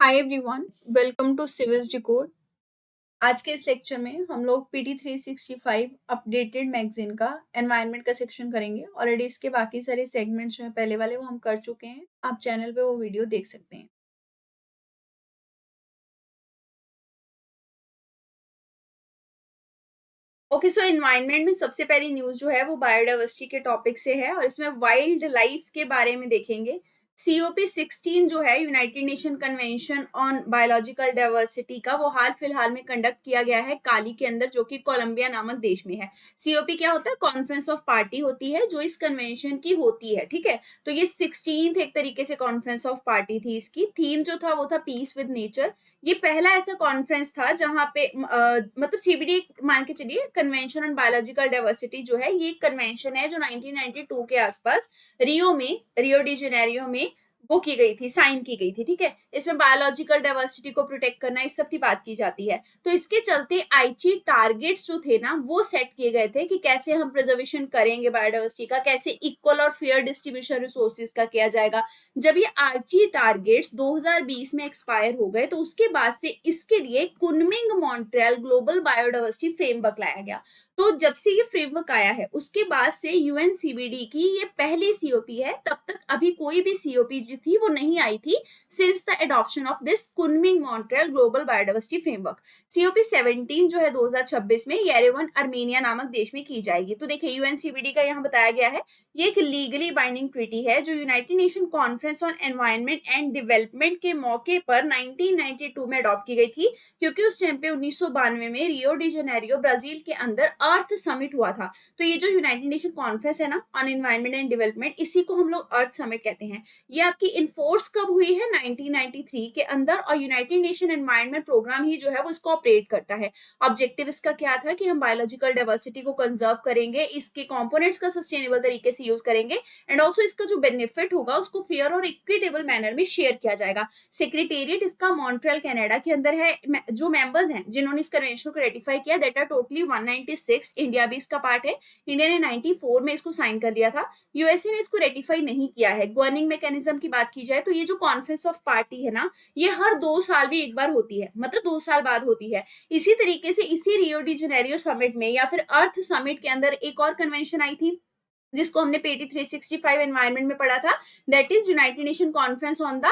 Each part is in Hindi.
Hi everyone, welcome to Civils Decode. आज के इस लेक्चर में हम लोग पीटी 365 अपडेटेड मैगजीन का एनवायरनमेंट का सेक्शन करेंगे। ऑलरेडी इसके बाकी सारे सेगमेंट्स जो हैं पहले वाले वो हम कर चुके हैं। आप चैनल पे वो वीडियो देख सकते हैं। ओके, सो एनवायरनमेंट में सबसे पहली न्यूज जो है वो बायोडाइवर्सिटी के टॉपिक से है और इसमें वाइल्ड लाइफ के बारे में देखेंगे। COP16 जो है United Nation Convention on Biological diversity का, वो हाल फिलहाल में कंडक्ट किया गया है काली के अंदर, जो कि कोलंबिया नामक देश में है। COP क्या होता है? कॉन्फ्रेंस ऑफ पार्टी होती है जो इस कन्वेंशन की होती है। ठीक है, तो ये 16th एक तरीके से कॉन्फ्रेंस ऑफ पार्टी थी। इसकी थीम जो था वो था पीस विद नेचर। ये पहला ऐसा कॉन्फ्रेंस था जहां पे मतलब CBD मान के चलिए, कन्वेंशन ऑन बायोलॉजिकल डाइवर्सिटी जो है, ये कन्वेंशन है जो 1992 के आसपास रियो डी जेनेरियो में वो की गई थी, साइन की गई थी। ठीक है, इसमें बायोलॉजिकल डाइवर्सिटी को प्रोटेक्ट करना, इस सब की बात की जाती है। तो इसके चलते आईची टारगेट्स जो थे ना, वो सेट किए गए थे कि कैसे हम प्रिजर्वेशन करेंगे बायोडाइवर्सिटी का, कैसे इक्वल और फेयर डिस्ट्रीब्यूशन रिसोर्सेज का किया जाएगा। जब ये आईची टारगेट्स 2020 में एक्सपायर हो गए तो उसके बाद से इसके लिए Kunming Montreal global biodiversity framework लाया गया। तो जब से ये फ्रेमवर्क आया है उसके बाद से यूएनसीबीडी की ये पहली सीओपी है। तब तक अभी कोई भी सीओपी जो थी वो नहीं आई थी since the adoption of this Kunming Montreal global biodiversity framework. COP 17 जो है 2026 में येरेवन अर्मेनिया नामक देश में की जाएगी। तो देखिए, यूएनसीबीडी का यहाँ बताया गया है, ये एक लीगली बाइंडिंग ट्रीटी है जो United nation conference on environment and development के मौके पर 1992 में अडॉप्ट की गई थी, क्योंकि उस टाइम पे 1992 में रियो डी जेनेरियो ब्राजील के अंदर अर्थ समिट हुआ था। तो ये जो यूनाइटेड नेशन कॉन्फ्रेंस है ना ऑन एनवायरनमेंट एंड डेवलपमेंट, इसी को हम लोग अर्थ समिट कहते हैं। ये आपकी इन्फोर्स कब हुई है? 1993 के अंदर, और यूनाइटेड नेशन एनवायरनमेंट प्रोग्राम ही जो है वो इसको ऑपरेट करता है। ऑब्जेक्टिव इसका क्या था कि हम बायोलॉजिकल डाइवर्सिटी को कंजर्व करेंगे, इसके कंपोनेंट्स का सस्टेनेबल तरीके से यूज करेंगे, एंड ऑल्सो इसका जो बेनिफिट होगा उसको फेयर और इक्विटेबल मैनर में शेयर किया जाएगा। सेक्रेटेरिएट इसका मॉन्ट्रियल कनाडा के अंदर है। जो मेंबर्स हैं जिन्होंने इस कन्वेंशन को रेटिफाई किया, दैट आर टोटली 196। इंडिया भी इसका पार्ट है। इंडिया ने 94 में इसको साइन कर लिया था। यूएसए ने इसको रेटिफाई नहीं किया है। गवर्निंग मैकेनिज्म की बात की जाए तो ये जो कॉन्फ्रेंस ऑफ पार्टी है ना, ये हर 2 साल भी एक बार होती है, मतलब 2 साल बाद होती है। इसी तरीके से इसी रियो डी जेनेरियो समिट में या फिर अर्थ समिट के अंदर एक और कन्वेंशन आई थी जिसको हमने पेटी 365 एनवायरनमेंट में पढ़ा था, that is United nation conference on the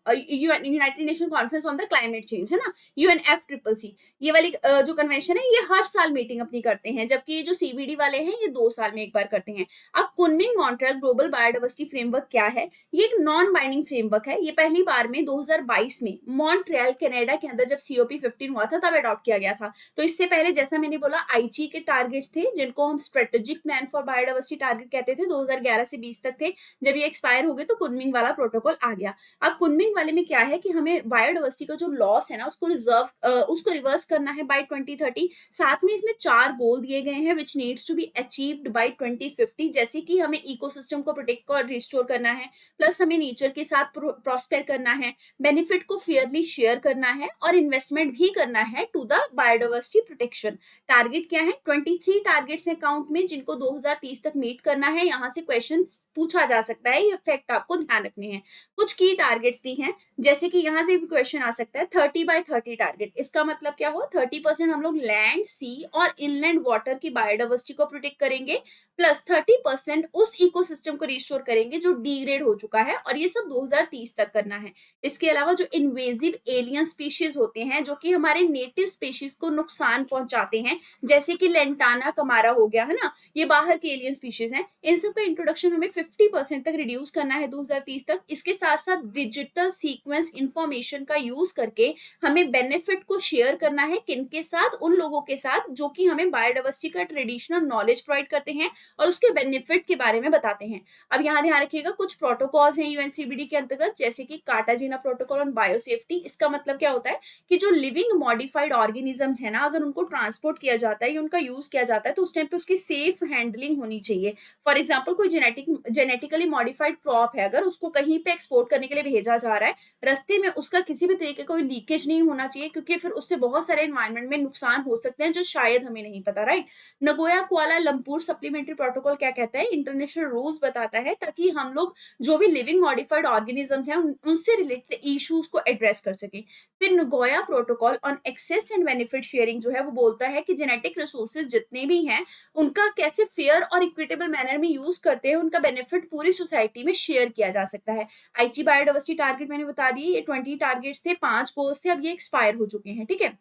united nation conference on the climate change, है ना, UNFCCC। ये वाली जो कन्वेंशन है ये हर साल मीटिंग अपनी करते हैं, जबकि ये जो सीबीडी वाले हैं ये 2 साल में एक बार करते हैं। अब Kunming Montreal global biodiversity framework क्या है? ये एक नॉन बाइंडिंग फ्रेमवर्क है। ये पहली बार में 2022 में मॉन्ट्रियल कनाडा के अंदर जब COP15 हुआ था तब अडॉप्ट किया गया था। तो इससे पहले जैसा मैंने बोला, आईची के टारगेट्स थे जिनको हम strategic plan for biodiversity target कहते थे, 2011 से 20 तक थे। जब ये एक्सपायर हो गए तो कुनमिंग वाला प्रोटोकॉल आ गया। अब कुनमिंग वाले में क्या है कि हमें बायोडाइवर्सिटी का जो लॉस है ना उसको रिवर्स करना है बाय 2030। साथ में इसमें 4 गोल दिए गए हैं which needs to be achieved by 2050, जैसे कि हमें इकोसिस्टम को प्रोटेक्ट और रिस्टोर करना है, प्लस हमें नेचर के साथ प्रॉस्पेर करना है, बेनिफिट को फेयरली शेयर करना है, और इन्वेस्टमेंट भी करना है to the biodiversity protection. Target क्या है? 23 टारगेट्स हैं काउंट में, जिनको 2030 तक मीट करना है। यहाँ से क्वेश्चन पूछा जा सकता है, ये फैक्ट आपको ध्यान रखने हैं। कुछ की टारगेट्स भी हैं, जैसे कि यहाँ से भी क्वेश्चन आ सकता है 30/30 टारगेट। इसका मतलब क्या हुआ? 30% हम लोग लैंड, सी और इनलैंड वाटर की बायोडाइवर्सिटी को प्रोटेक्ट करेंगे, प्लस 30% उस इकोसिस्टम को रिस्टोर करेंगे जो डिग्रेड हो चुका है, और ये सब 2030 तक करना है। इसके अलावा जो इन्वेजिव एलियन स्पीशीज होते हैं जो कि हमारे नेटिव स्पीशीज को नुकसान पहुंचाते हैं, जैसे कि लेंटाना कमारा हो गया, है ना, ये बाहर के एलियन स्पीशीज हैं, इन सब का इंट्रोडक्शन हमें 50% तक रिड्यूस करना है 2030 तक। इसके साथ साथ डिजिटल सीक्वेंस इंफॉर्मेशन का यूज करके हमें बेनिफिट को शेयर करना है, किनके साथ? उन लोगों के साथ जो कि हमें बायोडाइवर्सिटी का ट्रेडिशनल नॉलेज प्रोवाइड करते हैं और उसके बेनिफिट के बारे में बताते हैं। अब यहाँ ध्यान रखिएगा, कुछ प्रोटोकॉल्स हैं यूएनसीबीडी के अंतर्गत, जैसे कि कार्टाजीना प्रोटोकॉल ऑन बायोसेफ्टी। इसका मतलब क्या होता है कि जो लिविंग मॉडिफाइड ऑर्गेनिजम्स है ना, अगर उनको ट्रांसपोर्ट किया जाता है या उनका यूज किया जाता है तो उस टाइम पे उसकी सेफ हैंडलिंग होनी चाहिए। फॉर एग्जाम्पल कोई जेनेटिकली मॉडिफाइड क्रॉप है, अगर उसको कहीं पे एक्सपोर्ट करने के लिए भेजा जा रहा है, रास्ते में उसका किसी भी तरीके का कोई लीकेज नहीं होना चाहिए, क्योंकि फिर उससे बहुत सारे एनवायरमेंट में नुकसान हो सकते हैं जो शायद हमें नहीं पता, right. Nagoya Kuala Lumpur supplementary protocol क्या कहता है, इंटरनेशनल रूल्स बताता है ताकि हम लोग जो भी लिविंग मॉडिफाइड ऑर्गेनिजम्स हैं उनसे रिलेटेड इश्यूज को एड्रेस कर सकें। फिर Nagoya protocol on access and benefit sharing जो है वो बोलता है कि जेनेटिक रिसोर्सेज जितने भी हैं उनका कैसे फेयर और इक्विटेबल मैनर में यूज करते हैं, उनका बेनिफिट पूरी सोसाइटी में शेयर किया जा सकता है। आईची बायोडाइवर्सिटी टारगेट मैंने बता दिए, ये 20 टारगेट्स थे, 5 गोल्स थे, अब ये एक्सपायर हो चुके हैं, ठीक है।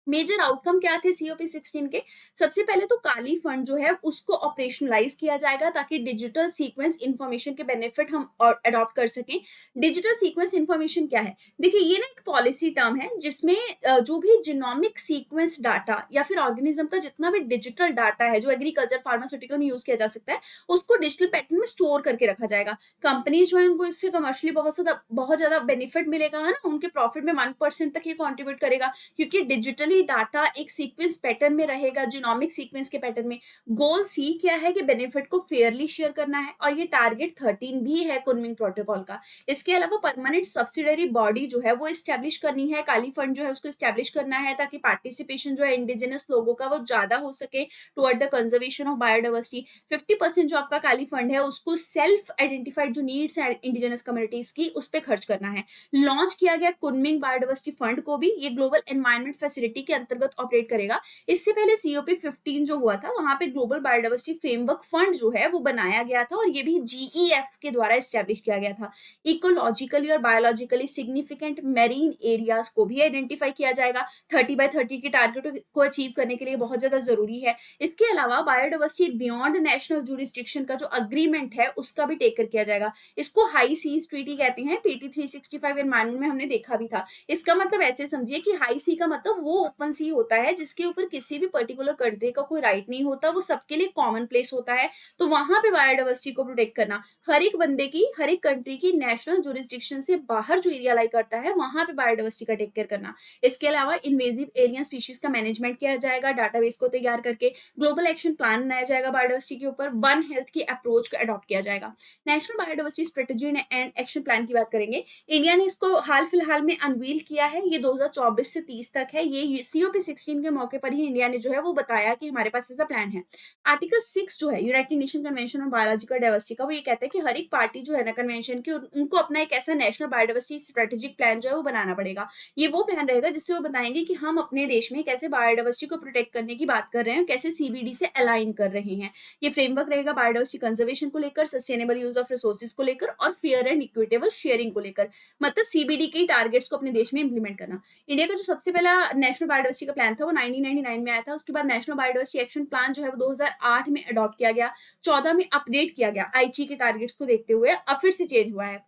मेजर आउटकम क्या थे COP16 के? सबसे पहले तो काली फंड जो है उसको ऑपरेशनलाइज किया जाएगा ताकि डिजिटल सीक्वेंस इंफॉर्मेशन के बेनिफिट हम अडॉप्ट कर सकें। डिजिटल सीक्वेंस इंफॉर्मेशन क्या है? देखिए ये ना एक पॉलिसी टर्म है जिसमें जो भी जीनोमिक सीक्वेंस डाटा या फिर ऑर्गेनिज्म का जितना भी डिजिटल डाटा है जो एग्रीकल्चर फार्मास्यूटिकल में यूज किया जा सकता है, उसको डिजिटल पैटर्न में स्टोर करके रखा जाएगा। कंपनीज जो है उनको इससे कमर्शियली बहुत ज्यादा बेनिफिट मिलेगा, है ना, उनके प्रॉफिट में 1% तक ये कॉन्ट्रीब्यूट करेगा, क्योंकि डिजिटली डाटा एक सीक्वेंस पैटर्न में रहेगा, जीनोमिक सीक्वेंस के पैटर्न में। गोल सी क्या है कि बेनिफिट को फेयरली शेयर करना है, और ये टारगेट 13 भी है कुनमिंग प्रोटोकॉल का। इसके अलावा परमानेंट सब्सिडरी बॉडी जो है वो इस्टेब्लिश करनी है, काली फंड जो है उसको इस्टेब्लिश करना है ताकि पार्टिसिपेशन जो है इंडिजिनस लोगों का वो ज्यादा हो सके toward the conservation of biodiversity. 50% जो आपका काली फंड है उसको सेल्फ आइडेंटिफाइड जो नीड्स है इंडिजिनस कम्युनिटीज की उस पर खर्च करना है। लॉन्च किया गया कुनमिंग बायोडाइवर्सिटी फंड को भी, ये ग्लोबल एनवायरमेंट फैसिलिटी के अंतर्गत ऑपरेट करेगा। इससे पहले COP15 जो हुआ था वहां पे ग्लोबल बायोडाइवर्सिटी फ्रेमवर्क फंड जो है वो बनाया गया था, और ये भी GEF के द्वारा एस्टेब्लिश किया गया था। इकोलॉजिकली और बायोलॉजिकली सिग्निफिकेंट मेरीन एरियाज को भी आइडेंटिफाई किया जाएगा, 30x30 के टारगेट को अचीव करने के लिए बहुत ज्यादा जरूरी है। इसके अलावा बायोडाइवर्सिटी बियॉन्ड नेशनल जुरिस्डिक्शन का जो अग्रीमेंट है उसका भी टेक कर किया जाएगा। इसको हाई सीज ट्रीटी कहते हैं, PT 365 एनवायरमेंट में हमने देखा भी था। इसका मतलब ऐसे समझिए कि हाई सी का मतलब वो ओपन सी होता है जिसके ऊपर किसी भी पर्टिकुलर कंट्री का कोई राइट नहीं होता, वो सबके लिए कॉमन प्लेस होता है। तो वहां पे बायोडाइवर्सिटी को प्रोटेक्ट करना, हर एक बंदे की, हर एक कंट्री की नेशनल जुरिस्डिक्शन से बाहर जो एरिया लाई करता है वहां पे बायोडाइवर्सिटी का टेक केयर करना। इसके अलावा इन्वेजिव एलियन स्पीशीज का मैनेजमेंट किया जाएगा, डाटाबेस को तैयार करके ग्लोबल एक्शन प्लान बनाया जाएगा बायोडाइवर्सिटी के ऊपर, वन हेल्थ की अप्रोच को अडॉप्ट किया जाएगा। National biodiversity strategy and action plan की बात करेंगे, इंडिया ने इसको हाल फिलहाल में अनवील किया है, ये 2024 से 30 तक है। ये COP16 के मौके पर ही इंडिया ने जो है वो बताया कि हमारे पास ऐसा प्लान है। आर्टिकल 6 जो है United Nation Convention on Biological diversity का, वो ये कहता है कि हर एक पार्टी जो है ना कन्वेंशन की, उनको अपना एक ऐसा नेशनल बायोडाइवर्सिटी स्ट्रेटेजिक प्लान जो है वो बनाना पड़ेगा। ये वो प्लान रहेगा जिससे वो बताएंगे कि हम अपने देश में कैसे बायोडाइवर्सिटी को प्रोटेक्ट करने की बात कर रहे हैं, कैसे CBD से अलाइन कर रहे हैं। ये फ्रेमवर्क रहेगा बायोडाइवर्सिटी कंजर्वेशन को लेकर, सस्टेनेबल यूज ऑफ रिसोर्सेज को लेकर और फेयर एंड इक्विटेबल शेयरिंग को लेकर, मतलब CBD के टारगेट्स को अपने देश में इंप्लीमेंट करना। इंडिया का जो सबसे पहला नेशनल बायोडाइवर्सिटी का प्लान था वो 1999 में आया था। उसके बाद नेशनल बायोडाइवर्सिटी एक्शन प्लान जो है वो 2008 में अडॉप्ट किया गया, 14 में अपडेट किया गया आईची के टारगेट्स को देखते हुए, अब फिर से चेंज हुआ है।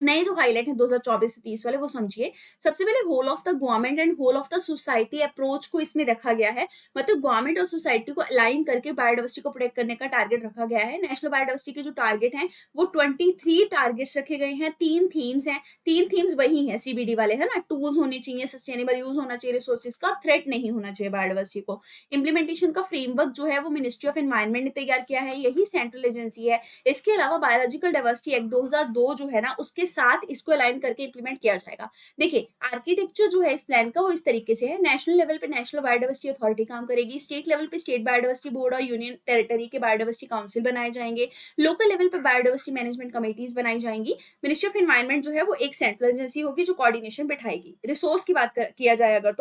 नए जो हाईलाइट है 2024 से 30 वाले वो समझिए। सबसे पहले whole of the government and whole of the society approach को इसमें रखा गया है, मतलब गवर्नमेंट और सोसाइटी को अलाइन करके बायोडाइवर्सिटी को प्रोटेक्ट करने का टारगेट रखा गया है। नेशनल बायोडाइवर्सिटी के जो टारगेट हैं वो 23 टारगेट्स रखे गए हैं, 3 थीम्स हैं, 3 थीम्स वही हैं CBD वाले, है ना, टूल्स होने चाहिए, सस्टेनेबल यूज होना चाहिए रिसोर्सेज का, थ्रेट नहीं होना चाहिए बायोडाइवर्सिटी को। इंप्लीमेंटेशन का फ्रेमवर्क जो है वो मिनिस्ट्री ऑफ एनवायरमेंट ने तैयार किया है, यही सेंट्रल एजेंसी है। इसके अलावा बायोलॉजिकल डाइवर्सिटी एक्ट 2002 जो है ना उसके साथ इसको अलाइन करके इंप्लीमेंट किया जाएगा। देखिए आर्किटेक्चर जो है इस प्लान का वो इस तरीके से है, नेशनल लेवल पे नेशनल बायोडाइवर्सिटी अथॉरिटी काम करेगी, स्टेट लेवल पे स्टेट बायोडाइवर्सिटी बोर्ड और यूनियन टेरिटरी के बायोडाइवर्सिटी काउंसिल बनाए जाएंगे, लोकल लेवल पे बायोडाइवर्सिटी मैनेजमेंट कमेटीज बनाई जाएंगी। मिनिस्ट्री ऑफ एनवायरमेंट जो है वो एक सेंट्रल एजेंसी होगी जो कोऑर्डिनेशन बिठाएगी। रिसोर्स की बात किया जाए अगर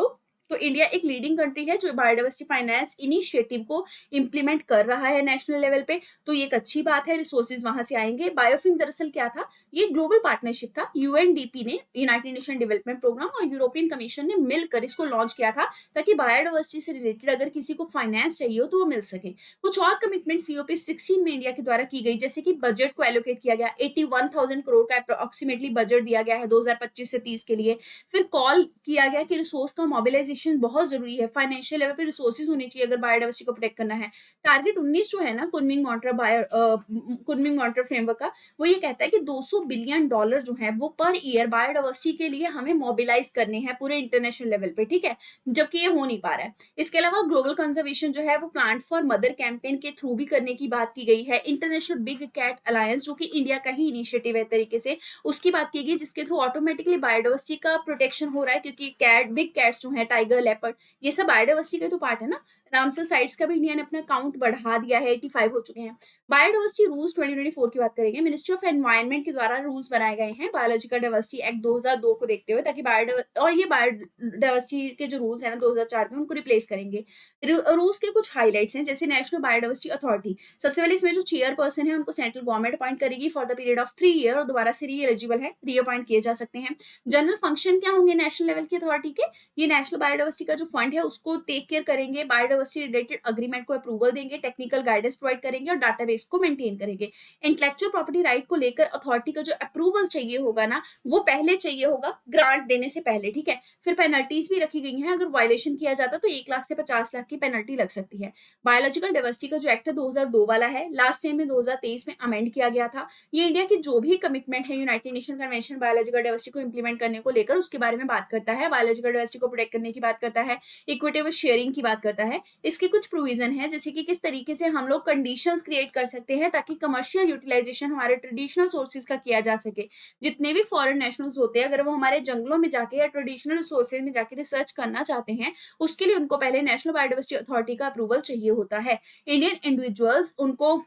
तो इंडिया एक लीडिंग कंट्री है जो बायोडाइवर्सिटी फाइनेंस इनिशिएटिव को इंप्लीमेंट कर रहा है नेशनल लेवल पे, तो ये एक अच्छी बात है, रिसोर्सेज वहां से आएंगे। बायोफिन दरअसल क्या था, ये ग्लोबल पार्टनरशिप था, UNDP ने, यूनाइटेड नेशन डेवलपमेंट प्रोग्राम और यूरोपियन कमीशन ने मिलकर इसको लॉन्च किया था ताकि बायोडाइवर्सिटी से रिलेटेड अगर किसी को फाइनेंस चाहिए हो तो वो मिल सके। कुछ और कमिटमेंट COP16 में इंडिया के द्वारा की गई, जैसे कि बजट को एलोकेट किया गया, 81,000 करोड़ का अप्रोक्सीमेटली बजट दिया गया है 2025 से 30 के लिए। फिर कॉल किया गया कि रिसोर्स का मोबिलाइजेशन यूटिलाइजेशन बहुत जरूरी है, फाइनेंशियल लेवल पे रिसोर्सेज होने चाहिए अगर बायोडाइवर्सिटी को प्रोटेक्ट करना है। टारगेट 19 जो है ना कुनमिंग मॉनिटर फ्रेमवर्क का, वो ये कहता है कि $200 बिलियन जो है वो पर ईयर बायोडाइवर्सिटी के लिए हमें मोबिलाइज करने हैं पूरे इंटरनेशनल लेवल पे, ठीक है, जबकि ये हो नहीं पा रहा है। इसके अलावा ग्लोबल कंजर्वेशन जो है वो प्लांट फॉर मदर कैंपेन के थ्रू भी करने की बात की गई है। इंटरनेशनल बिग कैट अलायंस जो कि इंडिया का ही इनिशिएटिव है तरीके से, उसकी बात की गई, जिसके थ्रू ऑटोमेटिकली बायोडाइवर्सिटी का प्रोटेक्शन हो रहा है, क्योंकि बिग कैट्स जो है, टाइगर, लेपर्ड, ये सब बायोडाइवर्सिटी का तो पार्ट है ना। रामसर साइट्स का भी इंडिया ने अपना काउंट बढ़ा दिया है, 85 हो चुके हैं। बायोडाइवर्सिटी रूल्स 2024 की बात करेंगे। मिनिस्ट्री ऑफ एनवायरनमेंट के द्वारा रूल्स बनाए गए हैं बायोलॉजिकल डाइवर्सिटी एक्ट 2002 को देखते हुए, ताकि बायोडाइवर्सिटी के जो रूल्स है ना 2004 के, उनको रिप्लेस करेंगे। रूल्स के कुछ हाईलाइट्स हैं, जैसे नेशनल बायोडाइवर्सिटी अथॉरिटी, सबसे पहले इसमें जो चेयरपर्सन है उनको सेंट्रल गवर्नमेंट अपॉइंट करेगी for the period of 3 year, और दोबारा से री एलिजिबल है, री अपॉइंट किए जा सकते हैं। जनरल फंक्शन क्या होंगे नेशनल लेवल की अथॉरिटी के? ये नेशनल बायोडाइवर्सिटी का जो फंड है उसको टेक केयर करेंगे, बायोडाइवर्सिटी रिलेटेड अग्रीमेंट को अप्रूवल देंगे, टेक्निकल गाइडेंस प्रोवाइड करेंगे और डाटाबेस को मेंटेन करेंगे। इंटेलेक्चुअल प्रॉपर्टी राइट को लेकर अथॉरिटी का जो अप्रूवल चाहिए होगा ना, वो पहले चाहिए होगा ग्रांट देने से पहले, ठीक है। फिर पेनल्टीज भी रखी गई हैं, अगर वायलेशन किया जाता तो 1 लाख से 50 लाख की पेनल्टी लग सकती है। बायोलॉजिकल डाइवर्सिटी का जो एक्ट है 2002 वाला है, लास्ट टाइम में 2023 में अमेंड किया गया था। ये इंडिया की जो भी कमिटमेंट है United Nation convention biological diversity को इंप्लीमेंट करने को लेकर, उसके बारे में बात करता है, बायोलॉजिकल डाइवर्सिटी को प्रोटेक्ट करने की बात करता है, इक्विटेबल शेयरिंग की बात करता है। इसके कुछ प्रोविजन है, जैसे कि किस तरीके से हम लोग कंडीशंस क्रिएट कर सकते हैं ताकि कमर्शियल यूटिलाइजेशन हमारे ट्रेडिशनल सोर्सेज का किया जा सके। जितने भी फॉरेन नेशनल्स होते हैं, अगर वो हमारे जंगलों में जाके या ट्रेडिशनल रिसोर्सेज में जाके रिसर्च करना चाहते हैं, उसके लिए उनको पहले नेशनल बायोडाइवर्सिटी अथॉरिटी का अप्रूवल चाहिए होता है। इंडियन इंडिविजुअल्स उनको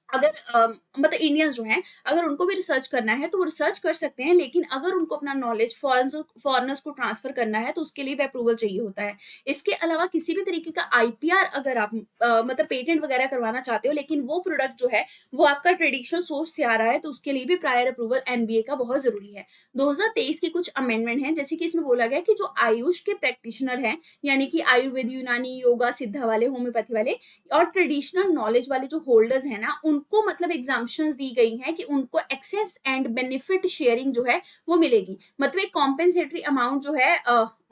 अगर मतलब इंडियंस जो हैं, अगर उनको भी रिसर्च करना है तो वो रिसर्च कर सकते हैं, लेकिन अगर उनको अपना नॉलेज फॉरेनर्स को ट्रांसफर करना है तो उसके लिए भी अप्रूवल चाहिए होता है। इसके अलावा किसी भी तरीके का आईपीआर अगर आप मतलब पेटेंट वगैरह करवाना चाहते हो, लेकिन वो प्रोडक्ट जो है वो आपका ट्रेडिशनल सोर्स से आ रहा है, तो उसके लिए भी प्रायर अप्रूवल एनबीए का बहुत जरूरी है। 2023 के कुछ अमेंडमेंट हैं, जैसे कि इसमें बोला गया कि जो आयुष के प्रैक्टिशनर हैं, यानी कि आयुर्वेद, यूनानी, योगा, सिद्धा वाले, होम्योपैथी वाले और ट्रेडिशनल नॉलेज वाले जो होल्डर्स हैं ना, उनको मतलब एग्जाम्पशंस दी गई हैं कि उनको एक्सेस एंड बेनिफिट शेयरिंग जो है वो मिलेगी। मतलब एक कॉम्पेंसेटरी अमाउंट जो है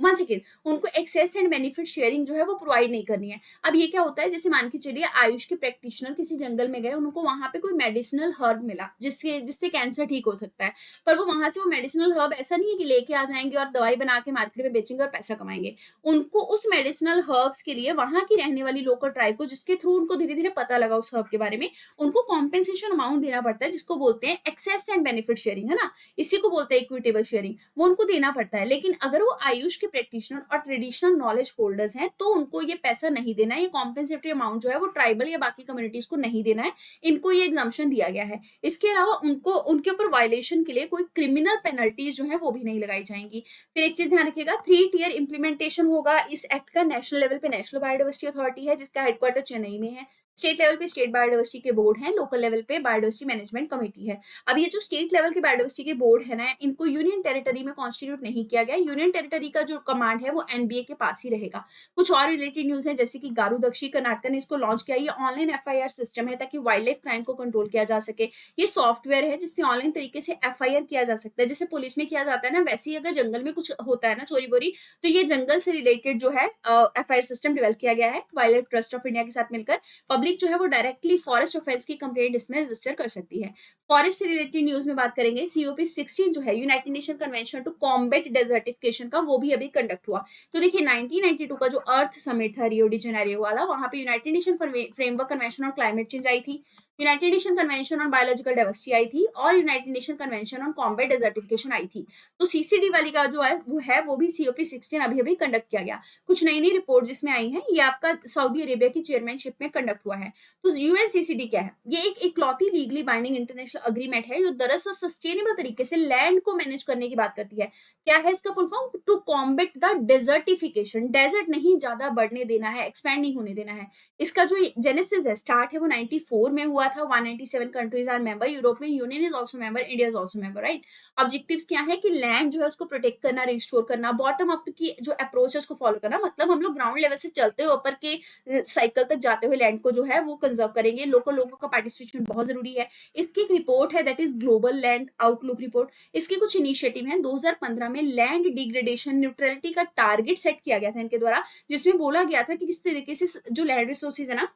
1 सेकेंड, उनको एक्सेस एंड बेनिफिट शेयरिंग जो है वो प्रोवाइड नहीं करनी है। अब ये क्या होता है, जैसे मान के चलिए आयुष के प्रैक्टिशनर किसी जंगल में गए, उनको वहां पे कोई मेडिसिनल हर्ब मिला जिससे जिससे कैंसर ठीक हो सकता है, पर वो वहां से वो मेडिसिनल हर्ब ऐसा नहीं है कि लेके आ जाएंगे और दवाई बना के मार्केट में बेचेंगे और पैसा कमाएंगे। उनको उस मेडिसिनल हर्ब्स के लिए वहां की रहने वाली लोकल ट्राइब को, जिसके थ्रू उनको धीरे धीरे पता लगा उस हर्ब के बारे में, उनको कॉम्पेंसेशन अमाउंट देना पड़ता है, जिसको बोलते हैं एक्सेस एंड बेनिफिट शेयरिंग, है ना। इसी को बोलते हैं इक्विटेबल शेयरिंग, वो उनको देना पड़ता है। लेकिन अगर वो आयुष के प्रैक्टिशनर और ट्रेडिशनल नॉलेज होल्डर्स हैं तो उनको ये पैसा नहीं देना है, ये कॉम्पेंसेटरी अमाउंट जो है वो ट्राइबल या बाकी कम्युनिटीज को नहीं देना है, इनको ये एग्जाम्पशन दिया गया है। इसके अलावा उनको उनके ऊपर वायलेशन के लिए कोई क्रिमिनल पेनल्टीज जो है वो भी नहीं लगाई जाएंगी। फिर एक चीज ध्यान रखिएगा, 3 टियर इंप्लीमेंटेशन होगा इस एक्ट का। नेशनल लेवल पे नेशनल बायोडाइवर्सिटी अथॉरिटी है, जिसका हेडक्वार्टर चेन्नई में है। स्टेट लेवल पे स्टेट बायोडाइवर्सिटी के बोर्ड हैं, लोकल लेवल पे बायोडाइवर्सिटी मैनेजमेंट कमेटी है। अब ये जो स्टेट लेवल के बायोडाइवर्सिटी के बोर्ड है ना, इनको यूनियन टेरिटरी में कॉन्स्टिट्यूट नहीं किया गया। यूनियन टेरिटरी का जो कमांड है वो एनबीए के पास ही रहेगा। कुछ और रिलेटेड न्यूज है, जैसे कि गारुदक्षी कर्नाटक ने इसको लॉन्च किया। ये ऑनलाइन एफआईआर सिस्टम है ताकि वाइल्ड लाइफ क्राइम को कंट्रोल किया जा सके। ये सॉफ्टवेयर है जिससे ऑनलाइन तरीके से एफआईआर किया जा सकता है, जैसे पुलिस में किया जाता है ना, वैसे ही अगर जंगल में कुछ होता है ना चोरी बोरी, तो ये जंगल से रिलेटेड जो है एफआईआर सिस्टम डेवलप किया गया है wild life trust of India के साथ मिलकर। पब्लिक जो है वो डायरेक्टली फॉरेस्ट ऑफेंस की कंप्लेंट इसमें रजिस्टर कर सकती है। फॉरेस्ट से रिलेटेड न्यूज में बात करेंगे, सीओपी 16 जो है United Nation Convention to Combat Desertification का, वो भी अभी कंडक्ट हुआ। तो देखिए 1992 का जो अर्थ समिट था रियो डी जेनेरियो वाला, वहां पे United Nation Framework Convention on Climate Change आई थी, United Nation Convention on Biological Diversity आई थी, और United Nation Convention on Combat Desertification आई थी। तो सीसीडी वाली का जो है वो भी सीओपी 16 अभी अभी कंडक्ट किया गया। कुछ नई नई रिपोर्ट जिसमें आई है, ये आपका सऊदी अरेबिया की चेयरमैनशिप में कंडक्ट हुआ है। तो यूएनसीसीडी क्या है, ये एक इकलौती लीगली बाइंडिंग इंटरनेशनल अग्रीमेंट है जो दरअसल सस्टेनेबल तरीके से लैंड को मैनेज करने की बात करती है। क्या है इसका full form? To combat the desertification, desert नहीं ज्यादा बढ़ने देना है, एक्सपैंड नहीं होने देना है। इसका जो जेनेसिस है, स्टार्ट है, वो 94 में हुआ हुआ था 197 countries are member, European Union is also member, India is also member, right. Objectives क्या है कि लैंड जो है उसको प्रोटेक्ट करना, रिस्टोर करना, बॉटम अप की जो अप्रोच है उसको फॉलो करना, मतलब हम लोग ग्राउंड लेवल से चलते हुए ऊपर के साइकिल तक जाते हुए लैंड को जो है वो कंजर्व करेंगे। लोगों का पार्टिसिपेशन बहुत जरूरी है। इसकी एक रिपोर्ट है that is global land outlook report. इसके कुछ इनिशिएटिव हैं। 2015 में लैंड डिग्रेडेशन न्यूट्रलिटी का टारगेट सेट किया गया था इनके द्वारा, जिसमें बोला गया था कि किस तरीके से जो लैंड रिसोर्सेज है ना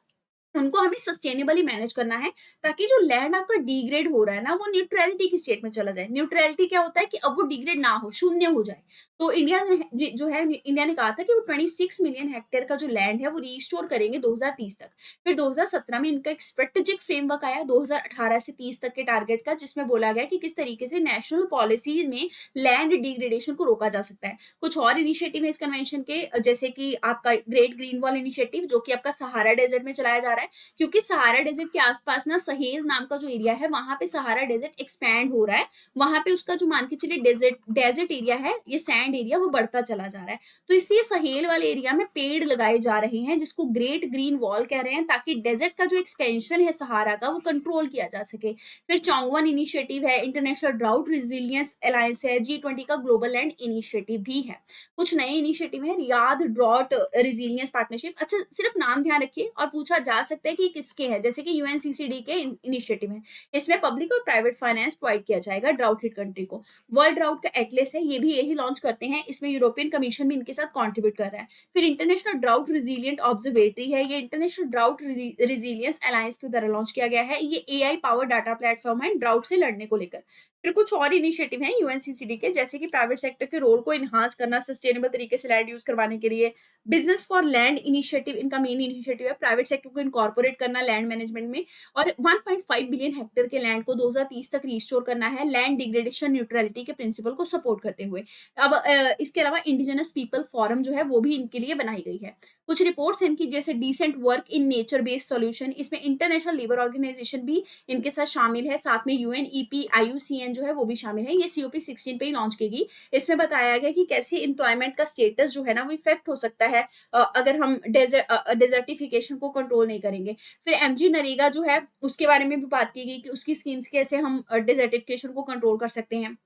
उनको हमें सस्टेनेबली मैनेज करना है, ताकि जो लैंड आपका डिग्रेड हो रहा है ना वो न्यूट्रलिटी की स्टेट में चला जाए। न्यूट्रलिटी क्या होता है कि अब वो डिग्रेड ना हो, शून्य हो जाए। तो इंडिया ने जो है इंडिया ने कहा था कि वो 26 मिलियन हेक्टेयर का जो लैंड है वो रीस्टोर करेंगे 2030 तक। फिर 2017 में इनका एक स्ट्रेटेजिक फ्रेमवर्क आया 2018 से 30 तक के टारगेट का, जिसमें बोला गया कि किस तरीके से नेशनल पॉलिसीज में लैंड डिग्रेडेशन को रोका जा सकता है। कुछ और इनिशिएटिव है इस कन्वेंशन के, जैसे कि आपका ग्रेट ग्रीन वॉल इनिशिएटिव, जो कि आपका सहारा डेजर्ट में चलाया जा रहा है, क्योंकि सहारा डेजर्ट के आसपास ना सहेल नाम का जो एरिया है वहां पे सहारा डेजर्ट एक्सपैंड हो रहा है। वहां पे उसका जो मान के चलिए डेजर्ट एरिया है, ये सैंड एरिया वो बढ़ता चला जा रहा है। तो इसलिए सहेल वाले एरिया में पेड़ लगाए जा रहे हैं, जिसको ग्रेट ग्रीन वॉल कह रहे हैं, ताकि डेजर्ट का जो एक्सपेंशन है सहारा का वो कंट्रोल किया जा सके। फिर चौंगवन इनिशिएटिव है, इंटरनेशनल ड्राउट रिजिलियंस अलायंस है, G20 का ग्लोबल लैंड इनिशिएटिव भी है। कुछ नए इनिशिएटिव है, रियाद ड्रॉट रिजिलियंस पार्टनरशिप। अच्छा, सिर्फ नाम ध्यान रखिए और पूछा जा सकता है कि किसके हैं, जैसे कि यूएनसीसीडी के इनिशिएटिव है। इसमें पब्लिक और प्राइवेट फाइनेंस प्रोवाइड किया जाएगा ड्राउट हिट कंट्री को। वर्ल्ड ड्राउट का एटलेस है, ये भी यही लॉन्च करते हैं। इसमें यूरोपियन कमीशन भी इनके साथ कॉन्ट्रीब्यूट कर रहा है। फिर इंटरनेशनल ड्राउट रिजिलियंट ऑब्जर्वेटरी है, ये इंटरनेशनल ड्राउट रिजिलियंस अलायंस के द्वारा लॉन्च किया गया है। ये एआई पावर डाटा प्लेटफॉर्म है ड्राउट से लड़ने को लेकर। फिर कुछ और इनिशिएटिव हैं यूएनसीसीडी के, जैसे कि प्राइवेट सेक्टर के रोल को इनहांस करना, सस्टेनेबल तरीके से लैंड यूज करवाने के लिए। बिजनेस फॉर लैंड इनिशिएटिव इनका मेन इनिशिएटिव है, प्राइवेट सेक्टर को इनकॉर्पोरेट करना लैंड मैनेजमेंट में, और 1.5 बिलियन हेक्टेयर के लैंड को 2030 तक रिस्टोर करना है, लैंड डिग्रेडेशन न्यूट्रलिटी के प्रिंसिपल को सपोर्ट करते हुए। अब इसके अलावा इंडिजिनस पीपल फोरम जो है वो भी इनके लिए बनाई गई है। कुछ रिपोर्ट्स इनकी, जैसे decent work in nature based solution, इसमें इंटरनेशनल लेबर ऑर्गेनाइजेशन भी इनके साथ शामिल है, साथ में यूएनईपी IUCN जो है वो भी शामिल है। ये COP16 पे ही लॉन्च की गई। इसमें बताया गया कि कैसे एम्प्लॉयमेंट का स्टेटस जो है ना वो इफेक्ट हो सकता है अगर हम डेजर्टिफिकेशन को कंट्रोल नहीं करेंगे। फिर MG नरेगा जो है उसके बारे में भी बात की गई कि उसकी स्कीम्स कैसे हम डेजर्टिफिकेशन को कंट्रोल कर सकते हैं।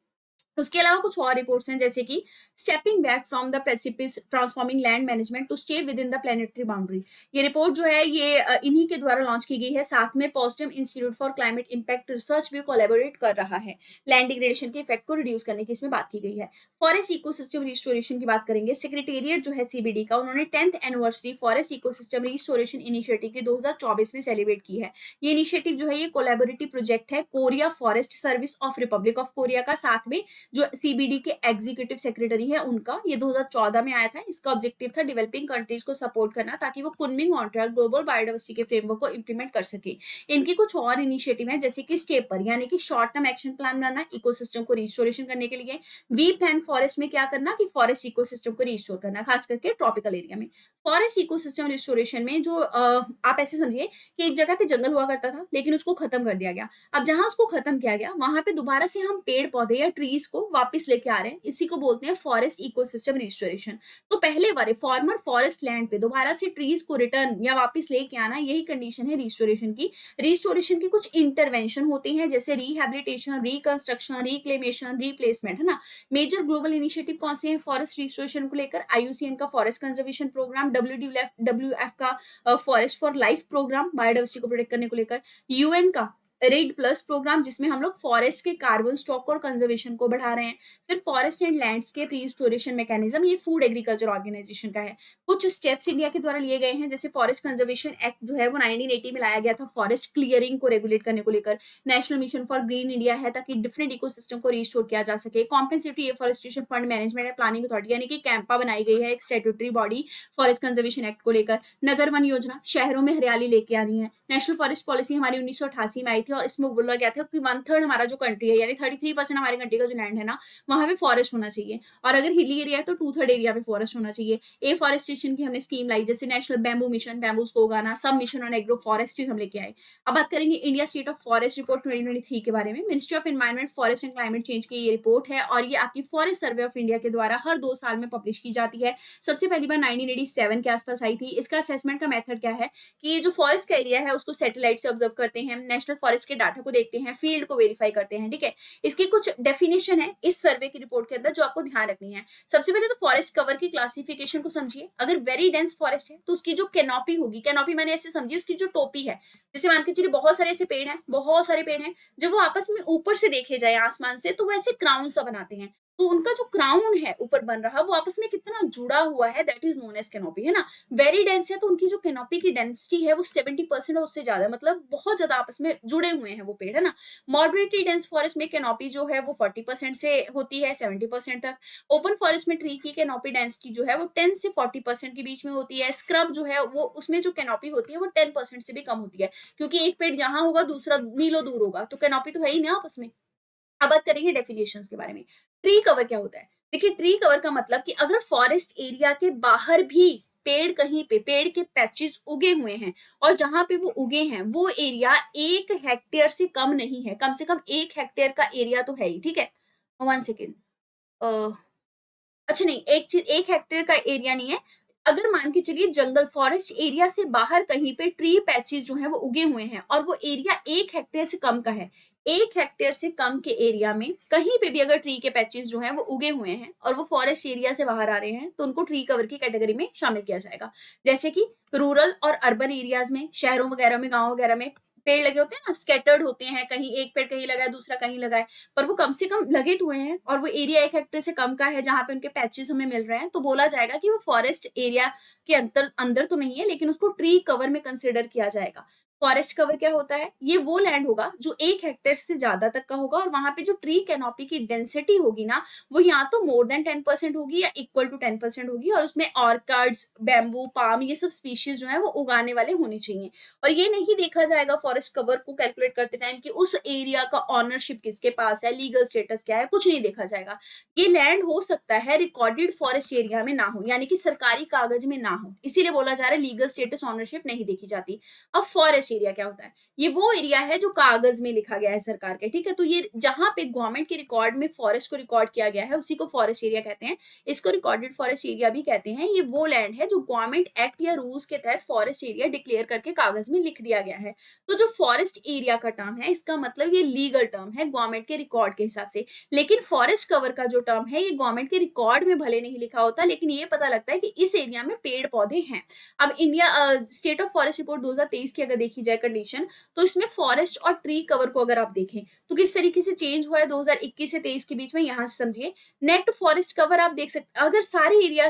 उसके अलावा कुछ और रिपोर्ट्स हैं, जैसे कि stepping back from the precipice transforming land management to stay with in the planetary boundary. ये रिपोर्ट जो है ये इन्हीं के द्वारा लॉन्च की गई है। साथ में Potsdam Institute for Climate Impact Research भी कोलैबोरेट कर रहा है। लैंड डिग्रेडेशन के इफेक्ट को रिड्यूस करने की इसमें बात की गई है। फॉरेस्ट इकोसिस्टम रिस्टोरेशन की बात करेंगे। सेक्रेटेरिएट जो है CBD का, उन्होंने 10th anniversary forest ecosystem restoration initiative की 2024 में सेलिब्रेट की है। ये इनिशिएटिव जो है ये कोलैबोरेटिव प्रोजेक्ट है Korea forest service of Republic of Korea का, साथ में जो CBD के एग्जीक्यूटिव सेक्रेटरी है उनका। ये 2014 में आया था। इसका ऑब्जेक्टिव था डेवलपिंग कंट्रीज को सपोर्ट करना, ताकि वो कुनमिंग मॉन्ट्रियल ग्लोबल बायोडायवर्सिटी के फ्रेमवर्क को इंप्लीमेंट कर सके। इनकी कुछ और इनिशिएटिव है, जैसे कि स्टेप पर, यानी कि शॉर्ट टर्म एक्शन प्लान बनाना इकोसिस्टम को रिस्टोरेशन करने के लिए। वी प्लान फॉरेस्ट में क्या करना कि फॉरेस्ट इकोसिस्टम को रिस्टोर करना, खास करके ट्रॉपिकल एरिया में। फॉरेस्ट इकोसिस्टम रिस्टोरेशन में जो आप ऐसे समझिए कि एक जगह पे जंगल हुआ करता था, लेकिन उसको खत्म कर दिया गया। अब जहां उसको खत्म किया गया वहां पे दोबारा से हम पेड़ पौधे या ट्रीज को वापस लेके आ रहे हैं, इसी को बोलते हैं फॉरेस्ट इकोसिस्टम रिस्टोरेशन। तो पहले वाले फॉर्मर फॉरेस्ट लैंड पे दोबारा से ट्रीज को रिटर्न या वापस लेके आना, यही कंडीशन है रिस्टोरेशन की। रिस्टोरेशन की कुछ इंटरवेंशन होती हैं, जैसे रिहैबिलिटेशन, रिकंस्ट्रक्शन, रिक्लेमेशन, रिप्लेसमेंट, है ना। मेजर ग्लोबल इनिशिएटिव कौन से हैं फॉरेस्ट रिस्टोरेशन को लेकर? IUCN का फॉरेस्ट कंजर्वेशन प्रोग्राम, WWF का forest for life programme biodiversity को प्रोटेक्ट करने को लेकर, UN का रेड प्लस प्रोग्राम जिसमें हम लोग फॉरेस्ट के कार्बन स्टॉक और कंजर्वेशन को बढ़ा रहे हैं। फिर forest and landscape restoration mechanism, ये फूड एग्रीकल्चर ऑर्गेनाइजेशन का है। कुछ स्टेप्स इंडिया के द्वारा लिए गए हैं, जैसे फॉरेस्ट कंजर्वेशन एक्ट जो है वो 1980 में लाया गया था फॉरेस्ट क्लियरिंग को रेगुलेट करने को लेकर। National Mission for green India है, ताकि डिफरेंट इकोसिस्टम को रिस्टोर किया जा सके। Compensatory afforestation fund management and planning authority, यानी कि कैंपा बनाई गई है, एक statutory body forest conservation act को लेकर। नगर वन योजना, शहरों में हरियाली लेके आनी है। नेशनल फॉरेस्ट पॉलिसी हमारी 1988 में आई थी, थी और इसमें बोला गया था कि 1/3 हमारा जो कंट्री है, यानी 33% हमारे कंट्री का जो लैंड है ना, वहाँ पे फॉरेस्ट होना चाहिए, और अगर हिली एरिया है तो 2/3 एरिया पे फॉरेस्ट होना चाहिए। एफॉरेस्टेशन की हमने स्कीम लाई, जैसे नेशनल बैम्बू मिशन, बैम्बूज को उगाना, सब मिशन ऑन एग्रो फॉरेस्ट्री हम लेके आए। अब बात करेंगे India state of forest report 2023 के बारे में। Ministry of environment, forest and climate change की ये रिपोर्ट है, और ये आपकी फॉरेस्ट सर्वे ऑफ इंडिया के द्वारा हर 2 साल में पब्लिश की जाती है। सबसे पहली बार 1987 के आसपास आई थी। इसका असेसमेंट का मेथड क्या है कि ये जो फॉरेस्ट का एरिया है उसको सैटेलाइट से ऑब्जर्व करते हैं, नेशनल फॉरेस्ट के डाटा को देखते हैं, फील्ड को वेरीफाई करते हैं, ठीक है। इसकी कुछ डेफिनेशन है इस सर्वे की रिपोर्ट के अंदर जो आपको ध्यान रखनी है। सबसे पहले तो फॉरेस्ट कवर की क्लासिफिकेशन को समझिए। अगर वेरी डेंस फॉरेस्ट है तो उसकी जो कैनोपी होगी, कैनोपी मैंने ऐसे समझिए उसकी जो टोपी है, जैसे मान के चलिए बहुत सारे ऐसे पेड़ हैं, बहुत सारे पेड़ हैं, जब वो आपस में ऊपर से देखे जाए आसमान से तो वो ऐसे क्राउन सा बनाते हैं। तो उनका जो क्राउन है ऊपर बन रहा वो आपस में कितना जुड़ा हुआ है, that is known as canopy, है ना। वेरी डेंस है तो उनकी जो कैनोपी की डेंसिटी है वो 70% और उससे ज्यादा, मतलब बहुत ज्यादा आपस में जुड़े हुए हैं वो पेड़, है ना। मॉडरेटली डेंस फॉरेस्ट में कैनोपी जो है वो 40% से होती है 70% तक। ओपन फॉरेस्ट में ट्री की कैनोपी डेंसिटी जो है वो 10 से 40% के बीच में होती है। स्क्रब जो है वो उसमें जो कैनोपी होती है वो 10% से भी कम होती है, क्योंकि एक पेड़ यहाँ होगा दूसरा मीलों दूर होगा, तो कैनोपी तो है ही ना आपस में। अब बात करेंगे डेफिनेशंस के बारे में। ट्री कवर क्या होता है? देखिए, ट्री कवर का मतलब कि अगर फॉरेस्ट एरिया के बाहर भी पेड़, कहीं पे पेड़ के पैचेस उगे हुए हैं और जहां पे वो उगे हैं वो एरिया 1 हेक्टेयर से कम नहीं है, कम से कम 1 हेक्टेयर का एरिया तो है ही, ठीक है। 1 सेकेंड, अच्छा नहीं, एक चीज, 1 हेक्टेयर का एरिया नहीं है। अगर मान के चलिए जंगल फॉरेस्ट एरिया से बाहर कहीं पे ट्री पैचेस जो है वो उगे हुए हैं और वो एरिया 1 हेक्टेयर से कम का है, 1 हेक्टेयर से कम के एरिया में कहीं पे भी अगर ट्री के पैचेस जो है वो उगे हुए हैं और वो फॉरेस्ट एरिया से बाहर आ रहे हैं तो उनको ट्री कवर की कैटेगरी में शामिल किया जाएगा। जैसे कि रूरल और अर्बन एरियाज में, शहरों वगैरह में, गाँव वगैरह में पेड़ लगे होते हैं ना, स्कैटर्ड होते हैं, कहीं एक पेड़ कहीं लगा है दूसरा कहीं लगा है, पर वो कम से कम लगे तो हैं और वो एरिया 1 हेक्टेयर से कम का है जहां पे उनके पैचेस हमें मिल रहे हैं, तो बोला जाएगा कि वो फॉरेस्ट एरिया के अंदर अंदर तो नहीं है, लेकिन उसको ट्री कवर में कंसिडर किया जाएगा। फॉरेस्ट कवर क्या होता है? ये वो लैंड होगा जो 1 हेक्टेयर से ज्यादा तक का होगा और वहां पे जो ट्री कैनोपी की डेंसिटी होगी ना, वो या तो मोर देन 10% होगी या इक्वल टू 10% होगी, और उसमें ऑर्किड्स, बैम्बू, पाम, ये सब स्पीशीज जो है वो उगाने वाले होने चाहिए। और ये नहीं देखा जाएगा फॉरेस्ट कवर को कैलकुलेट करते टाइम कि उस एरिया का ऑनरशिप किसके पास है, लीगल स्टेटस क्या है, कुछ नहीं देखा जाएगा। ये लैंड हो सकता है रिकॉर्डेड फॉरेस्ट एरिया में ना हो, यानी कि सरकारी कागज में ना हो, इसीलिए बोला जा रहा है लीगल स्टेटस ऑनरशिप नहीं देखी जाती। अब फॉरेस्ट एरिया क्या होता है? ये वो एरिया है जो कागज में लिखा गया है सरकार के, ठीक है। तो ये जहां पे गवर्नमेंट के रिकॉर्ड में फॉरेस्ट को रिकॉर्ड किया गया है उसी को फॉरेस्ट एरिया कहते हैं। इसको रिकॉर्डेड फॉरेस्ट एरिया भी कहते हैं। ये वो लैंड है जो गवर्नमेंट एक्ट या रूल्स के तहत फॉरेस्ट एरिया डिक्लेयर करके कागज में लिख दिया गया है। तो जो फॉरेस्ट एरिया का टर्म है इसका मतलब ये लीगल टर्म है गवर्नमेंट के रिकॉर्ड के हिसाब से। लेकिन फॉरेस्ट कवर का जो टर्म है ये गवर्नमेंट के रिकॉर्ड में भले नहीं लिखा होता, लेकिन ये पता लगता है कि इस एरिया में पेड़ पौधे हैं। अब India state of forest report 2023 की अगर देखी जाए कंडीशन, तो इसमें फॉरेस्ट और ट्री कवर को अगर आप देखें तो किस तरीके से चेंज हुआ है 2021 से 23 के बीच में, यहां से समझिए। नेट फॉरेस्ट कवर आप देख सकते, अगर सारे एरिया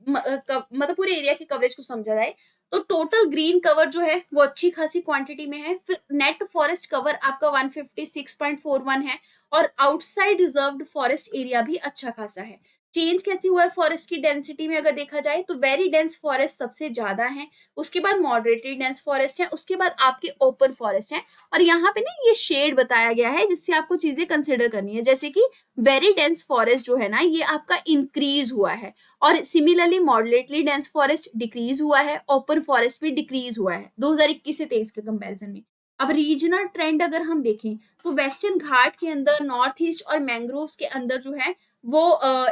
मतलब पूरे एरिया के कवरेज को समझा जाए तो टोटल ग्रीन कवर जो है वो अच्छी खासी क्वांटिटी में है। फिर नेट फॉरेस्ट कवर आपका 156.41 है और आउटसाइड रिजर्व्ड फॉरेस्ट एरिया भी अच्छा खासा है। चेंज कैसे हुआ है फॉरेस्ट की डेंसिटी में अगर देखा जाए तो वेरी डेंस फॉरेस्ट सबसे ज्यादा है, उसके बाद मॉडरेटली डेंस फॉरेस्ट है, उसके बाद आपके ओपन फॉरेस्ट है। और यहाँ पे ना ये शेड बताया गया है जिससे आपको चीजें कंसिडर करनी है, जैसे कि वेरी डेंस फॉरेस्ट जो है ना ये आपका इंक्रीज हुआ है, और similarly moderately dense forest decrease हुआ है, ओपन फॉरेस्ट भी डिक्रीज हुआ है 2021 से 23 के कंपैरिजन में। अब रीजनल ट्रेंड अगर हम देखें तो वेस्टर्न घाट के अंदर, नॉर्थ ईस्ट और मैंग्रोव्स के अंदर जो है वो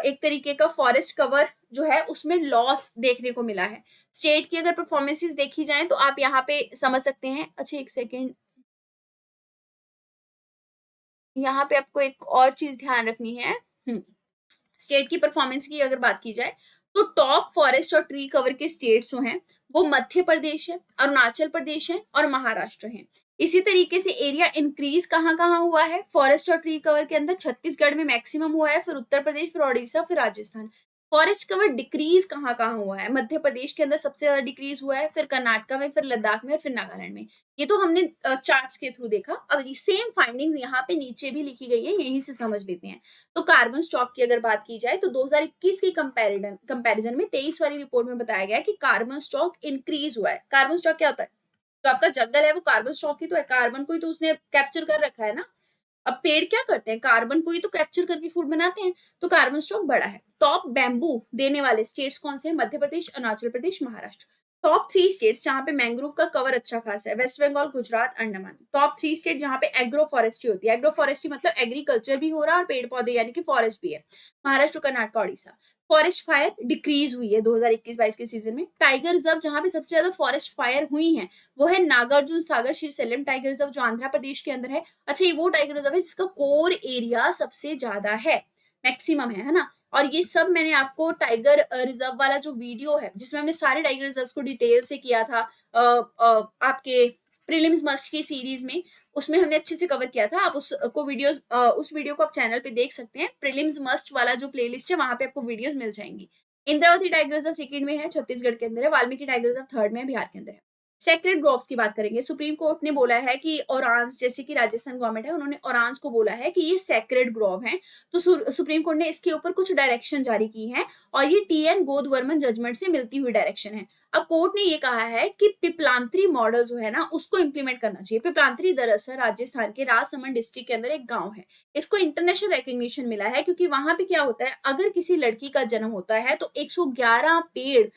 एक तरीके का फॉरेस्ट कवर जो है उसमें लॉस देखने को मिला है। स्टेट की अगर परफॉर्मेंसेस देखी जाए तो आप यहाँ पे समझ सकते हैं। अच्छा एक सेकेंड, यहाँ पे आपको एक और चीज ध्यान रखनी है। स्टेट की परफॉर्मेंस की अगर बात की जाए तो टॉप फॉरेस्ट और ट्री कवर के स्टेट्स जो हैं वो मध्य प्रदेश है, अरुणाचल प्रदेश है और महाराष्ट्र है। इसी तरीके से एरिया इंक्रीज कहाँ कहाँ हुआ है फॉरेस्ट और ट्री कवर के अंदर? छत्तीसगढ़ में मैक्सिमम हुआ है, फिर उत्तर प्रदेश, फिर ओडिशा, फिर राजस्थान। फॉरेस्ट कवर डिक्रीज कहाँ कहाँ हुआ है? मध्य प्रदेश के अंदर सबसे ज्यादा डिक्रीज हुआ है, फिर कर्नाटका में, फिर लद्दाख में और फिर नागालैंड में। ये तो हमने चार्ट्स के थ्रू देखा। अब सेम फाइंडिंग्स यहाँ पे नीचे भी लिखी गई है, यहीं से समझ लेते हैं। तो कार्बन स्टॉक की अगर बात की जाए तो 2021 की कंपैरिजन में 23 वाली रिपोर्ट में बताया गया है कि कार्बन स्टॉक इंक्रीज हुआ है। कार्बन स्टॉक क्या होता है? तो आपका जंगल है वो कार्बन स्टॉक ही तो है, कार्बन को ही तो उसने कैप्चर कर रखा है ना। अब पेड़ क्या करते हैं, कार्बन को ही तो कैप्चर करके फूड बनाते हैं, तो कार्बन स्टॉक बड़ा है। टॉप बैम्बू देने वाले स्टेट्स कौन से हैं, मध्य प्रदेश, अरुणाचल प्रदेश, महाराष्ट्र। टॉप 3 स्टेट्स जहां पे मैंग्रोव का कवर अच्छा खासा है, West Bengal, Gujarat, Andaman. Top 3 state जहां पे एग्रो फॉरेस्ट्री होती है, एग्रो फॉरेस्ट्री मतलब एग्रीकल्चर भी हो रहा है और पेड़ पौधे यानी कि फॉरेस्ट भी है, Maharashtra, Karnataka, Odisha. Forest fire decrease हुई है 2021-22 के सीजन में। टाइगर रिजर्व जहां पे सबसे ज्यादा फॉरेस्ट फायर हुई है वो है नागार्जुन सागर श्रीशैलम टाइगर रिजर्व जो आंध्र प्रदेश के अंदर है। अच्छा, ये वो टाइगर रिजर्व है जिसका कोर एरिया सबसे ज्यादा है, मैक्सिमम है ना। और ये सब मैंने आपको टाइगर रिजर्व वाला जो वीडियो है जिसमें हमने सारे टाइगर रिजर्व को डिटेल से किया था आपके प्रीलिम्स मस्ट की सीरीज में, उसमें हमने अच्छे से कवर किया था। आप उस वीडियो को आप चैनल पे देख सकते हैं, प्रीलिम्स मस्ट वाला जो प्लेलिस्ट है वहां पे आपको वीडियोस मिल जाएंगी। इंद्रावती टाइगर रिजर्व सेकंड में है, छत्तीसगढ़ के अंदर है। वाल्मीकि टाइगर रिजर्व थर्ड में है, बिहार के अंदर है। सेक्रेड ग्रोव्स की बात करेंगे, सुप्रीम कोर्ट ने बोला है कि ओरांस, जैसे कि राजस्थान गवर्नमेंट है उन्होंने ओरांस को बोला है कि ये सेक्रेड ग्रोव है, तो सुप्रीम कोर्ट ने इसके ऊपर कुछ डायरेक्शन जारी की है और ये टी.एन. गोदवर्मन जजमेंट से मिलती हुई डायरेक्शन है। अब कोर्ट ने ये कहा है कि पिपलांत्री मॉडल जो है ना उसको इंप्लीमेंट करना चाहिए। पिपलांत्री दरअसल राजस्थान के राजसमंद डिस्ट्रिक्ट के अंदर एक गांव है। इसको इंटरनेशनल रिकॉग्निशन मिला है क्योंकि वहां पे क्या होता है, अगर किसी लड़की का जन्म होता है तो 111 पेड़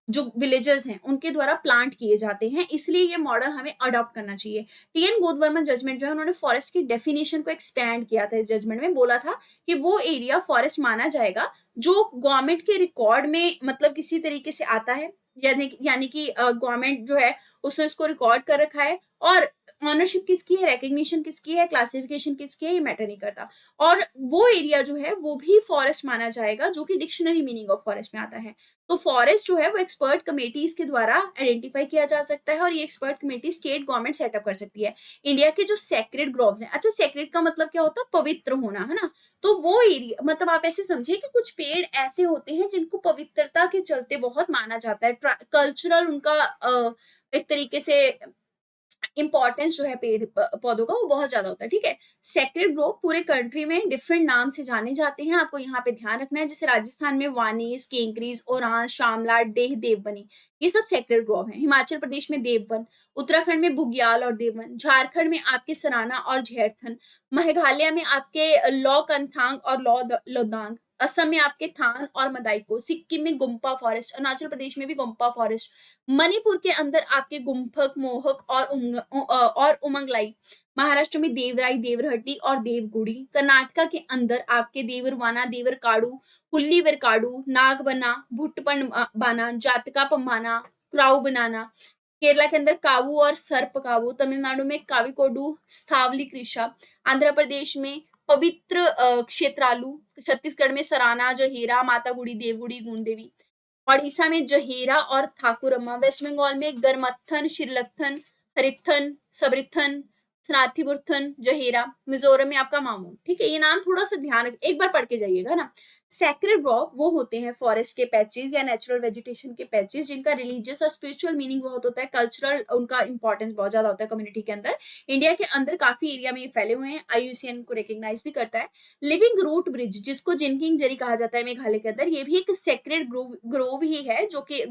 जो विलेजर्स हैं उनके द्वारा प्लांट किए जाते हैं, इसलिए ये मॉडल हमें अडॉप्ट करना चाहिए। टी.एन. गोदवर्मन जजमेंट जो है उन्होंने फॉरेस्ट की डेफिनेशन को एक्सपैंड किया था। इस जजमेंट में बोला था कि वो एरिया फॉरेस्ट माना जाएगा जो गवर्नमेंट के रिकॉर्ड में मतलब किसी तरीके से आता है, यानी कि गवर्नमेंट जो है उसने इसको रिकॉर्ड कर रखा है, और ऑनरशिप किसकी है, रिकग्निशन किसकी है, क्लासिफिकेशन किसकी है, ये मैटर नहीं करता। और वो एरिया जो है वो भी फॉरेस्ट माना जाएगा जो कि डिक्शनरी मीनिंग ऑफ फॉरेस्ट में आता है। तो फॉरेस्ट जो है वो एक्सपर्ट कमेटीज के द्वारा आइडेंटिफाई किया जा सकता है और ये expert committee state government setup कर सकती है। इंडिया के जो सेक्रेड ग्रोव्स हैं, अच्छा सेक्रेड का मतलब क्या होता है, पवित्र होना, है ना। तो वो एरिया मतलब आप ऐसे समझिए कि कुछ पेड़ ऐसे होते हैं जिनको पवित्रता के चलते बहुत माना जाता है, कल्चरल उनका एक तरीके से इंपॉर्टेंस जो है पेड़ पौधों का वो बहुत ज्यादा होता है, ठीक है। सेक्रेड ग्रोव पूरे कंट्री में डिफरेंट नाम से जाने जाते हैं, आपको यहाँ पे ध्यान रखना है। जैसे राजस्थान में वानीस, केंकरीज, ओरांस, शामला, डेह, देवबनी, ये सब सेक्रेड ग्रोव है। हिमाचल प्रदेश में देववन, उत्तराखंड में बुग्याल और देववन, झारखंड में आपके सराना और झेरथन, मेघालय में आपके लॉ कंथांग और लॉ लोदांग, असम में आपके थान और मदाइको, सिक्किम में गुम्पा फॉरेस्ट, अरुणाचल प्रदेश में भी गुम्पा फॉरेस्ट, मणिपुर के अंदर आपके गुम्फक, मोहक और उमंगलाई, महाराष्ट्र में देवराई, देवरहट्टी और देवगुड़ी, कर्नाटका के अंदर आपके देवरवाना, देवरकाडू, हुल्लीवेरकाडू, नागबना, भुट्टपन बाना, जातका पम्बाना, क्राउ बनाना, केरला के अंदर कावू और सर्प कावू, तमिलनाडु में काविकोडू, स्थावली कृषा, आंध्र प्रदेश में पवित्र क्षेत्रालू, छत्तीसगढ़ में सराना, जहेरा, मातागुड़ी, देवगुड़ी, गूंदेवी, ओडिशा में जहेरा और ठाकुरम्मा, वेस्ट बंगाल में गरमत्थन, शिरलत्थन, हरित्थन, सबरिथन, स्नाथिबुर्थन, जहेरा, मिजोरम में आपका मामू, ठीक है। ये नाम थोड़ा सा ध्यान रख, एक बार पढ़ के जाइएगा ना। सैक्रेड ग्रोव वो होते हैं फॉरेस्ट के पैचेस या नेचुरल वेजिटेशन के पैचेस जिनका रिलीजियस और स्पिरिचुअल मीनिंग बहुत होता है, कल्चरल उनका इंपॉर्टेंस बहुत ज्यादा होता है कम्युनिटी के अंदर। इंडिया के अंदर काफी एरिया में ये फैले हुए हैं, IUCN को रिकॉग्नाइज भी करता है। लिविंग रूट ब्रिज जिसको जिनकिंग जरी कहा जाता है मेघालय के अंदर, ये भी एक सेक्रेड ग्रोव ही है जो कि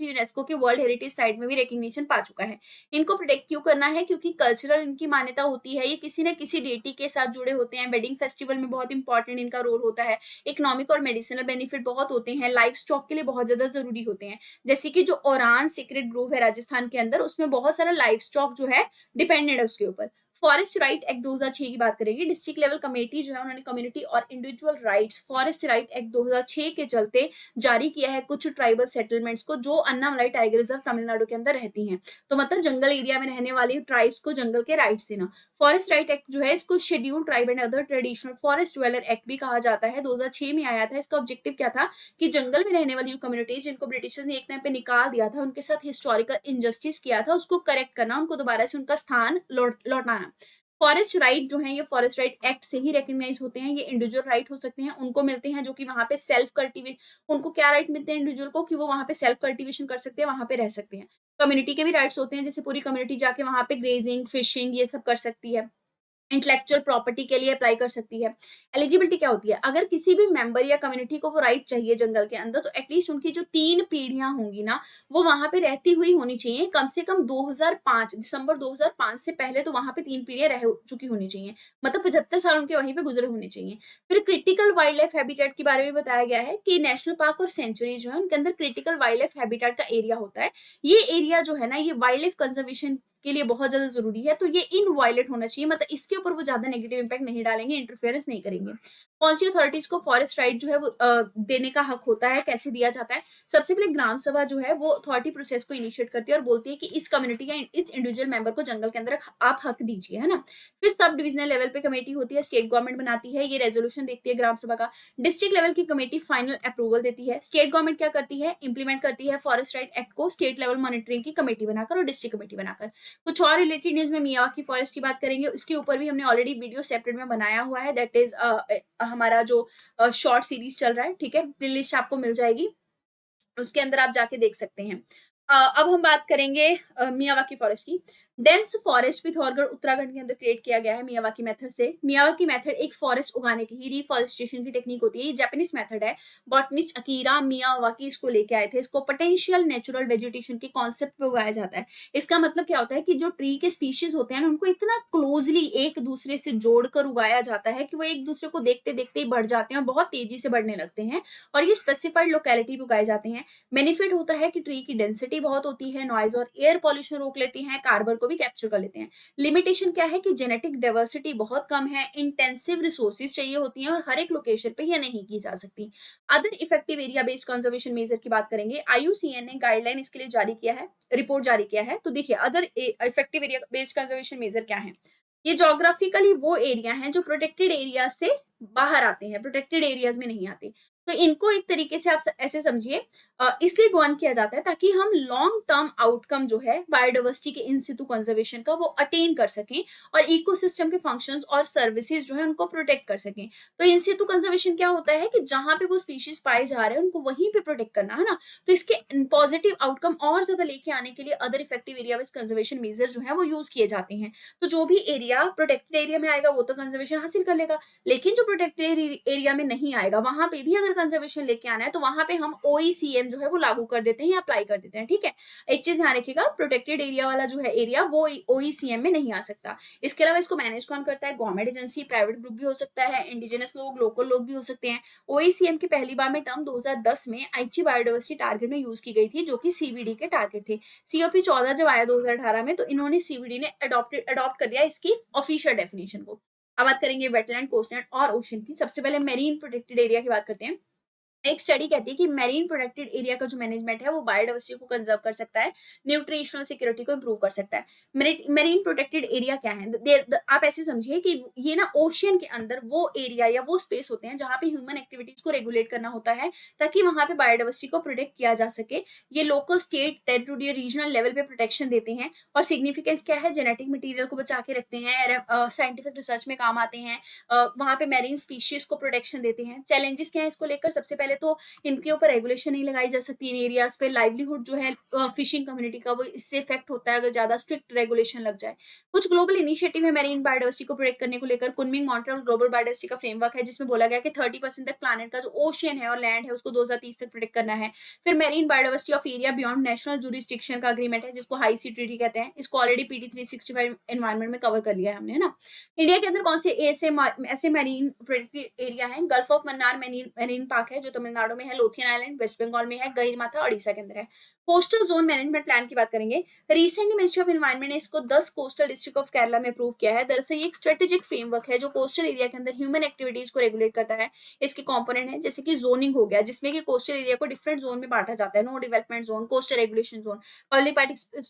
यूनेस्को के वर्ल्ड हेरिटेज साइट में भी रिकग्निशन पा चुका है। इनको प्रोटेक्ट क्यों करना है, क्योंकि कल्चरल इनकी मान्यता होती है, ये किसी न किसी डेटी के साथ जुड़े होते हैं, वेडिंग फेस्टिवल में बहुत इंपॉर्टेंट इनका रोल होता है, इकोनॉमिक और मेडिसिनल बेनिफिट बहुत होते हैं, लाइफ स्टॉक के लिए बहुत ज्यादा जरूरी होते हैं। जैसे कि जो ओरान सीक्रेट ग्रोव है राजस्थान के अंदर, उसमें बहुत सारा लाइफ स्टॉक जो है डिपेंडेंट है उसके ऊपर। फॉरेस्ट राइट एक्ट 2006 की बात करेंगे, डिस्ट्रिक्ट लेवल कमेटी जो है उन्होंने कम्युनिटी और individual rights forest right act 2006 के चलते जारी किया है कुछ ट्राइबल सेटलमेंट्स को जो अन्नामलाई टाइगर रिजर्व तमिलनाडु के अंदर रहती हैं। तो मतलब जंगल एरिया में रहने वाली ट्राइब्स को जंगल के राइट्स देना। फॉरेस्ट राइट एक्ट जो है इसको schedule tribe and other traditional forest dweller act भी कहा जाता है, 2006 में आया था। इसका ऑब्जेक्टिव क्या था कि जंगल में रहने वाली कम्युनिटीज जिनको ब्रिटिशर्स ने एक टाइम पे निकाल दिया था, उनके साथ हिस्टोरिकल इनजस्टिस किया था, उसको करेक्ट करना, उनको दोबारा से उनका स्थान लौटाना। फॉरेस्ट राइट जो है ये फॉरेस्ट राइट एक्ट से ही रिकॉग्नाइज होते हैं। ये इंडिविजुअल राइट हो सकते हैं, उनको मिलते हैं जो कि वहां पे सेल्फ कल्टीवेट, उनको क्या राइट मिलते हैं इंडिविजुअल को कि वो वहां पे सेल्फ कल्टीवेशन कर सकते हैं, वहां पे रह सकते हैं। कम्युनिटी के भी राइट्स होते हैं, जैसे पूरी कम्युनिटी जाके वहां पे ग्रेजिंग, फिशिंग ये सब कर सकती है। इंटेलेक्चुअल प्रॉपर्टी के लिए अप्लाई कर सकती है। एलिजिबिलिटी क्या होती है, अगर किसी भी मेंबर या कम्युनिटी को वो राइट चाहिए जंगल के अंदर, तो एटलीस्ट उनकी जो 3 पीढ़ियां होंगी ना, वो वहां पे रहती हुई होनी चाहिए, कम से कम 2005 दिसंबर 2005 से पहले तो वहां पे 3 पीढ़ियां रह चुकी होनी चाहिए, मतलब 75 साल उनके वहीं पे गुजरे होने चाहिए। फिर क्रिटिकल वाइल्ड लाइफ हैबिटेट के बारे में बताया गया है कि नेशनल पार्क और सेंचुरी जो है उनके अंदर क्रिटिकल वाइल्ड लाइफ हैबिटेट का एरिया होता है। ये एरिया जो है ना, ये वाइल्ड लाइफ कंजर्वेशन के लिए बहुत ज्यादा जरूरी है, तो ये इनवायलेट होना चाहिए, मतलब इसके ऊपर वो ज्यादा नेगेटिव इंपैक्ट नहीं डालेंगे, इंटरफेरेंस नहीं करेंगे। कौन सी अथॉरिटीज को फॉरेस्ट राइट जो है वो देने का हक होता है, कैसे दिया जाता है? सबसे पहले ग्राम सभा जो है वो अथॉरिटी प्रोसेस को इनिशिएट करती है और बोलती है कि इस कम्युनिटी या इस इंडिविजुअल मेंबर को जंगल के अंदर आप हक दीजिए, है ना। फिर सब डिविजनल लेवल पे कमेटी होती है, स्टेट गवर्नमेंट बनाती है, ये रेजोल्यूशन देखती है ग्राम सभा का। डिस्ट्रिक्ट लेवल की कमेटी फाइनल अप्रूवल देती है। स्टेट गवर्नमेंट क्या करती है, इंप्लीमेंट करती है फॉरेस्ट राइट एक्ट को स्टेट लेवल मॉनिटरिंग की कमेटी बनाकर और डिस्ट्रिक्ट कमेटी बनाकर। कुछ और रिलेटेड न्यूज में मियावाकी फॉरेस्ट की बात करेंगे, उसके ऊपर भी हमने ऑलरेडी वीडियो सेपरेट में बनाया हुआ है, दैट इज हमारा जो शॉर्ट सीरीज चल रहा है, ठीक है, प्लेलिस्ट आपको मिल जाएगी, उसके अंदर आप जाके देख सकते हैं। अब हम बात करेंगे मियावाकी फॉरेस्ट की। डेंस फॉरेस्ट पिथौरगढ़ उत्तराखंड के अंदर क्रिएट किया गया है मियावाकी मेथड से। मियावाकी मेथड एक फॉरेस्ट उगाने की ही रिफॉरेस्टेशन की टेक्निक होती है, ये जापानीज मेथड है। बॉटनिस्ट अकीरा मियावाकी इसको लेके आए थे। इसको पोटेंशियल नेचुरल वेजिटेशन के कॉन्सेप्ट पे उगाया जाता है। इसका मतलब क्या होता है कि जो ट्री के स्पीशीज होते हैं ना, उनको इतना क्लोजली एक दूसरे से जोड़कर उगाया जाता है कि वो एक दूसरे को देखते देखते ही बढ़ जाते हैं और बहुत तेजी से बढ़ने लगते हैं, और ये स्पेसिफाइड लोकेलिटी पे उगाए जाते हैं। बेनिफिट होता है कि ट्री की डेंसिटी बहुत होती है, नॉइज और एयर पॉल्यूशन रोक लेती हैं, कार्बन को भी कैप्चर कर लेते हैं। लिमिटेशन क्या है कि जेनेटिक डाइवर्सिटी बहुत कम है, इंटेंसिव रिसोर्सेज चाहिए होती हैं और हर एक लोकेशन पे ये नहीं की जा सकती। Other effective area based conservation measure की बात करेंगे, आईयूसीएन ने गाइडलाइन इसके लिए जारी किया है, रिपोर्ट जारी किया है। तो देखिए other effective area based conservation measure क्या है। ये जोग्राफिकली वो एरिया हैं जो प्रोटेक्टेड एरिया से बाहर आते हैं, प्रोटेक्टेड एरियाज में नहीं आते। तो इनको एक तरीके से आप ऐसे समझिए, इसलिए गवर्न किया जाता है ताकि हम लॉन्ग टर्म आउटकम जो है बायोडाइवर्सिटी के इन सितु कंजर्वेशन का वो अटेन कर सकें और इकोसिस्टम के फंक्शंस और सर्विसेज जो है उनको प्रोटेक्ट कर सकें। तो इन सितु कंजर्वेशन क्या होता है कि जहां पे वो स्पीशीज पाए जा रहे हैं उनको वहीं पे प्रोटेक्ट करना, है ना। तो इसके पॉजिटिव आउटकम और ज्यादा लेके आने के लिए other effective area based conservation measure जो है वो यूज किए जाते हैं। तो जो भी एरिया प्रोटेक्टेड एरिया में आएगा वो तो कंजर्वेशन हासिल कर लेगा, लेकिन जो प्रोटेक्टेड एरिया में नहीं आएगा वहां पे भी अगर कंजर्वेशन लेके आना है तो वहां पे हम ओईसीएम जो है वो लागू कर देते हैं या अप्लाई कर देते हैं, ठीक है। एक चीज ध्यान रखिएगा, प्रोटेक्टेड एरिया वाला जो है एरिया वो ओईसीएम में नहीं आ सकता। इसके अलावा इसको मैनेज कौन करता है, गवर्नमेंट एजेंसी, प्राइवेट ग्रुप भी हो सकता है, इंडिजिनस लोग, लोकल लोग भी हो सकते हैं। ओईसीएम की पहली बार में टर्म 2010 में आईची बायोडाइवर्सिटी टारगेट में यूज की गई थी, जो कि सीबीडी के टारगेट थे। सीओपी 14 जब आया 2018 में, तो इन्होंने सीबीडी ने अडॉप्ट कर लिया इसकी ऑफिशियल डेफिनेशन को। अब बात करेंगे वेटलैंड, कोस्टलैंड और ओशन की। सबसे पहले मेरीन प्रोटेक्टेड एरिया की बात करते हैं। एक स्टडी कहती है कि मेरीन प्रोटेक्टेड एरिया का जो मैनेजमेंट है वो बायोडाइवर्सिटी को कंजर्व कर सकता है, न्यूट्रिशनल सिक्योरिटी को इंप्रूव कर सकता है। मेरीन प्रोटेक्टेड एरिया क्या है, आप ऐसे समझिए कि ये ना ओशियन के अंदर वो एरिया या वो स्पेस होते हैं जहां पे ह्यूमन एक्टिविटीज को रेगुलेट करना होता है ताकि वहां पे बायोडाइवर्सिटी को प्रोटेक्ट किया जा सके। ये local, state, territorial, regional level पे प्रोटेक्शन देते हैं। और सिग्निफिकेंस क्या है, जेनेटिक मटीरियल को बचा के रखते हैं, साइंटिफिक रिसर्च में काम आते हैं, वहां पे मैरीन स्पीशीज को प्रोटेक्शन देते हैं। चैलेंजेस क्या है इसको लेकर, सबसे पहले तो इनके ऊपर रेगुलेशन नहीं लगाई जा सकती इन एरियाज पे। लाइवलीहुड जो है फिशिंग कम्युनिटी का वो इससे इफेक्ट होता है अगर ज्यादा स्ट्रिक्ट रेगुलेशन लग जाए। कुछ ग्लोबल इनिशिएटिव है मैरीन बायोडाइवर्सिटी को प्रोटेक्ट करने को लेकर। कुनमिंग मॉन्ट्रियल ग्लोबल बायोडाइवर्सिटी का फ्रेमवर्क है जिसमें बोला गया कि 30% तक प्लैनेट का जो ओशियन है और लैंड है उसको 2030 तक प्रोटेक्ट करना है। फिर marine biodiversity of area beyond national jurisdiction का अग्रीमेंट है जिसको हाई सी ट्रीटी कहते हैं। इसको ऑलरेडी पीडी 365 एनवायरमेंट में कवर कर लिया है हमने, है ना। इंडिया के अंदर कौन से ऐसे मैरीन प्रोटेक्टेड एरिया है, gulf of Mannar marine park है जो तमिलनाडु में है, लोथियन आइलैंड वेस्ट बंगाल में है, गहिरमाथा ओडिशा के अंदर है। कोस्टल जोन मैनेजमेंट प्लान की बात करेंगे। रिसेंटली मिनिस्ट्री ऑफ एनवायरमेंट ने इसको 10 कोस्टल डिस्ट्रिक्ट ऑफ केरला में अप्रूव किया है। दरअसल ये एक स्ट्रेटेजिक फ्रेमवर्क है जो कोस्टल एरिया के अंदर ह्यूमन एक्टिविटीज को रेगुलेट करता है। इसके कंपोनेंट है जैसे कि जोनिंग हो गया जिसमें कि कोस्टल एरिया को डिफरेंट जोन में बांटा जाता है, no development zone, coastal regulation zone, public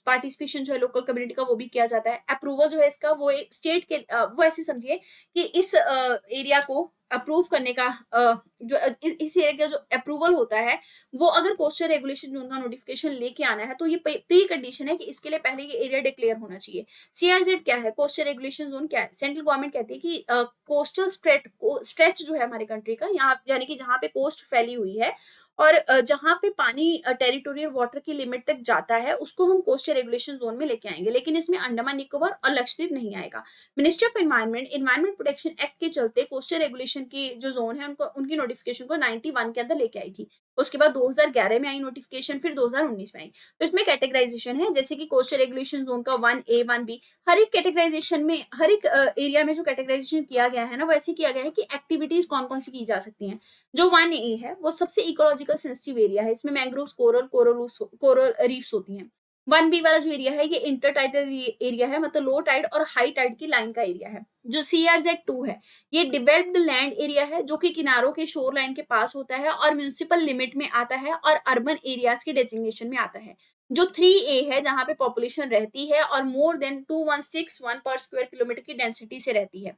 participation जो है लोकल कम्युनिटी का वो भी किया जाता है। अप्रूवल जो है इसका वो एक स्टेट के वो ऐसे समझिए कि इस एरिया को अप्रूव करने का जो इस एरिया का जो अप्रूवल होता है वो अगर कोस्टल रेगुलेशन जोन का नोटिफिकेशन लेके आना है तो ये प्री कंडीशन है कि इसके लिए पहले ये एरिया डिक्लेयर होना चाहिए। सीआरजेड क्या है, कोस्टल रेगुलेशन जोन क्या है, सेंट्रल गवर्नमेंट कहती है कि कोस्टल स्ट्रेच जो है हमारे कंट्री का, यहाँ यानी कि जहाँ पे कोस्ट फैली हुई है और जहाँ पे पानी टेरिटोरियल वाटर की लिमिट तक जाता है उसको हम कोस्टल रेगुलेशन जोन में लेके आएंगे, लेकिन इसमें अंडमान निकोबार और लक्षद्वीप नहीं आएगा। Ministry of environment protection act के चलते कोस्टल रेगुलेशन की जो जोन है उनको उनकी नोटिफिकेशन को 91 के अंदर लेके आई थी। उसके बाद 2011 में आई नोटिफिकेशन, फिर 2019 में आई। तो इसमें कैटेगराइजेशन है, जैसे कि कोस्टल रेगुलेशन जोन का 1A 1B, हर एक कैटेगराइजेशन में हर एक एरिया में जो कैटेगराइजेशन किया गया है ना वो ऐसे किया गया है कि एक्टिविटीज कौन कौन सी की जा सकती हैं। जो 1A है वो सबसे इकोलॉजिकल सेंसिटिव एरिया है, इसमें मैंग्रोव, कोरल रीफ्स होती हैं। 1B वाला जो एरिया है ये इंटर टाइडल एरिया है, मतलब लो टाइड और हाई टाइड की लाइन का एरिया है। जो CRZ2 है ये डेवलप्ड लैंड एरिया है जो कि किनारों के शोर लाइन के पास होता है और म्यूनिसिपल लिमिट में आता है और अर्बन एरियाज के डेजिग्नेशन में आता है। जो 3A है जहां पे पॉपुलेशन रहती है और मोर देन 2161 पर स्क्वायर किलोमीटर की डेंसिटी से रहती है।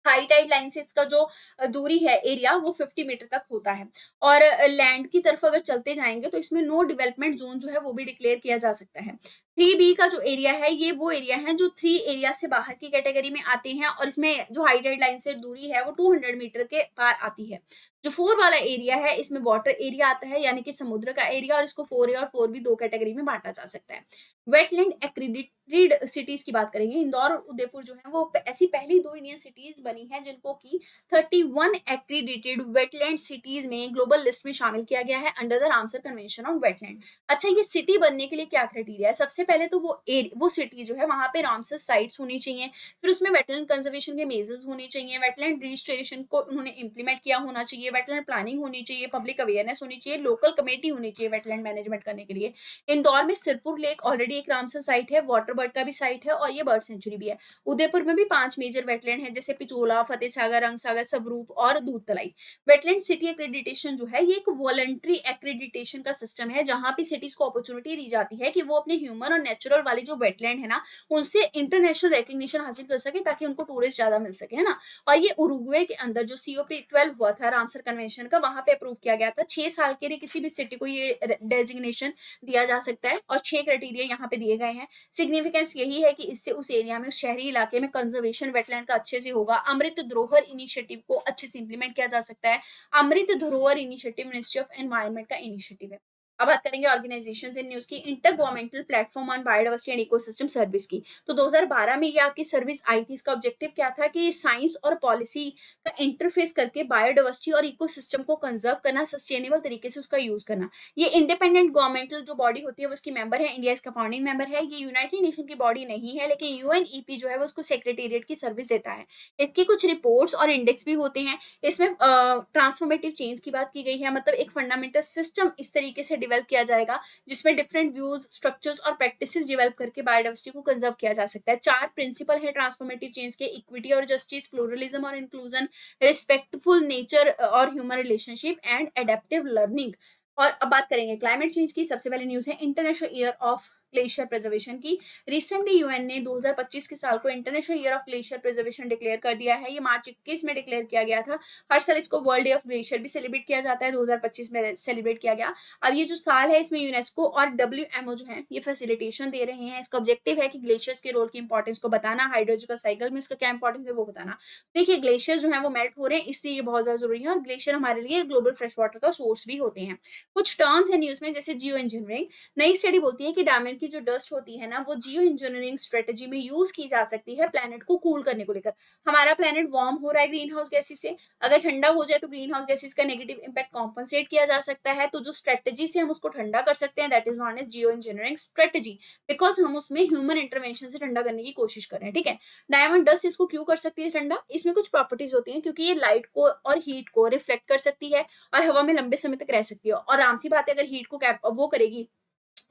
हाई टाइड लाइन से इसका जो दूरी है एरिया वो 50 मीटर तक होता है। और लैंड की तरफ अगर चलते जाएंगे तो इसमें नो डेवलपमेंट जोन जो है वो भी डिक्लेयर किया जा सकता है। 3B का जो एरिया है ये वो एरिया है जो 3 एरिया से बाहर की कैटेगरी में आते हैं और इसमें जो हाई टाइड लाइन से दूरी है वो 200 मीटर के पार आती है। जो 4 वाला एरिया है इसमें वाटर एरिया आता है, यानी कि समुद्र का एरिया, और इसको 4A और 4B दो कैटेगरी में बांटा जा सकता है। वेटलैंड एक्रीडिटेड सिटीज की बात करेंगे, इंदौर और उदयपुर जो है वो ऐसी पहली दो इंडियन सिटीज बनी है जिनको की 31 एक्रीडिटेड वेटलैंड सिटीज में ग्लोबल लिस्ट में शामिल किया गया है under the Ramsar convention on wetland. अच्छा, ये सिटी बनने के लिए क्या क्राइटेरिया है? सबसे पहले तो वो सिटी जो है वहां पे रामसर साइट्स होनी चाहिए, फिर उसमें वेटलैंड कंजर्वेशन के मेजर्स होने चाहिए, वेटलैंड रजिस्ट्रेशन को उन्होंने इंप्लीमेंट किया होना चाहिए, वेटलैंड प्लानिंग होनी चाहिए, पब्लिक अवेयरनेस होनी चाहिए, लोकल कमेटी होनी चाहिए वेटलैंड मैनेजमेंट करने के लिए। इंदौर में सिरपुर लेक ऑलरेडी एक रामसर साइट है, वाटर बर्ड का भी साइट है और ये बर्ड सेंचुरी भी है। उदयपुर में भी 5 मेजर वेटलैंड है, जैसे पिचोला, फतेह सागर, रंगसागर, सबरूप और दूध तलाई। वेटलैंड सिटी एक्रेडिटेशन जो है ये एक वॉलंटरी एक्रेडिटेशन का सिस्टम है जहां पे सिटीज को अपॉर्चुनिटी दी जाती है कि वो अपने ह्यूमन और नेचुरल वाली जो वेटलैंड है ना उनसे इंटरनेशनल रिकग्निशन हासिल कर सके ताकि उनको टूरिस्ट ज्यादा मिल सके, है ना। और ये उरुग्वे के अंदर जो COP12 हुआ था रामसर कन्वेंशन का, वहां पे अप्रूव किया गया था। 6 साल के लिए किसी भी सिटी को ये डेजिग्नेशन दिया जा सकता है और 6 क्राइटेरिया यहाँ पे दिए गए हैं। सिग्निफिकेंस यही है कि इससे उस एरिया में, उस शहरी इलाके में कंजर्वेशन वेटलैंड का अच्छे से होगा। अमृत धरोहर इनिशिएटिव को अच्छे से इंप्लीमेंट किया जा सकता है। अमृत धरोहर इनिशिएटिव मिनिस्ट्री ऑफ एनवायरमेंट का इनिशिएटिव है। अब बात करेंगे ऑर्गेनाइजेशंस इन न्यूज की। Inter governmental platform on biodiversity and ecosystem service की, तो 2012 में ये आपकी सर्विस आई थी। इसका ऑब्जेक्टिव क्या था कि साइंस और पॉलिसी का इंटरफेस करके बायोडाइवर्सिटी और इकोसिस्टम को कंजर्व करना, सस्टेनेबल तरीके से उसका यूज करना। ये इंडिपेंडेंट गवर्नमेंटल जो बॉडी होती है वो इसकी मेंबर है, इंडिया इसका फाउंडिंग मेंबर है। ये यूनाइटेड नेशन की बॉडी नहीं है लेकिन UNEP जो है वो उसको सेक्रेटेरिएट की सर्विस देता है। इसकी कुछ रिपोर्ट्स और इंडेक्स भी होते हैं। इसमें ट्रांसफॉर्मेटिव चेंज की बात की गई है, मतलब एक फंडामेंटल सिस्टम इस तरीके से डेवलप किया जाएगा जिसमें डिफरेंट व्यूज, स्ट्रक्चर्स और प्रैक्टिसेस डेवलप करके बायोडाइवर्सिटी को कंजर्व किया जा सकता है। 4 प्रिंसिपल है ट्रांसफॉर्मेटिव चेंज के: इक्विटी और जस्टिस, प्लूरलिज्म और इंक्लूजन, रिस्पेक्टफुल नेचर और human relationship and adaptive learning. और अब बात करेंगे क्लाइमेट चेंज की। सबसे पहले न्यूज है international year of glacier preservation की। रिसेंटली UN ने 2025 के साल को international year of glacier preservation declare कर दिया है। ये मार्च 21 में डिक्लेयर किया गया था। हर साल इसको वर्ल्ड डे ऑफ ग्लेशियर भी सेलिब्रेट किया जाता है, 2025 में सेलिब्रेट किया गया। अब ये जो साल है इसमें यूनेस्को और WMO जो है ये फैसिलिटेशन दे रहे हैं। इसका ऑब्जेक्टिव है कि ग्लेशियर्स के रोल की इंपॉर्टेंस को बताना, हाइड्रोलॉजिकल साइकिल में इसका क्या इंपॉर्टेंस है वो बताना। देखिए, ग्लेशियर जो है वो मेल्ट हो रहे हैं, इसलिए ये बहुत ज्यादा जरूरी है और ग्लेशियर हमारे लिए ग्लोबल फ्रेश वाटर का सोर्स भी होते हैं। कुछ टर्म्स है न्यूज में, जैसे जियो इंजीनियरिंग। नई स्टडी बोलती है कि डायमंड की जो डस्ट होती है ना वो जियो इंजीनियरिंग स्ट्रेटेजी में यूज की जा सकती है प्लेनेट को कूल करने को लेकर। हमारा प्लेनेट वार्म हो रहा है ग्रीन हाउस गैसेस से, अगर ठंडा हो जाए तो ग्रीन हाउस गैसेस का नेगेटिव इंपैक्ट कॉम्पनसेट किया जा सकता है। तो जो स्ट्रेटेजी से हम उसको ठंडा कर सकते हैं that is known as geo engineering strategy, because हम उसमें ह्यूमन इंटरवेंशन से ठंडा करने की कोशिश कर रहे हैं। ठीक है, डायमंड डस्ट इसको क्यों कर सकती है ठंडा? इसमें कुछ प्रॉपर्टीज होती हैं, क्योंकि ये लाइट को और हीट को रिफ्लेक्ट कर सकती है और हवा में लंबे समय तक रह सकती है। और आम सी बात है, अगर हीट को वो करेगी,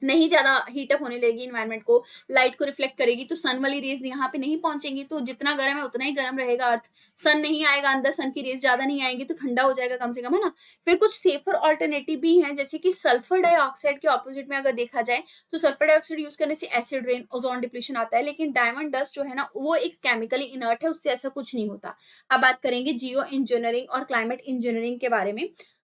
नहीं ज्यादा हीटअप होने लगेगी इन्वायरमेंट को, लाइट को रिफ्लेक्ट करेगी, तो सन वाली रेज यहाँ पे नहीं पहुंचेंगी, तो जितना गर्म है उतना ही गर्म रहेगा अर्थ। सन नहीं आएगा अंदर, सन की रेज ज्यादा नहीं आएंगी तो ठंडा हो जाएगा कम से कम, है ना। फिर कुछ सेफर ऑल्टरनेटिव भी हैं, जैसे कि सल्फर डाइऑक्साइड के ऑपोजिट में अगर देखा जाए तो सल्फर डाइऑक्साइड यूज करने से एसिड रेन, ओजोन डिप्लीशन आता है, लेकिन डायमंड डस्ट जो है ना वो एक केमिकली इनर्ट है, उससे ऐसा कुछ नहीं होता। अब बात करेंगे जियो इंजीनियरिंग और क्लाइमेट इंजीनियरिंग के बारे में।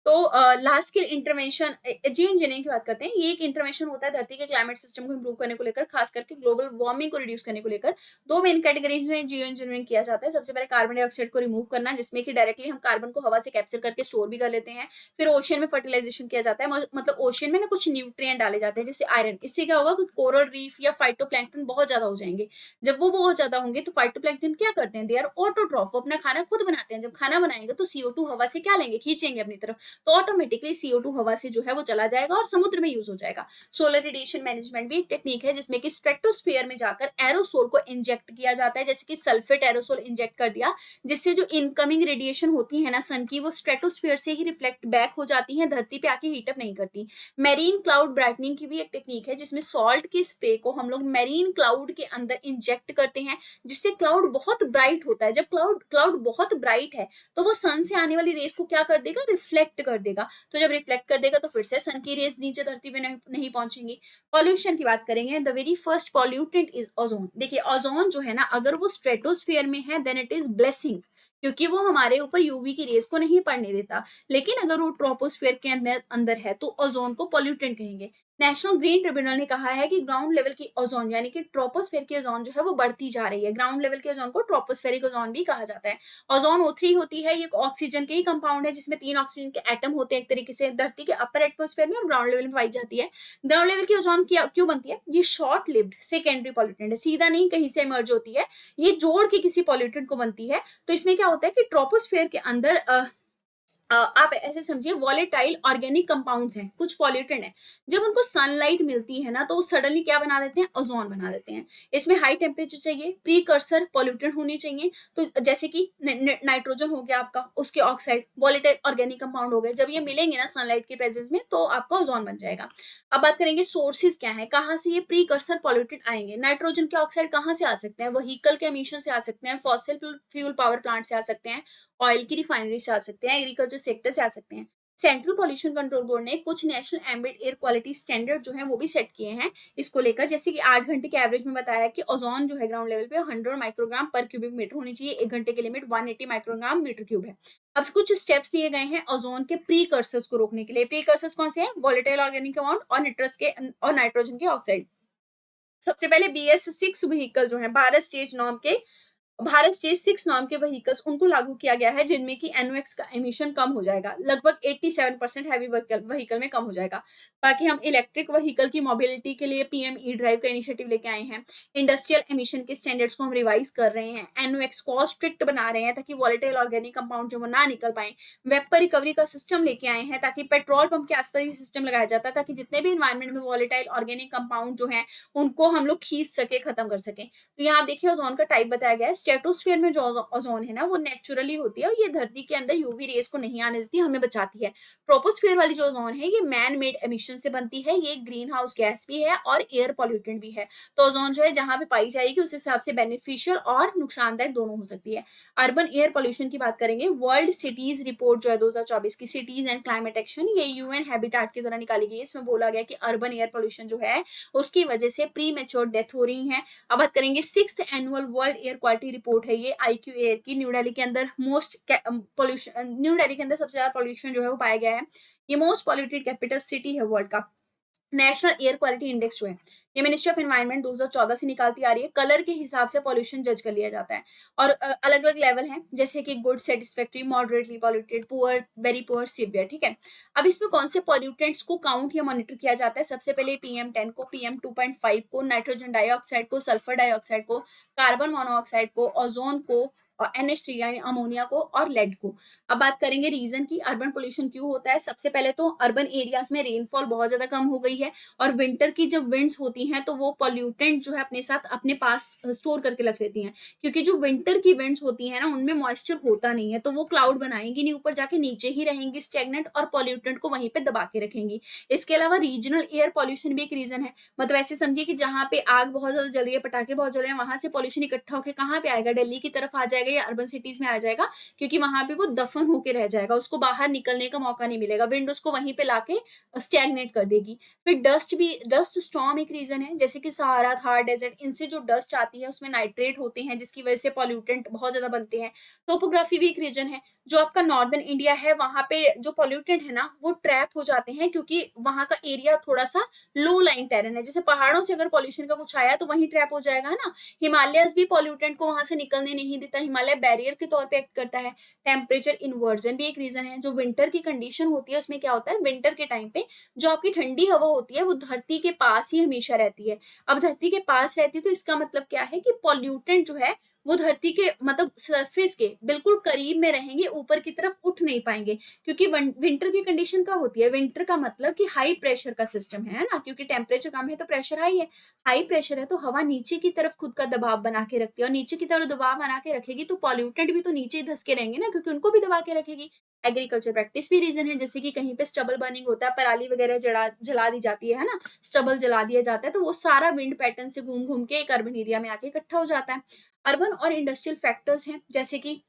तो लार्ज स्केल इंटरवेंशन जियो इंजीनियरिंग की बात करते हैं। ये एक इंटरवेंशन होता है धरती के क्लाइमेट सिस्टम को इंप्रूव करने को लेकर, खास करके ग्लोबल वार्मिंग को रिड्यूस करने को लेकर। दो मेन कैटेगरीज में जियो इंजीनियरिंग किया जाता है। सबसे पहले कार्बन डाइऑक्साइड को रिमूव करना, जिसमें कि डायरेक्टली हम कार्बन को हवा से कैप्चर करके स्टोर भी कर लेते हैं। फिर ओशियन में फर्टिलाइजेशन किया जाता है, मतलब ओशियन में ना कुछ न्यूट्रिएंट डाले जाते हैं जैसे आयरन। इससे क्या होगा कि कोरल रीफ या फाइटोप्लैंक्टन बहुत ज्यादा हो जाएंगे। जब वो बहुत ज्यादा होंगे तो फाइटोप्लैंक्टन क्या करते हैं, दे आर ऑटोट्रॉफ, वो अपना खाना खुद बनाते हैं। जब खाना बनाएंगे तो CO2 हवा से क्या लेंगे, खींचेंगे अपनी तरफ, तो ऑटोमेटिकली CO2 हवा से जो है वो चला जाएगा और समुद्र में यूज हो जाएगा। सोलर रेडिएशन मैनेजमेंट भी एक टेक्निक है जिसमें कि स्ट्रेटोस्फीयर में जाकर एरोसोल को इंजेक्ट किया जाता है, जैसे कि सल्फेट एरोसोल इंजेक्ट कर दिया, जिससे जो इनकमिंग रेडिएशन होती है ना सन की, वो स्ट्रेटोस्फीयर से ही रिफ्लेक्ट बैक हो जाती है, धरती पे आके हीटअप नहीं करती। मेरीन क्लाउड ब्राइटनिंग की भी एक टेक्निक है जिसमें सॉल्ट के स्प्रे को हम लोग मेरीन क्लाउड के अंदर इंजेक्ट करते हैं, जिससे क्लाउड बहुत ब्राइट होता है। जब क्लाउड क्लाउड बहुत ब्राइट है तो वो सन से आने वाली रेस को क्या कर देगा, रिफ्लेक्ट कर देगा। तो जब रिफ्लेक्ट कर देगा तो फिर से सन की रेस नीचे धरती पे नहीं पहुंचेंगी। पॉल्यूशन की बात करेंगे, the very first pollutant is ozone. देखिए ओजोन जो है ना, अगर वो स्ट्रेटोस्फीयर में है देन इट इज ब्लेसिंग, क्योंकि वो हमारे ऊपर यूवी की रेस को नहीं पड़ने देता। लेकिन अगर वो ट्रोपोस्फीयर के अंदर अंदर है तो ओजोन को पॉल्यूटेंट कहेंगे। नेशनल ग्रीन ट्रिब्यूनल ने कहा है कि ग्राउंड लेवल की ओजोन यानी कि ट्रोपोस्फेयर की ओजोन जो है वो बढ़ती जा रही है। ग्राउंड लेवल के ओजोन को ट्रोपोस्फेरिक ओजोन भी कहा जाता है। ओजोन O3 होती है, ये ऑक्सीजन के ही कंपाउंड है जिसमें 3 ऑक्सीजन के एटम होते हैं एक तरीके से, धरती के अपर एटमॉस्फेयर में और ग्राउंड लेवल में पाई जाती है। ग्राउंड लेवल की ओजोन क्यों बनती है, ये शॉर्ट लिव्ड सेकेंडरी पॉल्यूटेंट है, सीधा नहीं कहीं से इमर्ज होती है, ये जोड़ के किसी पॉल्यूटेंट को बनती है। तो इसमें क्या होता है कि ट्रोपोस्फेयर के अंदर आप ऐसे समझिए वॉलेटाइल ऑर्गेनिक कंपाउंड्स हैं, कुछ पॉल्यूटेंट हैं, जब उनको सनलाइट मिलती है ना तो सडनली क्या बना देते हैं, ओजोन बना देते हैं। इसमें हाई टेम्परेचर चाहिए, प्रीकर्सर पॉल्यूटेंट होनी चाहिए, तो जैसे कि नाइट्रोजन हो गया आपका, उसके ऑक्साइड वॉलेटाइल ऑर्गेनिक कंपाउंड हो गए, जब ये मिलेंगे ना सनलाइट के प्रेजेंस में तो आपका ओजोन बन जाएगा। अब बात करेंगे सोर्सेज क्या है, कहाँ से ये प्रीकर्सर पॉल्यूटेंट आएंगे। नाइट्रोजन के ऑक्साइड कहाँ से आ सकते हैं, व्हीकल के एमिशन से आ सकते हैं, फॉसिल फ्यूल पावर प्लांट से आ सकते हैं, ऑयल की रिफाइनरी से आ सकते हैं, एग्रीकल्चर सेक्टर से आ सकते हैं। सेंट्रल पॉल्यूशन कंट्रोल बोर्ड ने कुछ national ambient air quality standard जो है वो भी सेट किए हैं इसको लेकर, जैसे कि 8 घंटे के एवरेज में बताया कि ओजोन जो है ग्राउंड लेवल पे 100 माइक्रोग्राम पर क्यूबिक मीटर होनी चाहिए, 1 घंटे की लिमिट 180 माइक्रोग्राम मीटर क्यूब है। अब कुछ स्टेप्स दिए गए हैं ओजोन के प्रीकर्सर्स को रोकने के लिए। प्रीकर्सर्स कौन से हैं, वोलेटाइल ऑर्गेनिक कंपाउंड और निट्रस के और नाइट्रोजन के ऑक्साइड। सबसे पहले BS6 व्हीकल जो है भारत स्टेज 6 नॉर्म के व्हीकल्स उनको लागू किया गया है, जिनमें कि NOx का एमिशन कम हो जाएगा, लगभग 87% हैवी व्हीकल में कम हो जाएगा। बाकी हम इलेक्ट्रिक व्हीकल की मोबिलिटी के लिए PM E-ड्राइव का इनिशिएटिव लेके आए हैं। इंडस्ट्रियल एमिशन के स्टैंडर्ड्स को हम रिवाइज कर रहे हैं, NOx को स्ट्रिक्ट बना रहे हैं ताकि वॉलेटाइल ऑर्गेनिक कंपाउंड जो वो ना निकल पाए। वेपर रिकवरी का सिस्टम लेके आए हैं ताकि पेट्रोल पंप के आसपास ये सिस्टम लगाया जाता है ताकि जितने भी इन्वायरमेंट में वॉलेटाइल ऑर्गेनिक कंपाउंड जो है उनको हम लोग खींच सके, खत्म कर सके। तो यहाँ आप देखिए ओजोन का टाइप बताया गया है। स्ट्रेटोस्फीयर में जो ओजोन है ना वो नेचुरली होती है और ये धरती के अंदर यूवी रेस को नहीं आने देती, हमें बचाती है। ट्रोपोस्फीयर वाली जो ओजोन है ये मैन मेड एमिशन से बनती है, ये ग्रीन हाउस गैस भी है और एयर पॉल्यूटेंट भी है। तो ओजोन जो है जहां पे पाई जाएगी उस हिसाब से बेनिफिशियल और नुकसानदायक दोनों हो सकती है। अर्बन एयर पॉल्यूशन की बात करेंगे, वर्ल्ड सिटीज रिपोर्ट जो है 2024 की, सिटीज एंड क्लाइमेट एक्शन, ये UN हैबिटेट के द्वारा निकाली गई है। इसमें बोला गया कि अर्बन एयर पॉल्यूशन जो है उसकी वजह से प्री मेच्योर डेथ हो रही है। अब बात करेंगे 6th annual world air quality report है ये IQ एयर की। न्यू दिल्ली के अंदर न्यू दिल्ली के अंदर सबसे ज्यादा पॉल्यूशन जो है वो पाया गया है। ये मोस्ट पॉल्यूटेड कैपिटल सिटी है वर्ल्ड का। नेशनल एयर क्वालिटी इंडेक्स जो है ये मिनिस्ट्री ऑफ एनवायरनमेंट 2014 से निकालती आ रही है। कलर के हिसाब से पॉल्यूशन जज कर लिया जाता है और अलग अलग लेवल है, जैसे कि good, satisfactory, moderately polluted, poor, very poor, severe. ठीक है, अब इसमें कौन से पॉल्यूटेंट्स को काउंट या मॉनिटर किया जाता है, सबसे पहले PM10 को, PM2.5 को, नाइट्रोजन डाइऑक्साइड को, सल्फर डाइऑक्साइड को, कार्बन मोनोऑक्साइड को, ओजोन को और NH3 यानी अमोनिया को और लेड को। अब बात करेंगे रीजन की, अर्बन पोल्यूशन क्यों होता है। सबसे पहले तो अर्बन एरियाज में रेनफॉल बहुत ज्यादा कम हो गई है और विंटर की जब विंड्स होती हैं तो वो पॉल्यूटेंट जो है अपने साथ अपने पास स्टोर करके रख लेती हैं, क्योंकि जो विंटर की विंड्स होती है ना उनमें मॉइस्चर होता नहीं है, तो वो क्लाउड बनाएंगी नहीं, ऊपर जाके नीचे ही रहेंगी स्टेगनेंट और पॉल्यूटेंट को वहीं पे दबा के रखेंगी। इसके अलावा रीजनल एयर पॉल्यूशन भी एक रीजन है। मतलब ऐसे समझिए कि जहां पे आग बहुत ज्यादा जल रही है, पटाखे बहुत जल रहे हैं, वहां से पॉल्यूशन इकट्ठा होकर कहाँ पे आएगा, दिल्ली की तरफ आ जाएगा जाएगा या अर्बन सिटीज में आ जाएगा, क्योंकि वहां पे वो दफन होके रह जाएगा, उसको बाहर निकलने का मौका नहीं मिलेगा, विंड उसको वहीं पे लाके स्टैग्नेट कर देगी। फिर डस्ट स्टॉर्म एक रीजन है, जैसे कि सहारा, थार डेजर्ट, इनसे जो डस्ट आती है उसमें नाइट्रेट होते हैं जिसकी वजह से पॉल्यूटेंट बहुत ज्यादा बनते हैं। टोपोग्राफी भी एक रीजन है, जो आपका नॉर्दर्न इंडिया है वहां पे जो पॉल्यूटेंट है ना वो ट्रैप हो जाते हैं, क्योंकि वहां का एरिया थोड़ा सा लो लाइन टेरेन है, जैसे पहाड़ों से अगर पॉल्यूशन का कुछ आया तो वहीं ट्रैप हो जाएगा, है ना। हिमालयस भी पॉल्यूटेंट को वहां से निकलने नहीं देता, हिमालय बैरियर के तौर पे एक्ट करता है। टेम्परेचर इन्वर्जन भी एक रीजन है, जो विंटर की कंडीशन होती है उसमें क्या होता है, विंटर के टाइम पे जो आपकी ठंडी हवा होती है वो धरती के पास ही हमेशा रहती है। अब धरती के पास रहती है तो इसका मतलब क्या है कि पॉल्यूटेंट जो है वो धरती के मतलब सरफेस के बिल्कुल करीब में रहेंगे, ऊपर की तरफ उठ नहीं पाएंगे, क्योंकि विंटर की कंडीशन कब होती है, विंटर का मतलब कि हाई प्रेशर का सिस्टम है ना, क्योंकि टेम्परेचर कम है तो प्रेशर हाई है, हाई प्रेशर है तो हवा नीचे की तरफ खुद का दबाव बना के रखती है, और नीचे की तरफ दबाव बना के रखेगी तो पॉल्यूटेंट भी तो नीचे ही धस के रहेंगे ना, क्योंकि उनको भी दबा के रखेगी। एग्रीकल्चर प्रैक्टिस भी रीजन है, जैसे कि कहीं पे स्टबल बर्निंग होता है, पराली वगैरह जला दी जाती है ना, स्टबल जला दिया जाता है, तो वो सारा विंड पैटर्न से घूम घूम के एक अर्बन एरिया में आके इकट्ठा हो जाता है। अर्बन और इंडस्ट्रियल फैक्टर्स हैं, जैसे कि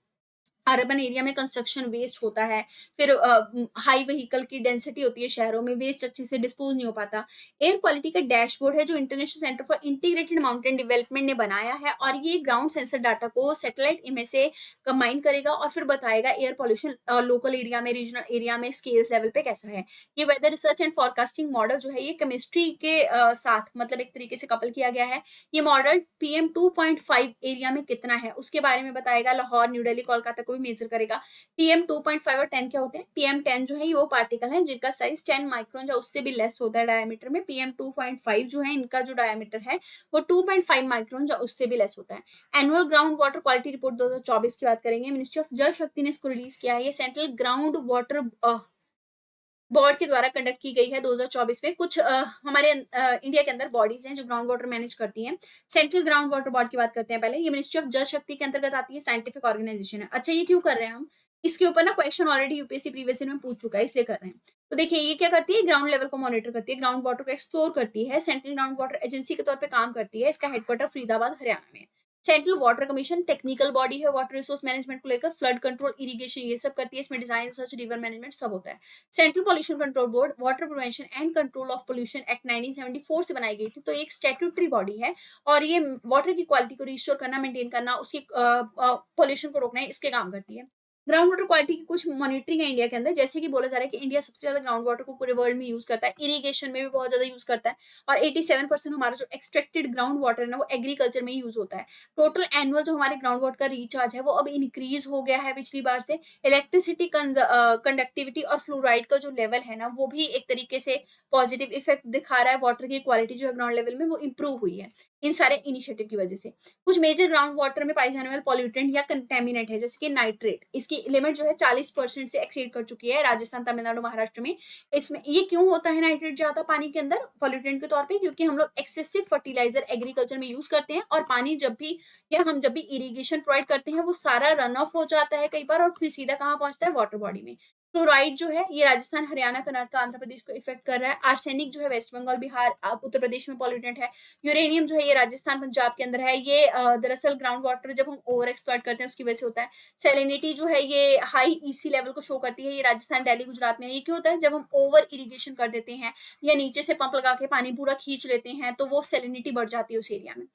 अर्बन एरिया में कंस्ट्रक्शन वेस्ट होता है, फिर हाई व्हीकल की डेंसिटी होती है शहरों में, वेस्ट अच्छे से डिस्पोज नहीं हो पाता। एयर क्वालिटी का डैशबोर्ड है जो international centre for integrated mountain development ने बनाया है, और ये ग्राउंड सेंसर डाटा को सैटेलाइट इमेज से कंबाइन करेगा और फिर बताएगा एयर पॉल्यूशन लोकल एरिया में, रीजनल एरिया में, स्केल्स लेवल पे कैसा है। ये weather research and forecasting model जो है ये केमिस्ट्री के साथ मतलब एक तरीके से कपल किया गया है। ये मॉडल PM2.5 एरिया में कितना है उसके बारे में बताएगा, लाहौर, न्यू दिल्ली, कोलकाता को भी मेजर करेगा। PM2.5 और 10 क्या होते हैं, PM10 जो है ये वो पार्टिकल है जिनका साइज 10 माइक्रोन या उससे भी लेस होता है डायमीटर में, PM2.5 जो है इनका जो डायमीटर है वो 2.5 माइक्रोन या उससे भी लेस होता है। Annual ground water quality report 2024 की बात करेंगे, मिनिस्ट्री ऑफ जल शक्ति ने इसको रिलीज किया है। ये सेंट्रल ग्राउंड वाटर बोर्ड के द्वारा कंडक्ट की गई है 2024 में। कुछ हमारे इंडिया के अंदर बॉडीज हैं जो ग्राउंड वाटर मैनेज करती हैं। सेंट्रल ग्राउंड वाटर बोर्ड की बात करते हैं पहले, ये मिनिस्ट्री ऑफ जल शक्ति के अंतर्गत आती है, साइंटिफिक ऑर्गेनाइजेशन है। अच्छा ये क्यों कर रहे हैं हम, इसके ऊपर ना question already UPSC previous year में पूछ चुका है, इसलिए कर रहे हैं। तो देखिए ये क्या करती है, ग्राउंड लेवल को मॉनिटर करती है, ग्राउंड वाटर को एक्सप्लोर करती है, सेंट्रल ग्राउंड वाटर एजेंसी के तौर पर काम करती है। इसका हेडक्वार्टर फरीदाबाद हरियाणा में है। Central water commission technical body है वाटर रिसोर्स मैनेजमेंट को लेकर, फ्लड कंट्रोल, इरिगेशन ये सब करती है, इसमें डिजाइन, रिसर्च, रिवर मैनेजमेंट सब होता है। Central pollution control board water prevention and control of pollution act 1974 से बनाई गई थी, तो एक स्टैट्यूटरी बॉडी है, और ये वाटर की क्वालिटी को रिस्टोर करना, मेंटेन करना, उसकी पोल्यूशन को रोकना है, इसके काम करती है। ग्राउंड वाटर क्वालिटी की कुछ मॉनिटरिंग है इंडिया के अंदर, जैसे कि बोला जा रहा है कि इंडिया सबसे ज्यादा ग्राउंड वाटर को पूरे वर्ल्ड में यूज करता है, इरिगेशन में भी बहुत ज्यादा यूज करता है, और 87% हमारा जो एक्सट्रैक्टेड ग्राउंड वाटर है ना वो एग्रीकल्चर में यूज होता है। टोटल एनुअल जो हमारे ग्राउंड वाटर का रिचार्ज है वो अब इंक्रीज हो गया है पिछली बार से। इलेक्ट्रिसिटी कंडक्टिविटी और फ्लोराइड का जो लेवल है ना वो भी एक तरीके से पॉजिटिव इफेक्ट दिखा रहा है, वाटर की क्वालिटी जो है ग्राउंड लेवल में वो इंप्रूव हुई है इन सारे इनिशिएटिव की वजह से। कुछ मेजर ग्राउंड वाटर में पाए जाने वाले पॉल्यूटेंट या कंटेमिनेंट है, जैसे कि नाइट्रेट, इसकी लिमिट जो है 40% से एक्सीड कर चुकी है राजस्थान, तमिलनाडु, महाराष्ट्र में। इसमें ये क्यों होता है नाइट्रेट ज्यादा पानी के अंदर पॉल्यूटेंट के तौर पे, क्योंकि हम लोग एक्सेसिव फर्टिलाइजर एग्रीकल्चर में यूज करते हैं, और पानी जब भी या हम जब भी इरिगेशन प्रोवाइड करते हैं वो सारा रन ऑफ हो जाता है कई बार, और फिर सीधा कहाँ पहुंचता है, वाटर बॉडी में। फ्लोराइड जो है ये राजस्थान, हरियाणा, कर्नाटक, आंध्र प्रदेश को इफेक्ट कर रहा है। आर्सेनिक जो है वेस्ट बंगाल, बिहार, उत्तर प्रदेश में पॉल्यूटेंट है। यूरेनियम जो है ये राजस्थान, पंजाब के अंदर है। ये दरअसल ग्राउंड वाटर जब हम ओवर एक्सप्लॉइट करते हैं उसकी वजह से होता है। सैलिनिटी जो है ये हाई ईसी लेवल को शो करती है, ये राजस्थान, दिल्ली, गुजरात में है। ये क्यों होता है, जब हम ओवर इरिगेशन कर देते हैं या नीचे से पंप लगा के पानी पूरा खींच लेते हैं तो वो सैलिनिटी बढ़ जाती है उस एरिया में।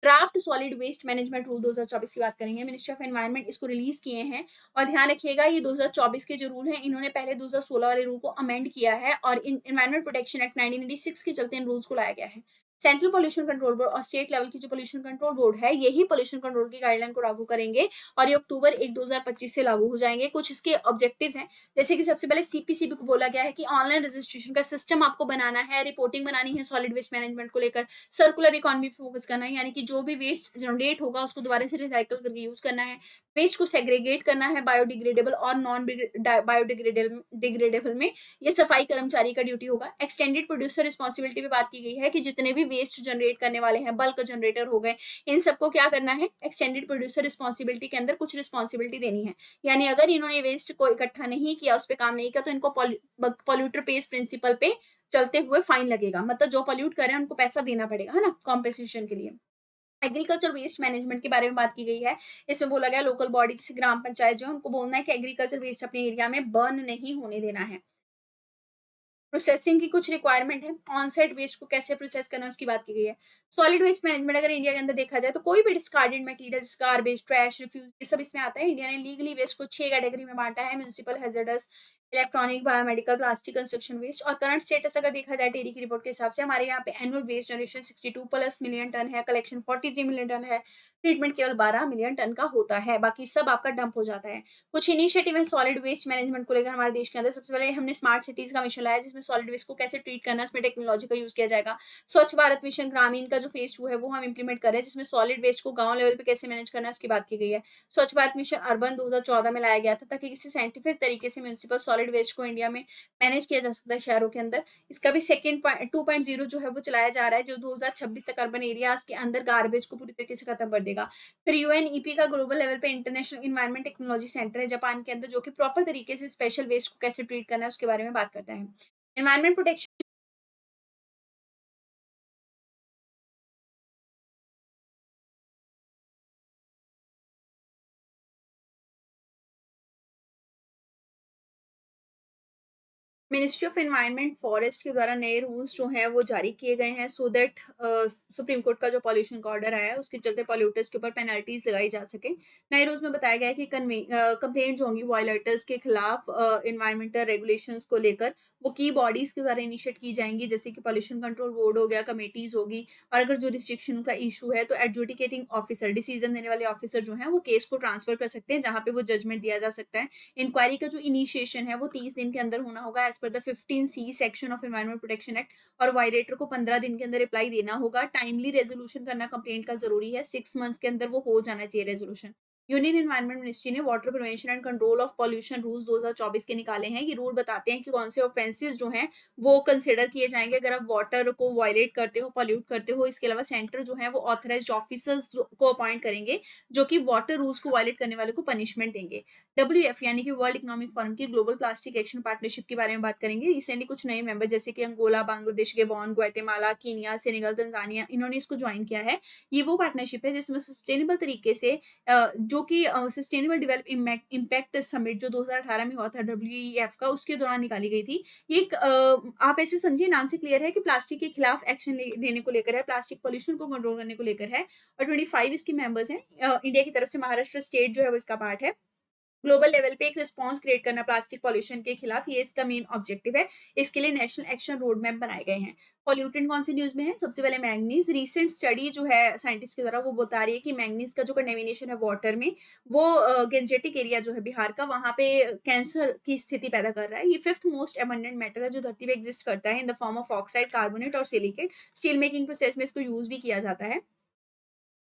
Draft solid waste management rule 2024 की बात करेंगे, मिनिस्ट्री ऑफ एनवायरनमेंट इसको रिलीज किए हैं। और ध्यान रखिएगा ये 2024 के जो रूल हैं इन्होंने पहले 2016 वाले रूल को अमेंड किया है, और एनवायरमेंट प्रोटेक्शन एक्ट 1986 के चलते इन रूल्स को लाया गया है। सेंट्रल पोल्यूशन कंट्रोल बोर्ड और स्टेट लेवल की जो पोल्यूशन कंट्रोल बोर्ड है यही पोल्यूशन कंट्रोल की गाइडलाइन को लागू करेंगे, और ये अक्टूबर 1 2025 से लागू हो जाएंगे। कुछ इसके ऑब्जेक्टिव्स हैं, जैसे कि सबसे पहले सीपीसीबी को बोला गया है कि ऑनलाइन रजिस्ट्रेशन का सिस्टम आपको बनाना है, रिपोर्टिंग बनानी है सॉलिड वेस्ट मैनेजमेंट को लेकर, सर्कुलर इकोनॉमी पे फोकस करना है, यानी कि जो भी वेस्ट जनरेट होगा उसको दोबारा से रिसाइकल करके यूज करना है, वेस्ट को सेग्रीगेट करना है बायोडिग्रेडेबल और नॉन बायोडिग्रेडेबल में, ये सफाई कर्मचारी का ड्यूटी होगा। एक्सटेंडेड प्रोड्यूसर रिस्पॉन्सिबिलिटी पे बात की गई है कि जितने भी वेस्ट जनरेट करने वाले हैं, बल्क जनरेटर हो गए, इन सबको क्या करना है, एक्सटेंडेड प्रोड्यूसर रिस्पॉन्सिबिलिटी के अंदर कुछ रिस्पॉन्सिबिलिटी देनी है, यानी अगर इन्होंने वेस्ट को इकट्ठा नहीं किया, उस पर काम नहीं किया, तो इनको पॉल्यूटर पेज प्रिंसिपल पे चलते हुए फाइन लगेगा, मतलब जो पॉल्यूट कर रहे हैं उनको पैसा देना पड़ेगा, है ना, कॉम्पेंसेशन के लिए। एग्रीकल्चर वेस्ट मैनेजमेंट के बारे में बात की गई है। इसमें बोला गया लोकल बॉडी जैसे ग्राम पंचायत जो है उनको बोलना है कि एग्रीकल्चर वेस्ट अपने एरिया में बर्न नहीं होने देना है। प्रोसेसिंग की कुछ रिक्वायरमेंट है, ऑन-साइट वेस्ट को कैसे प्रोसेस करना है उसकी बात की गई है। सॉलिड वेस्ट मैनेजमेंट अगर इंडिया के अंदर देखा जाए तो कोई भी डिस्कार्डेड मटीरियल जैसे गार्बेज, ट्रैश, रिफ्यूज ये सब इसमें आता है। इंडिया ने लीगली वेस्ट को 6 कैटेगरी में बाँटा है, municipal, hazardous, electronic, biomedical, plastic, construction waste और करंट स्टेटस अगर देखा जाए टेरी की रिपोर्ट के हिसाब से हमारे यहाँ पे annual waste generation 62 plus million ton है, कलेक्शन 43 मिलियन टन है, ट्रीटमेंट केवल 12 मिलियन टन का होता है, बाकी सब आपका डंप हो जाता है। कुछ इनिशिएटिव है सॉलिड वेस्ट मैनेजमेंट को लेकर हमारे देश के अंदर। सबसे पहले हमने स्मार्ट सिटीज का मिशन लाया जिसमें सॉलिड वेस्ट को कैसे ट्रीट करना है उसमें टेक्नोलॉजी का यूज किया जाएगा। स्वच्छ भारत मिशन ग्रामीण का जो फेज 2 है वो हम इंप्लीमेंट कर रहे हैं जिसमें सॉलिड वेस्ट को गांव लेवल पे कैसे मैनेज करना है उसकी बात की गई है। स्वच्छ भारत मिशन अर्बन 2014 में लाया गया था ताकि किसी साइंटिफिक तरीके से म्यूनिसिपल सॉलिड वेस्ट को इंडिया में मैनेज किया जा सकता है शहरों के अंदर। इसका भी सेकेंड 2.0 जो है वो चलाया जा रहा है जो 2026 तक अर्बन एरियाज के अंदर गार्बेज को पूरी तरीके से खत्म कर देगा। फिर यूएनईपी का ग्लोबल लेवल पे इंटरनेशनल इन्वायरमेंट टेक्नोलॉजी सेंटर है जापान के अंदर जो कि प्रॉपर तरीके से स्पेशल वेस्ट को कैसे ट्रीट करना है उसके बारे में बात करता है। Environment protection ministry of environment forest के द्वारा नए रूल्स जो हैं वो जारी किए गए हैं सो दैट सुप्रीम कोर्ट का जो पॉल्यूशन का ऑर्डर आया है उसके चलते पॉल्यूटर्स के ऊपर पेनल्टीज लगाई जा सके। नए रूल्स में बताया गया है कि कंप्लेंट जो होंगी वायलेटर्स के खिलाफ इन्वायरमेंटल रेगुलेशंस को लेकर वो की बॉडीज के द्वारा इनिशिएट की जाएंगी जैसे कि पॉल्यूशन कंट्रोल बोर्ड हो गया, कमेटीज होगी और अगर जो रिस्ट्रिक्शन का इशू है तो एडजुडिकेटिंग ऑफिसर डिसीजन देने वाले ऑफिसर जो है वो केस को ट्रांसफर कर सकते हैं जहां पे वो जजमेंट दिया जा सकता है। इंक्वायरी का जो इनिशिएशन है वो 30 दिन के अंदर होना होगा as per the 15C section of environment protection act और वायलेटर को 15 दिन के अंदर रिप्लाई देना होगा। टाइमली रेजोल्यूशन करना कंप्लेंट का जरूरी है, 6 मंथ्स के अंदर वो हो जाना चाहिए रेजोल्यूशन। यूनियन एनवायरमेंट मिनिस्ट्री ने water prevention and control of pollution rules 2024 के निकाले हैं। ये रूल बताते हैं कि कौन से ऑफेंसेस जो हैं वो कंसिडर किए जाएंगे अगर आप वाटर को वायलेट करते हो, पॉल्यूट करते हो। इसके अलावा सेंटर जो है वो ऑथराइज्ड ऑफिसर्स को अपॉइंट करेंगे जो कि वाटर रूल्स को वायलेट करने वाले को पनिशमेंट देंगे। WF यानी कि वर्ल्ड इकोनॉमिक फोरम की ग्लोबल प्लास्टिक एक्शन पार्टनरशिप के बारे में बात करेंगे। रिसेंटली कुछ नए मेंबर जैसे कि Angola, Bangladesh, Gabon, Guatemala, Kenya, Senegal, Tanzania इन्होंने इसको ज्वाइन किया है। ये वो पार्टनरशिप है जिसमें सस्टेनेबल तरीके से जो कि सस्टेनेबल डेवलप इम्पैक्ट समिट जो 2018 में हुआ था WEF का उसके दौरान निकाली गई थी। ये एक आप ऐसे समझिए नाम से क्लियर है कि प्लास्टिक के खिलाफ एक्शन लेने को लेकर है, प्लास्टिक पॉल्यूशन को कंट्रोल करने को लेकर है और 25 इसके मेंबर्स हैं। इंडिया की तरफ से महाराष्ट्र स्टेट जो है वो इसका पार्ट है। ग्लोबल लेवल पे एक रिस्पांस क्रिएट करना प्लास्टिक पॉल्यूशन के खिलाफ ये इसका मेन ऑब्जेक्टिव है। इसके लिए नेशनल एक्शन रोड मैप बनाए गए हैं। पॉल्यूटेंट कौन सी न्यूज में है? सबसे पहले मैंगनीज। रीसेंट स्टडी जो है साइंटिस्ट के द्वारा वो बता रही है कि मैंगनीज का जो कंटेमिनेशन है वाटर में वो गेंजेटिक एरिया जो है बिहार का वहां पे कैंसर की स्थिति पैदा कर रहा है। ये फिफ्थ मोस्ट एबंडेंट मेटल है जो धरती पे एग्जिस्ट करता है in the form of oxide, carbonate और सिलिकेट। स्टील मेकिंग प्रोसेस में इसको यूज भी किया जाता है।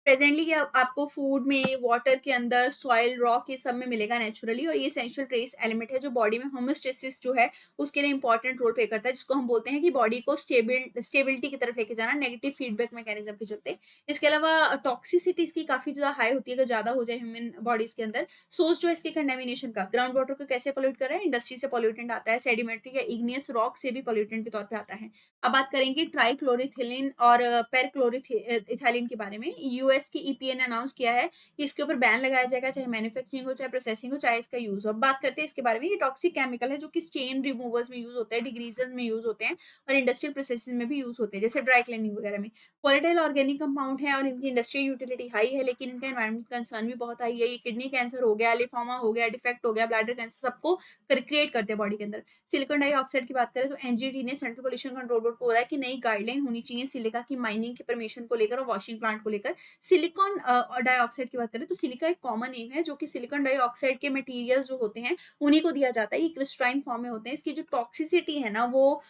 प्रेजेंटली ये आपको फूड में, वाटर के अंदर, सॉइल, रॉक ये सब में मिलेगा नेचुरली और ये एसेंशियल ट्रेस एलिमेंट है जो बॉडी में होमोस्टेसिस जो है उसके लिए इंपॉर्टेंट रोल प्ले करता है जिसको हम बोलते हैं कि बॉडी को स्टेबिलिटी की तरफ लेके जाना नेगेटिव फीडबैक मैकेनिज्म के चलते। इसके अलावा टॉक्सिसिटी इसकी काफी ज्यादा हाई होती है अगर ज्यादा हो जाए ह्यूमन बॉडीज के अंदर। सोर्स जो है इसके कंटेमिनेशन का ग्राउंड वाटर को कैसे पोल्यूट कर रहा है? इंडस्ट्री से पोल्यूटेंट आता है, सेडिमेंट्री या इग्नियस रॉक से भी पोल्यूटेंट के तौर पे आता है। अब बात करेंगे ट्राइक्लोरिथिलीन और पेरक्लोरिथिलीन के बारे में। यूएस की ईपीए ने अनाउंस किया है कि इसके ऊपर बैन लगाया जाएगा चाहे मैन्युफैक्चरिंग हो, चाहे प्रोसेसिंग हो, चाहे इसका यूज हो। अब बात करते हैं इसके बारे में। ये टॉक्सिक केमिकल है जो कि स्टेन रिमूवर्स में यूज होते हैं, डिग्रीजर्स में यूज होते हैं और इंडस्ट्रियल प्रोसेसिंग में भी यूज होते हैं जैसे ड्राई क्लीनिंग वगैरह में। वोलेटाइल ऑर्गेनिक कंपाउंड है और इनकी इंडस्ट्रियल यूटिलिटी हाई है लेकिन इनका एनवायरमेंट कंसर्न भी बहुत हाई है। ये किडनी कैंसर हो गया, लिफोमा हो गया, डिफेक्ट हो गया, ब्लैडर कैंसर सबको क्रिएट करते हैं बॉडी के अंदर। सिलिकॉन डाइऑक्साइड की बात करें तो एनजीटी ने सेंट्रल पोल्यूशन कंट्रोल बोर्ड को बोला है कि नई गाइडलाइन होनी चाहिए सिलिका की माइनिंग के परमिशन को लेकर और वॉशिंग प्लांट को लेकर। सिलिकॉन डाइऑक्साइड की बात करें तो सिलिका एक कॉमन नेम है जो कि सिलिकॉन डाइऑक्साइड के मटेरियल्स जो होते हैं उन्हीं को दिया जाता है। ये क्रिस्टलाइन फॉर्म में होते हैं। इसकी जो टॉक्सिसिटी है ना वो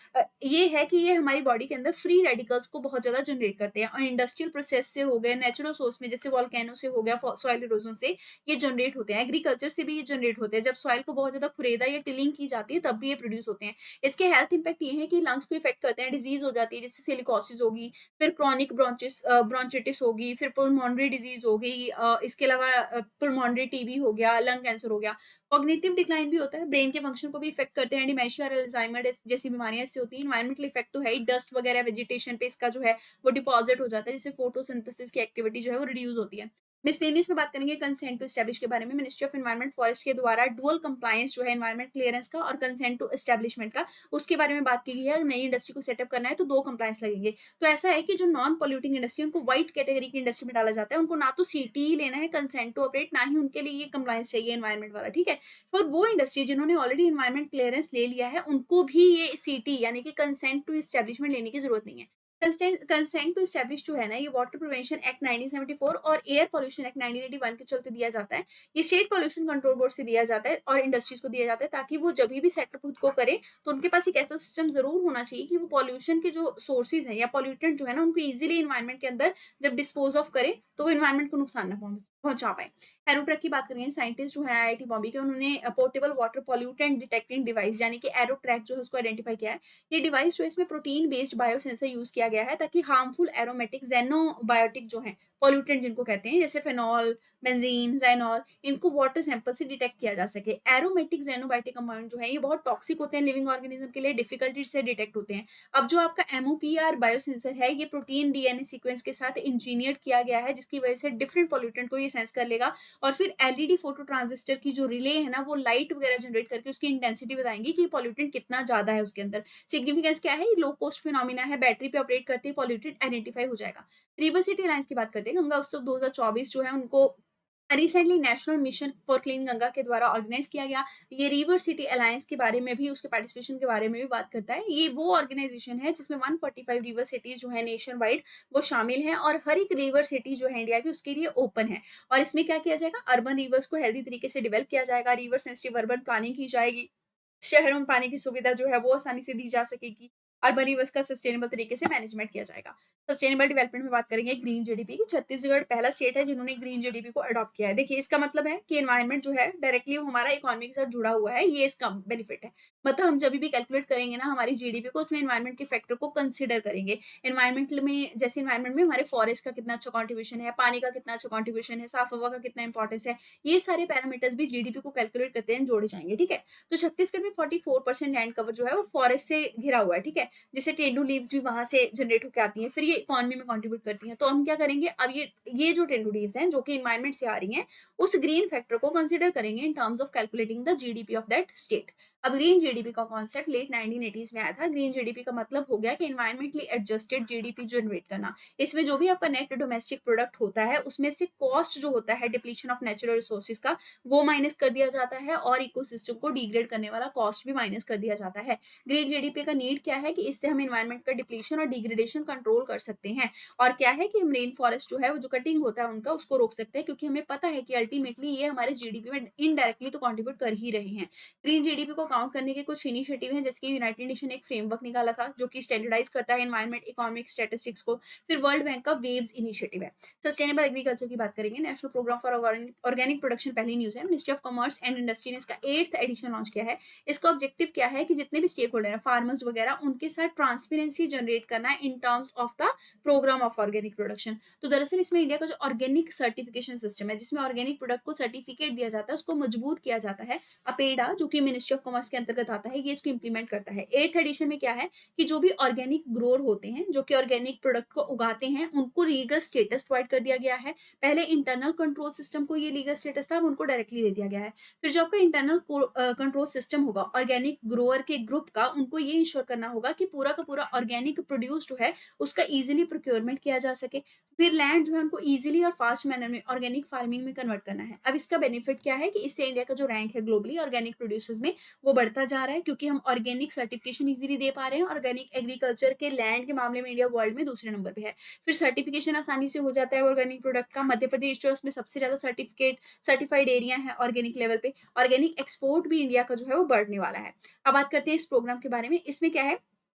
ये है कि ये हमारी बॉडी के अंदर फ्री रेडिकल्स को बहुत ज्यादा जनरेट करते हैं और इंडस्ट्रियल प्रोसेस से हो गए, नेचुरल सोर्स में जैसे वॉल्केनो से हो गया, सॉइल इरोजन से ये जनरेट होते हैं। एग्रीकल्चर से भी ये जनरेट होते हैं। जब सॉइल को बहुत ज्यादा खुरेदा या टिलिंग की जाती है तब भी ये प्रोड्यूस होते हैं। इसके हेल्थ इंपैक्ट ये है कि लंग्स को इफेक्ट करते हैं, डिजीज हो जाती है जैसे सिलिकोसिस होगी, फिर क्रॉनिक ब्रोंचिटिस होगी, फिर पुल्मोनरी डिजीज हो गई, इसके अलावा पुल्मोनरी टीबी हो गया, लंग कैंसर हो गया। कॉग्निटिव डिक्लाइन भी होता है, ब्रेन के फंक्शन को भी इफेक्ट करते हैं, डिमेंशिया और अल्जाइमर जैसी बीमारियां इससे होती हैं। एनवायरमेंटल इफेक्ट तो है ही, डस्ट वगैरह वेजिटेशन पे इसका जो है वो डिपॉजिट हो जाता है, जिससे फोटोसिंथेसिस की एक्टिविटी जो है वो रिड्यूस होती है। मिसलेनियस में बात करेंगे कंसेंट टू एस्टैब्लिश के बारे में। मिनिस्ट्री ऑफ एनवायरमेंट फॉरेस्ट के द्वारा डुअल कंप्लायंस जो है एनवायरमेंट क्लियरेंस का और कंसेंट टू एस्टैब्लिशमेंट का, उसके बारे में बात की गई है। नई इंडस्ट्री को सेटअप करना है तो 2 कंप्लायंस लगेंगे। तो ऐसा है कि जो नॉन पॉल्यूटिंग इंडस्ट्री है उनको व्हाइट कैटेगरी की इंडस्ट्री में डाला जाता है। उनको ना तो सीटी लेना है कंसेंट टू ऑपरेट, ना ही उनके लिए ये कंप्लायंस चाहिए एनवायरमेंट वाला, ठीक है। और वो इंडस्ट्री जिन्होंने ऑलरेडी एनवायरमेंट क्लियरेंस ले लिया है उनको भी ये सीटी यानी कि कंसेंट टू एस्टैब्लिशमेंट लेने की जरूरत नहीं है। कंसेंट टू एस्टैब्लिश जो है ना, ये वाटर प्रिवेंशन एक्ट 1974 और एयर पॉल्यूशन एक्ट 1981 के चलते दिया जाता है। ये स्टेट पॉल्यूशन कंट्रोल बोर्ड से दिया जाता है और इंडस्ट्रीज को दिया जाता है, ताकि वो जब भी सेटअप खुद को करे तो उनके पास एक ऐसा सिस्टम जरूर होना चाहिए कि वो पॉल्यूशन के जो सोर्सेज हैं या पॉल्यूटेंट जो है ना, उनको इजीली इन्वायरमेंट के अंदर जब डिस्पोज ऑफ करे तो वो इन्वायरमेंट को नुकसान ना पहुंचा पाए। एरोट्रैक की बात करेंगे, साइंटिस्ट जो है आईआईटी बॉम्बे के, उन्होंने portable water pollutant detecting device यानी कि एरोट्रैक जो है उसको आइडेंटिफाई किया है। ये डिवाइस जो है इसमें प्रोटीन बेस्ड बायोसेंसर यूज किया गया है, ताकि हार्मफुल एरोमेटिक जेनोबायोटिक जो है पॉल्यूटेंट जिनको कहते हैं, जैसे फेनॉल, बेंजीन, ज़ाइनॉल, इनको वाटर सैंपल से डिटेक्ट किया जा सके। एरोमेटिक जेनोबायोटिक कंपाउंड जो है ये बहुत टॉक्सिक होते हैं लिविंग ऑर्गेनिज्म के लिए, डिफिकल्टी से डिटेक्ट होते हैं। अब जो आपका एमओपीआर बायोसेंसर है, ये प्रोटीन डीएनए सीक्वेंस के साथ इंजीनियर किया गया है, जिसकी वजह से डिफरेंट पॉल्यूटेंट को ये सेंस कर लेगा और फिर एलईडी फोटो ट्रांजिस्टर की जो रिले है ना, वो लाइट वगैरह जनरेट करके उसकी इंटेंसिटी बताएंगी कि पॉल्यूटेंट कितना ज्यादा है उसके अंदर। सिग्निफिकेंस क्या है, ये लो कॉस्ट फिनोमिना है, बैटरी पे ऑपरेट करते ही पॉल्यूटेंट आइडेंटिफाई हो जाएगा। रिवर सिटी अलायंस की बात करते हैं, गंगा उत्सव 2024 जो है उनको recently national Mission for Clean Ganga के द्वारा ऑर्गेनाइज किया गया। ये रिवर सिटी अलायंस के बारे में भी, उसके पार्टिसिपेशन के बारे में भी बात करता है। ये वो ऑर्गेनाइजेशन है जिसमें 145 रिवर सिटीज जो है नेशन वाइड वो शामिल हैं, और हर एक रिवर सिटी जो है इंडिया की उसके लिए ओपन है। और इसमें क्या किया जाएगा, अर्बन रिवर्स को हेल्दी तरीके से डेवलप किया जाएगा, रिवर सेंसिटिव अर्बन प्लानिंग की जाएगी, शहरों में पानी की सुविधा जो है वो आसानी से दी जा सकेगी, अर्बन रिवर्स का सस्टेनेबल तरीके से मैनेजमेंट किया जाएगा। सस्टेनेबल डेवलपमेंट में बात करेंगे ग्रीन जीडीपी की। छत्तीसगढ़ पहला स्टेट है जिन्होंने ग्रीन जीडीपी को अडॉप्ट किया है। देखिए इसका मतलब है कि एनवायरनमेंट जो है डायरेक्टली हमारा इकोनॉमी के साथ जुड़ा हुआ है, ये इसका बेनिफिट है। मतलब हम जब भी कैलकुलेट करेंगे ना हमारी जीडीपी को, उसमें एनवायरनमेंट के फैक्टर को कंसिडर करेंगे। एनवायरमेंटल में, जैसे एनवायरनमेंट में हमारे फॉरेस्ट का कितना अच्छा कॉन्ट्रीब्यूशन है, पानी का कितना अच्छा कॉन्ट्रीब्यूशन है, साफ हवा का कितना इंपॉर्टेंस है, ये सारे पैरामीटर्स भी जीडीपी को कैलकुलेट करते हैं जोड़े जाएंगे, ठीक है। तो छत्तीसगढ़ में 44% लैंड कवर जो है वो फॉरेस्ट से घिरा हुआ है, ठीक है। जैसे टेंडू लीव्स भी वहां से जनरेट होकर आती हैं, फिर ये इकोनॉमी में कंट्रीब्यूट करती हैं। तो हम क्या करेंगे, अब ये जो टेंडू लीव्स हैं जो कि इन्वायरमेंट से आ रही हैं, उस ग्रीन फैक्टर को कंसिडर करेंगे इन terms of calculating the GDP of that state. अब ग्रीन जीडीपी का कॉन्सेप्ट लेट 1980s में आया था। ग्रीन जीडीपी का मतलब हो गया कि इन्वायरमेंटली एडजस्टेड जीडीपी जनरेट करना। इसमें जो भी आपका नेट डोमेस्टिक प्रोडक्ट होता है उसमें से कॉस्ट जो होता है डिप्लीशन ऑफ नेचुरल रिसोर्सेज का, वो माइनस कर दिया जाता है, और इकोसिस्टम को डिग्रेड करने वाला कॉस्ट भी माइनस कर दिया जाता है। ग्रीन जीडीपी का नीड क्या है कि इससे हम एनवायरनमेंट का डिप्लीशन और डिग्रेडेशन कंट्रोल कर सकते हैं, और क्या है कि हम रेन फॉरेस्ट जो है वो जो कटिंग होता है उनका, उसको रोक सकते हैं, क्योंकि हमें पता है कि अल्टीमेटली ये हमारे जीडीपी में इनडायरेक्टली तो कंट्रीब्यूट कर ही रहे हैं। ग्रीन जीडीपी को काउंट करने के कुछ इनिशिएटिव हैं, जैसे कि यूनाइटेड नेशन ने एक फ्रेमवर्क निकाला था जो कि स्टैंडर्डाइज करता है एनवायरनमेंट इकोनॉमिक स्टैटिस्टिक्स को। फिर वर्ल्ड बैंक का वेव्स इनिशिएटिव है। सस्टेनेबल एग्रीकल्चर की बात करेंगे, national programme for organic production पहली न्यूज है। Ministry of commerce and industry ने इसका 8th एडिशन लॉन्च किया है। इसका ऑब्जेक्टिव क्या है कि जितने भी स्टेक होल्डर है, फार्मर्स वगैरह, उनके साथ ट्रांसपेरेंसी जनरेट करना है in terms of the programme of organic production. तो दरअसल इसमें इंडिया का जो ऑर्गेनिक सर्टिफिकेशन सिस्टम है, जिसमें ऑर्गेनिक प्रोडक्ट को सर्टिफिकेट दिया जाता है, उसको मजबूत किया जाता है। अपेडा जो कि मिनिस्ट्री ऑफ कॉमर्स के अंतर्गत आता है, ये इसको इंप्लीमेंट करता है। 8th एडिशन में क्या है कि जो भी ऑर्गेनिक ग्रोअर होते हैं जो कि ऑर्गेनिक प्रोडक्ट को उगाते हैं, उनको लीगल स्टेटस प्रोवाइड कर दिया गया है। पहले इंटरनल कंट्रोल सिस्टम को ये लीगल स्टेटस था, अब उनको डायरेक्टली दे दिया गया है। फिर जो आपका इंटरनल कंट्रोल सिस्टम होगा ऑर्गेनिक ग्रोअर के ग्रुप का, उनको ये इंश्योर करना होगा कि पूरा का पूरा ऑर्गेनिक प्रोड्यूस जो है उसका इजीली प्रोक्योरमेंट किया जा सके। फिर लैंड जो है उनको इजीली और फास्ट मैनर में ऑर्गेनिक फार्मिंग में कन्वर्ट करना है। अब इसका बेनिफिट क्या है कि इससे इंडिया का जो रैंक है ग्लोबली ऑर्गेनिक प्रोड्यूसर्स में, वो बढ़ता जा रहा है, क्योंकि हम ऑर्गेनिक सर्टिफिकेशन इजीली दे पा रहे हैं। ऑर्गेनिक एग्रीकल्चर के लैंड के मामले में इंडिया वर्ल्ड में दूसरे नंबर पे है। फिर सर्टिफिकेशन आसानी से हो जाता है ऑर्गेनिक प्रोडक्ट का। मध्य प्रदेश जो है उसमें सबसे ज्यादा सर्टिफाइड एरिया है ऑर्गेनिक लेवल पे। ऑर्गेनिक एक्सपोर्ट भी इंडिया का जो है वो बढ़ने वाला है। अब बात करते हैं इस प्रोग्राम के बारे में। इसमें क्या है,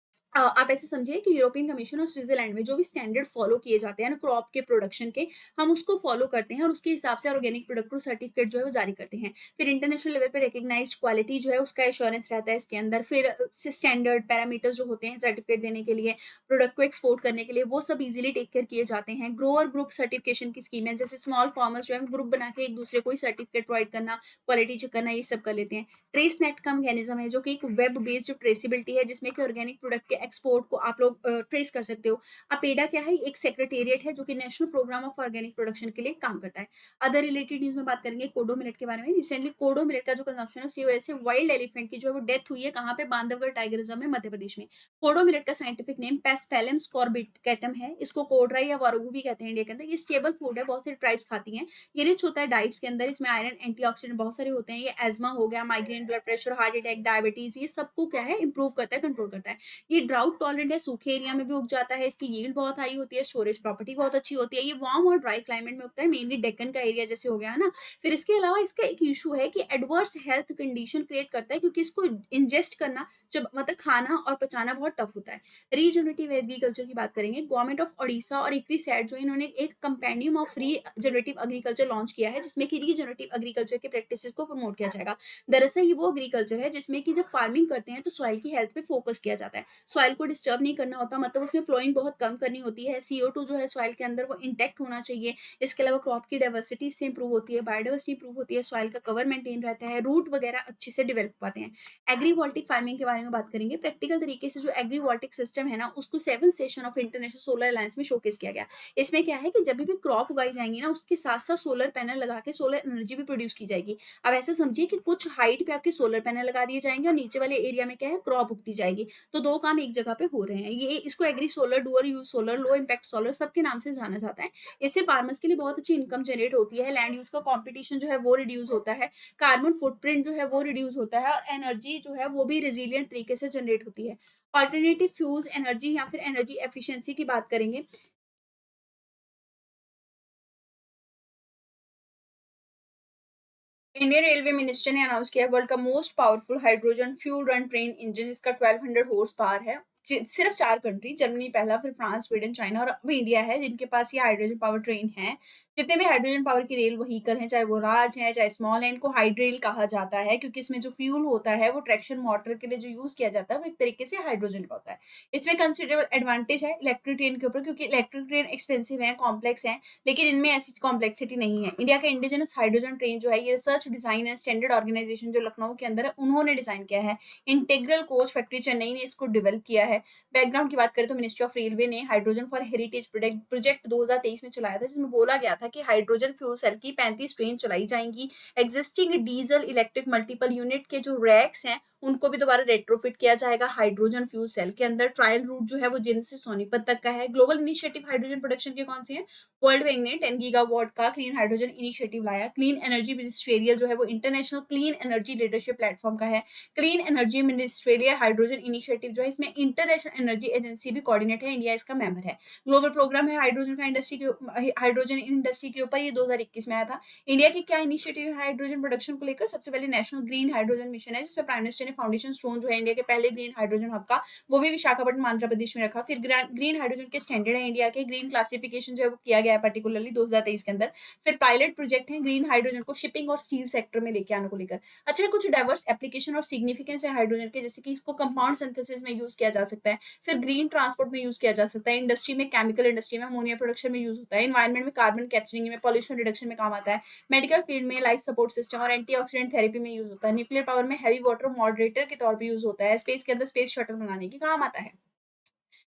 आप ऐसे समझिए कि यूरोपियन कमीशन और स्विट्जरलैंड में जो भी स्टैंडर्ड फॉलो किए जाते हैं ना क्रॉप के प्रोडक्शन के, हम उसको फॉलो करते हैं और उसके हिसाब से ऑर्गेनिक प्रोडक्ट को सर्टिफिकेट जो है वो जारी करते हैं। फिर इंटरनेशनल लेवल पे रिकग्नाइज्ड क्वालिटी जो है उसका एश्योरेंस रहता है इसके अंदर। फिर स्टैंडर्ड पैरामीटर्स जो होते हैं सर्टिफिकेट देने के लिए, प्रोडक्ट को एक्सपोर्ट करने के लिए, वो सब इजीली टेक केयर किए जाते हैं। ग्रोअर ग्रुप सर्टिफिकेशन की स्कीम है, जैसे स्मॉल फार्मर्स जो है ग्रुप बना के एक दूसरे को ही सर्टिफिकेट प्रोवाइड करना, क्वालिटी चेक करना, ये सब कर लेते हैं। ट्रेस नेट का मैकेनिज्म है जो कि एक वेब बेस्ड ट्रेसिबिलिटी है, जिसमें कि ऑर्गेनिक प्रोडक्ट के एक्सपोर्ट को आप लोग ट्रेस कर सकते हो। अपेडा क्या है? एक सेक्रेटेरिएट है जो कि national programme of organic production के लिए काम करता है। अदर रिलेटेड न्यूज में बात करेंगे कोडो मिलेट के बारे में। रिसेंटली कोडो मिलेट का जो कंजम्पशन है उसकी वजह से वाइल्ड एलिफेंट की जो है वो डेथ हुई है। कहाँ पे? बांधवगढ़ टाइगर रिजर्व में, मध्य प्रदेश में। कोडो मिलेट का साइंटिफिक नेम पेस्पेलम स्कॉर्बिटेटम है। इसको कोडराई या वारुगु भी कहते हैं इंडिया के अंदर। ये स्टेबल फूड है, बहुत सारी ट्राइब्स खाती हैं। ये रिच होता है डाइट्स के अंदर। इसमें आयरन, एंटीऑक्सीडेंट बहुत सारे होते हैं। ये एजमा हो गया, migraine, blood pressure, heart attack, diabetes, ये सबको क्या है इंप्रूव करता है, कंट्रोल करता है। ये ड्राउट टॉलरेंट है, सूखे एरिया में भी उग जाता है। इसकी यील्ड बहुत हाई होती है, स्टोरेज प्रॉपर्टी बहुत अच्छी होती है। ये वार्म और ड्राई क्लाइमेट में उगता है, मेनली डेक्कन का एरिया जैसे हो गया है ना। फिर इसके अलावा इसका एक इशू है कि एडवर्स हेल्थ कंडीशन क्रिएट करता है, क्योंकि इसको इंजेस्ट करना, जब मतलब खाना और पचाना बहुत टफ होता है। रीजनरेटिव एग्रीकल्चर की बात करेंगे। गवर्नमेंट ऑफ ओडिशा और इक्रिसैट जो इन्होंने एक compendium of regenerative agriculture launch किया है, जिसमें कि रीजनरेटिव एग्रीकल्चर के प्रैक्टिसेस को प्रमोट किया जाएगा। दरअसल ये वो एग्रीकल्चर है जिसमें कि जब फार्मिंग करते हैं तो सॉइल की हेल्थ पे फोकस किया जाता है। सॉइल को डिस्टर्ब नहीं करना होता, मतलब उसमें फ्लोइंग बहुत कम करनी होती है। CO2 जो है सॉइल के अंदर वो इंटेक्ट होना चाहिए। इसके अलावा क्रॉप की डाइवर्सिटी से इंप्रूव होती है, बायोडाइवर्सिटी इंप्रूव होती है, सॉइल का कवर मेंटेन रहता है, रूट वगैरह अच्छे से डेवलप पाते हैं। एग्रीवोल्टिक फार्मिंग के बारे में बात करेंगे। प्रैक्टिकल तरीके से जो एग्रीवोल्टिक सिस्टम है ना, उसको 7 session of international solar alliance में शोकेस किया गया। इसमें क्या है कि जब भी क्रॉप उगाई जाएंगी ना, उसके साथ साथ सोलर पैनल लगा के सोलर एनर्जी भी प्रोड्यूस की जाएगी। अब ऐसे समझिए कि कुछ हाइट पे आपके सोलर पैनल लगा दिए जाएंगे और नीचे वाले एरिया में क्या है, क्रॉप उगती जाएगी। तो दो काम एक जगह पे हो रहे हैं। ये इसको agri solar, dual use solar, low impact solar सबके नाम से जाना जाता है। इससे फार्मर्स के लिए बहुत अच्छी इनकम जनरेट होती है। लैंड यूज का कॉम्पिटिशन जो है वो रिड्यूस होता है, कार्बन फुटप्रिंट जो है वो रिड्यूस होता है, और एनर्जी जो है वो भी रेजिलियंट तरीके से जनरेट होती है। ऑल्टरनेटिव फ्यूल्स एनर्जी या फिर एनर्जी एफिशिएंसी की बात करेंगे। इंडियन रेलवे मिनिस्टर ने अनाउंस किया वर्ल्ड का most powerful hydrogen fuel run train engine, जिसका 1200 हॉर्स पावर है। सिर्फ 4 कंट्री, जर्मनी पहला, फिर फ्रांस, स्वीडन, चाइना और अब इंडिया है, जिनके पास ये हाइड्रोजन पावर ट्रेन है। जितने भी हाइड्रोजन पावर की रेल व्हीकल हैं, चाहे वो लार्ज है चाहे स्मॉल है, इनको हाइड्रेल कहा जाता है, क्योंकि इसमें जो फ्यूल होता है वो ट्रैक्शन मोटर के लिए जो यूज किया जाता है वो एक तरीके से हाइड्रोजन का होता है। इसमें कंसिडरेबल एडवांटेज है इलेक्ट्रिक ट्रेन के ऊपर, क्योंकि इलेक्ट्रिक ट्रेन एक्सपेंसिव है, कॉम्प्लेक्स है, लेकिन इनमें ऐसी कॉम्प्लेक्सिटी नहीं है। इंडिया का इंडिजिनस हाइड्रोजन ट्रेन जो है ये research design and standard organisation जो लखनऊ के अंदर है उन्होंने डिजाइन किया है। इंटेग्रल कोच फैक्ट्री चेन्नई ने इसको डेवलप किया है। बैकग्राउंड की बात करें तो मिनिस्ट्री ऑफ रेलवे ने हाइड्रोजन फॉर हेरिटेज प्रोजेक्ट 2023 में चलाया था, जिसमें बोला गया था कि हाइड्रोजन फ्यूल सेल की 35 ट्रेन चलाई जाएंगी। Existing diesel electric multiple unit के जो रैक्स हैं उनको भी दोबारा रेट्रोफिट किया जाएगा हाइड्रोजन फ्यूल सेल के अंदर। ट्रायल रूट जो है वो जिंद से सोनीपत तक का है। ग्लोबल इनिशिएटिव हाइड्रोजन प्रोडक्शन के कौन से हैं? वर्ल्ड बैंक ने 10 गीगावाट का क्लीन हाइड्रोजन इनिशिएटिव लाया। क्लीन एनर्जी मिनिस्ट्रियल जो है वो international clean energy leadership platform का है। Clean energy ministerial hydrogen initiative जो है इसमें इंटरनेशनल एनर्जी एजेंसी भी कोऑर्डिनेट है, इंडिया इसका मेंबर है। ग्लोबल प्रोग्राम है हाइड्रोजन का इंडस्ट्री के हाइड्रोजन इंडस्ट्री के ऊपर, ये 2021 में आया था। इंडिया के क्या इनिशिएटिव है हाइड्रोजन प्रोडक्शन को लेकर? सबसे पहले नेशनल ग्रीन हाइड्रोजन मिशन है, जिसमें प्राइम मिनिस्टर ने फाउंडेशन स्टोन जो है इंडिया के पहले ग्रीन हाइड्रोजन हब का, वो भी विशाखापट्टनम आंध्र प्रदेश में रखा। फिर ग्रीन हाइड्रोजन के स्टैंडर्ड है इंडिया के, ग्रीन क्लासिफिकेशन जो है वो किया गया है पर्टिकुलरली 2023 के अंदर। फिर पायलट प्रोजेक्ट है ग्रीन हाइड्रोजन को शिपिंग और स्टील सेक्टर में लेके आने को लेकर। अच्छा, कुछ डाइवर्स एप्लीकेशन और सिग्निफिकेंस है हाइड्रोजन के, जैसे कि इसको कंपाउंड सिंथेसिस में यूज किया जा सकता है, फिर ग्रीन ट्रांसपोर्ट में यूज किया जा सकता है, इंडस्ट्री में, केमिकल इंडस्ट्री में, अमोनिया प्रोडक्शन में यूज होता है, एनवायरमेंट में कार्बन कैप्चरिंग में, पॉल्यूशन रिडक्शन में काम आता है, मेडिकल फील्ड में, लाइफ सपोर्ट सिस्टम और एंटीऑक्सीडेंट थेरेपी में यूज होता है, न्यूक्लियर पावर में हैवी वाटर मॉडरेटर के तौर पर यूज होता है, स्पेस के अंदर स्पेस शटल बनाने के काम आता है।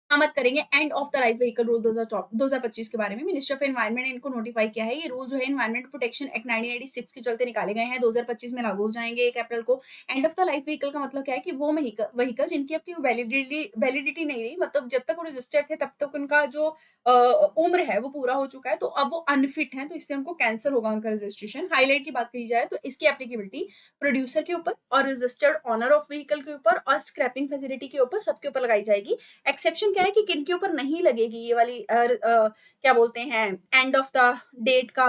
हम बात करेंगे end of the life vehicle rule 2025 के बारे में। मिनिस्ट्री ऑफ एनवायरमेंट ने इनको नोटिफाई किया है। ये रूल जो है एनवायरमेंट प्रोटेक्शन एक्ट 1986 के चलते निकाले गए हैं, 2025 में लागू हो जाएंगे 1 अप्रैल को। End of the life vehicle का मतलब क्या है कि वो व्हीकल जिनकी आपकी वैलिडिटी नहीं रही, मतलब जब तक वो रजिस्टर्ड थे तब तक उनका जो उम्र है वो पूरा हो चुका है, तो अब वो अनफिट है, तो इससे उनको कैंसिल होगा उनका रजिस्ट्रेशन। हाईलाइट की बात करी जाए तो इसकी एप्लीकेबिलिटी प्रोड्यूसर के ऊपर और रजिस्टर्ड ऑनर ऑफ व्हीकल के ऊपर और स्क्रैपिंग फैसिलिटी के ऊपर, सबके ऊपर लगाई जाएगी। एक्सेप्शन क्या है कि किन के ऊपर नहीं लगेगी ये वाली क्या बोलते हैं एंड ऑफ द डेट का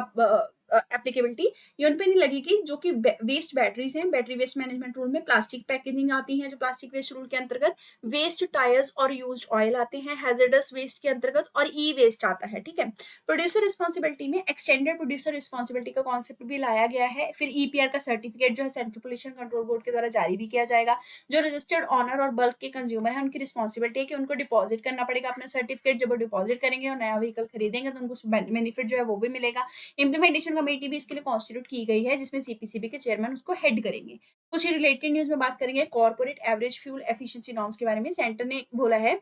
एप्लीकेबिलिटी ये उन पे नहीं लगेगी जो कि वेस्ट बैटरीज हैं। बैटरी वेस्ट मैनेजमेंट रूल में प्लास्टिक पैकेजिंग आती है जो प्लास्टिक वेस्ट रूल के अंतर्गत, वेस्ट टायर्स और यूज्ड ऑयल आते हैं हैजर्डस वेस्ट के अंतर्गत, और ई वेस्ट आता है। ठीक है, प्रोड्यूसर रिस्पॉन्सिबिलिटी में एक्सटेंडेड प्रोड्यूसर रिस्पॉन्सिबिलिटी का कॉन्सेप्ट भी लाया गया है। फिर ईपीआर का सर्टिफिकेट जो है सेंट्रल पोल्यूशन कंट्रोल बोर्ड के द्वारा जारी भी किया जाएगा। जो रजिस्टर्ड ऑनर और बल्क के कंज्यूमर है उनकी रिस्पॉन्सिबिलिटी है कि उनको डिपॉजिट करना पड़ेगा अपना सर्टिफिकेट। जब वो डिपॉजिट करेंगे और नया व्हीकल खरीदेंगे तो उनको बेनिफिट जो है वो भी मिलेगा। इम्प्लीमेंटेशन कमेटी भी इसके लिए कॉन्स्टिट्यूट की गई है जिसमें सीपीसीबी के चेयरमैन उसको हेड करेंगे। कुछ रिलेटेड न्यूज में बात करेंगे corporate average fuel efficiency norms के बारे में। सेंटर ने बोला है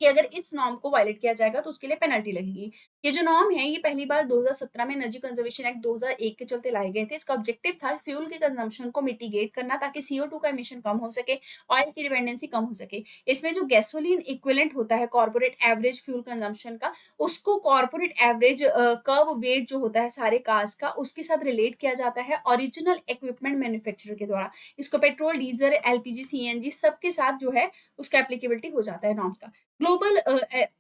कि अगर इस नॉर्म को वायलेट किया जाएगा तो उसके लिए पेनल्टी लगेगी। ये जो नॉर्म है ये पहली बार 2017 में एनर्जी कंजर्वेशन एक्ट 2001 के चलते लाए गए थे। इसका ऑब्जेक्टिव था फ्यूल के कंजम्पशन को मिटिगेट करना ताकि CO2 का एमिशन कम हो सके, ऑयल की डिपेंडेंसी कम हो सके। इसमें जो गैसोलीन इक्विवेलेंट होता है कॉर्पोरेट एवरेज फ्यूल कंजम्पशन का, उसको कॉर्पोरेट एवरेज कर्व वेट जो होता है सारे कार्स का उसके साथ रिलेट किया जाता है ओरिजिनल इक्विपमेंट मैन्युफैक्चरर के द्वारा। इसको पेट्रोल, डीजल, एलपीजी, सीएनजी सबके साथ जो है उसका एप्लीकेबिलिटी हो जाता है नॉर्म्स का। Global